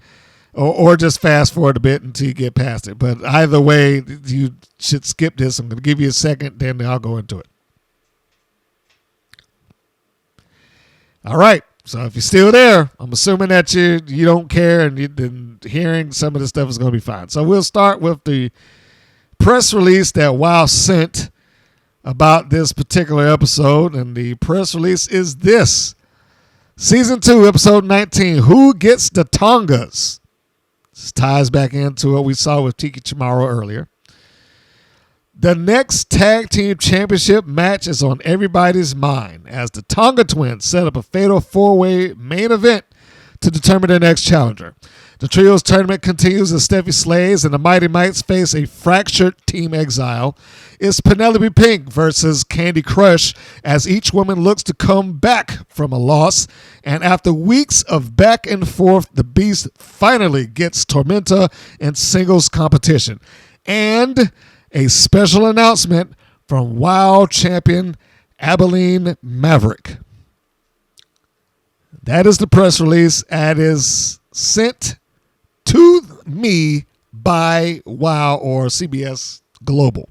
Or just fast forward a bit until you get past it. But either way, you should skip this. I'm going to give you a second, then I'll go into it. All right. So if you're still there, I'm assuming that you don't care and hearing some of this stuff is going to be fine. So we'll start with the press release that WoW sent about this particular episode. And the press release is this. Season 2, episode 19, Who Gets the Tongas? This ties back into what we saw with Tiki Charmorro earlier. The next tag team championship match is on everybody's mind as the Tonga Twins set up a fatal 4-way main event to determine their next challenger. The trios tournament continues as Steffi Slays and the Mighty Mites face a fractured Team Exile. It's Penelope Pink versus Candy Crush as each woman looks to come back from a loss. And after weeks of back and forth, the Beast finally gets Tormenta in singles competition. And a special announcement from WoW champion Abilene Maverick. That is the press release. That is sent to me by WoW or CBS Global.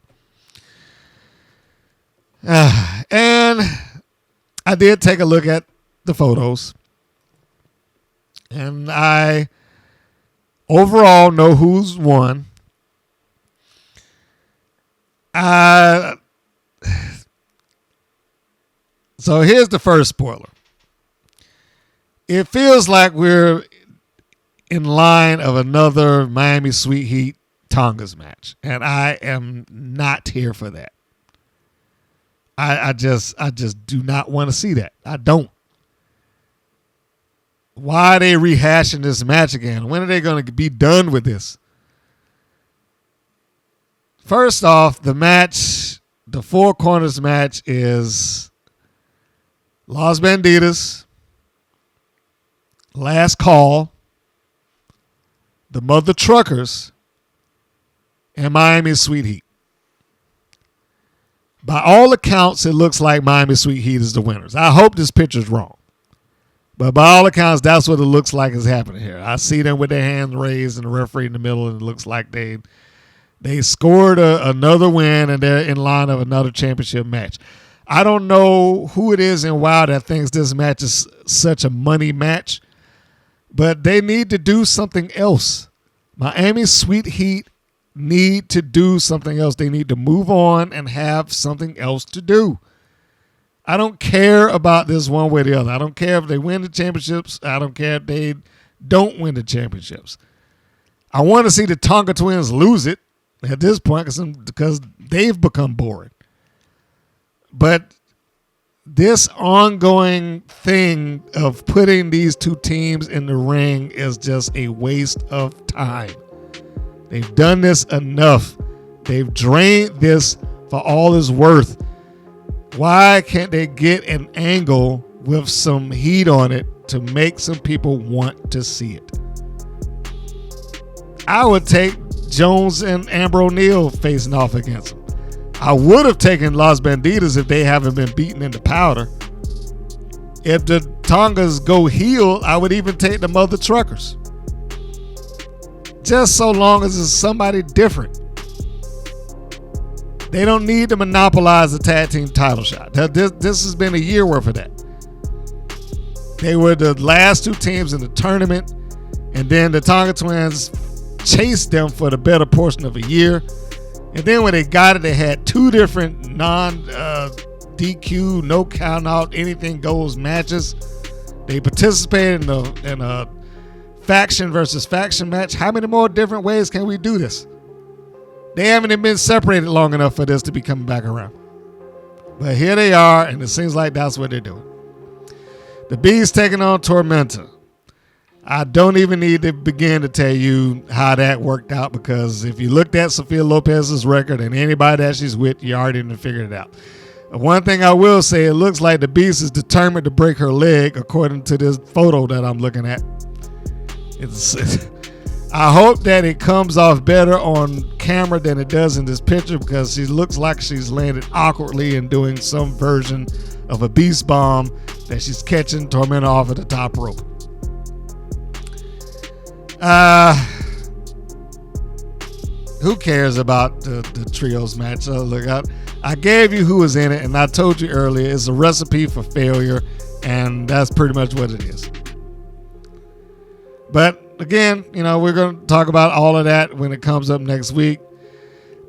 And I did take a look at the photos. And I overall know who's won. So here's the first spoiler. It feels like we're in line of another Miami Sweet Heat Tongas match. And I am not here for that. I just do not want to see that. I don't. Why are they rehashing this match again? When are they going to be done with this? First off, the match, the Four Corners match is Los Banditas, Last Call, the Mother Truckers, and Miami Sweet Heat. By all accounts, it looks like Miami Sweet Heat is the winners. I hope this picture's wrong. But by all accounts, that's what it looks like is happening here. I see them with their hands raised and the referee in the middle, and it looks like they scored another win and they're in line of another championship match. I don't know who it is in WoW that thinks this match is such a money match, but they need to do something else. Miami Sweet Heat need to do something else. They need to move on and have something else to do. I don't care about this one way or the other. I don't care if they win the championships. I don't care if they don't win the championships. I want to see the Tonga Twins lose it at this point because they've become boring. But this ongoing thing of putting these two teams in the ring is just a waste of time. They've done this enough. They've drained this for all it's worth. Why can't they get an angle with some heat on it to make some people want to see it? I would take Jones and Amber O Neal facing off against them. I would have taken Los Banditas if they haven't been beaten into powder. If the Tongas go heel, I would even take the Mother Truckers. Just so long as it's somebody different. They don't need to monopolize the tag team title shot. This has been a year worth of that. They were the last two teams in the tournament, and then the Tonga Twins chased them for the better portion of a year. And then when they got it, they had two different non-DQ, no count out, anything goes matches. They participated in a faction versus faction match. How many more different ways can we do this? They haven't even been separated long enough for this to be coming back around. But here they are, and it seems like that's what they're doing. The Beast taking on Tormenta. I don't even need to begin to tell you how that worked out, because if you looked at Sophia Lopez's record and anybody that she's with, you already didn't figure it out. One thing I will say, it looks like the Beast is determined to break her leg, according to this photo that I'm looking at. I hope that it comes off better on camera than it does in this picture, because she looks like she's landed awkwardly and doing some version of a beast bomb that she's catching Tormenta off of the top rope. Who cares about the trios match? Look, I gave you who was in it, and I told you earlier it's a recipe for failure, and that's pretty much what it is. But again, we're going to talk about all of that when it comes up next week.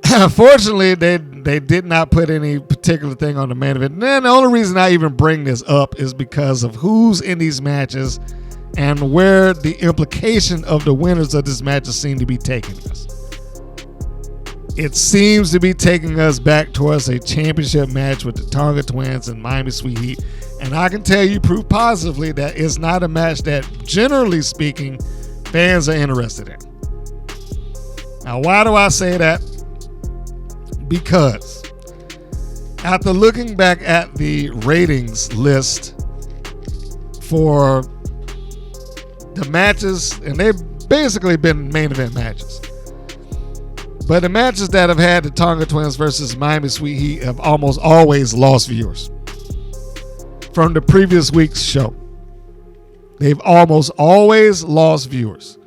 Unfortunately, they did not put any particular thing on the main event. And the only reason I even bring this up is because of who's in these matches and where the implication of the winners of this matches seem to be taking us. It seems to be taking us back towards a championship match with the Tonga Twins and Miami Sweet Heat. And I can tell you proof positively that it's not a match that, generally speaking, fans are interested in. Now, why do I say that? Because after looking back at the ratings list for the matches, and they've basically been main event matches, but the matches that have had the Tonga Twins versus Miami Sweet Heat have almost always lost viewers from the previous week's show. They've almost always lost viewers.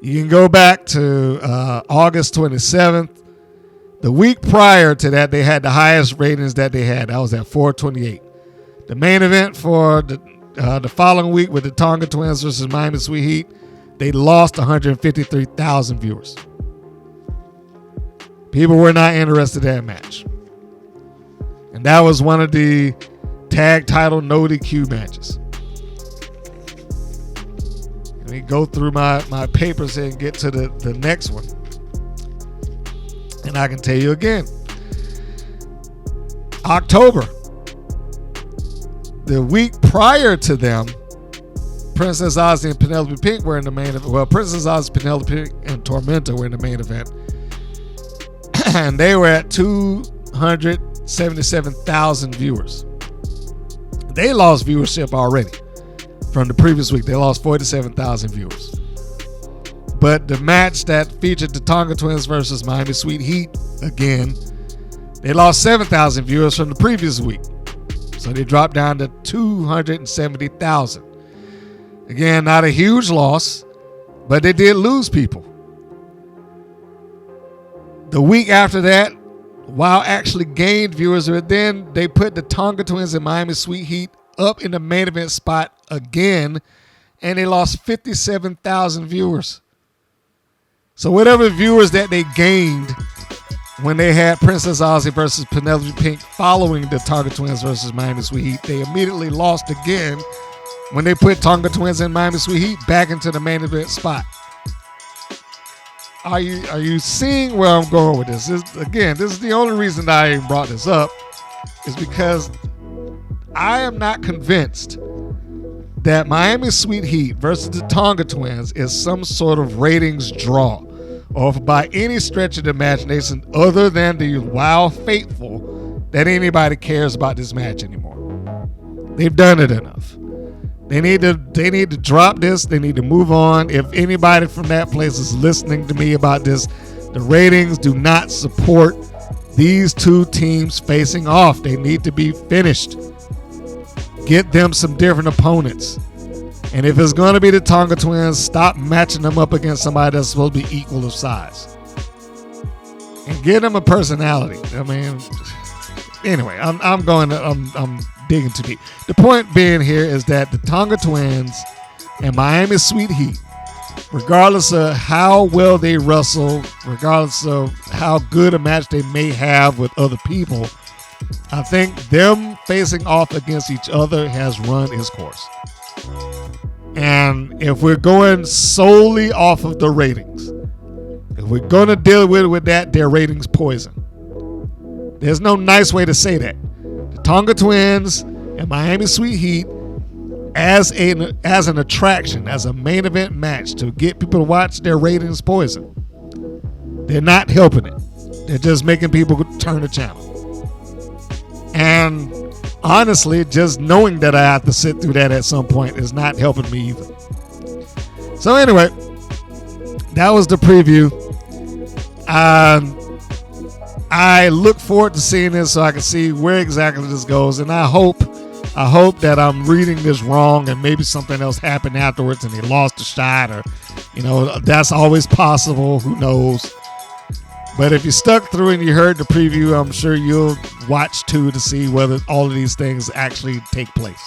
You can go back to August 27th. The week prior to that, they had the highest ratings that they had. That was at 428. The main event for the following week with the Tonga Twins versus Miami Sweet Heat, they lost 153,000 viewers. People were not interested in that match. And that was one of the tag title no DQ matches. Let me go through my papers here and get to the next one. And I can tell you again. October. The week prior to them, Princess Ozzy and Penelope Pink were in the main event. Well, Princess Ozzy, Penelope Pink, and Tormenta were in the main event. And they were at 277,000 viewers. They lost viewership already. From the previous week, they lost 47,000 viewers. But the match that featured the Tonga Twins versus Miami Sweet Heat, again, they lost 7,000 viewers from the previous week. So they dropped down to 270,000. Again, not a huge loss, but they did lose people. The week after that, WoW actually gained viewers, but then they put the Tonga Twins and Miami Sweet Heat up in the main event spot again, and they lost 57,000 viewers. So whatever viewers that they gained when they had Princess Ozzy versus Penelope Pink following the Tonga Twins versus Miami Sweet Heat, they immediately lost again when they put Tonga Twins and Miami Sweet Heat back into the main event spot. Are you seeing where I'm going with this? This is the only reason that I even brought this up, is because I am not convinced that Miami Sweet Heat versus the Tonga Twins is some sort of ratings draw, or by any stretch of the imagination other than the WoW faithful, that anybody cares about this match anymore. They've done it enough. They need to drop this. They need to move on. If anybody from that place is listening to me about this, the ratings do not support these two teams facing off. They need to be finished. Get them some different opponents. And if it's going to be the Tonga Twins, stop matching them up against somebody that's supposed to be equal of size. And give them a personality. I mean, anyway, I'm digging too deep. The point being here is that the Tonga Twins and Miami Sweet Heat, regardless of how well they wrestle, regardless of how good a match they may have with other people, I think them facing off against each other has run its course. And if we're going solely off of the ratings, if we're going to deal with that, their ratings poison. There's no nice way to say that. The Tonga Twins and Miami Sweet Heat as an attraction, as a main event match to get people to watch, their ratings poison. They're not helping it. They're just making people turn the channel. And honestly, just knowing that I have to sit through that at some point is not helping me either. So anyway, that was the preview. I look forward to seeing this so I can see where exactly this goes, and I hope that I'm reading this wrong and maybe something else happened afterwards and he lost a shot, or that's always possible. Who knows? But if you stuck through and you heard the preview, I'm sure you'll watch too to see whether all of these things actually take place.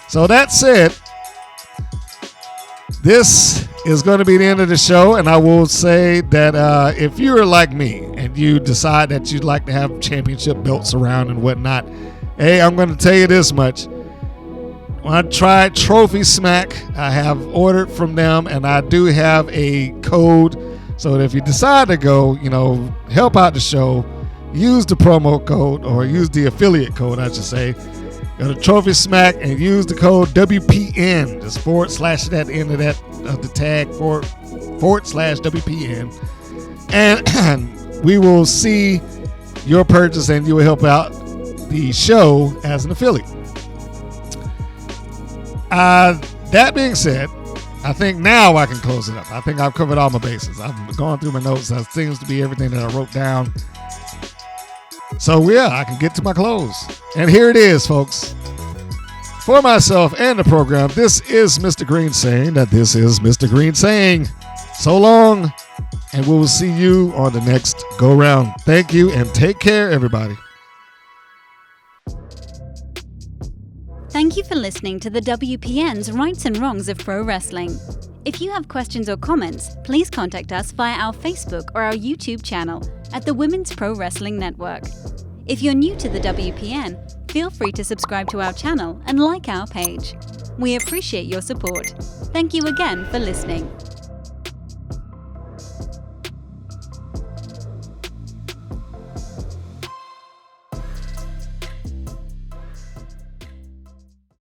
So that said, this is going to be the end of the show, and I will say that if you're like me and you decide that you'd like to have championship belts around and whatnot, hey, I'm going to tell you this much. When I tried Trophy Smack, I have ordered from them, and I do have a code. So that if you decide to go, help out the show, use the promo code, or use the affiliate code, I should say. Go to Trophy Smack and use the code WPN. Just / at the end of the tag / WPN. And we will see your purchase and you will help out the show as an affiliate. That being said, I think now I can close it up. I think I've covered all my bases. I've gone through my notes. That seems to be everything that I wrote down. So yeah, I can get to my close. And here it is, folks. For myself and the program, this is Mr. Green saying that this is Mr. Green saying so long, and we will see you on the next go-round. Thank you, and take care, everybody. Thank you for listening to the WPN's Rights and Wrongs of Pro Wrestling. If you have questions or comments, please contact us via our Facebook or our YouTube channel at the Women's Pro Wrestling Network. If you're new to the WPN, feel free to subscribe to our channel and like our page. We appreciate your support. Thank you again for listening.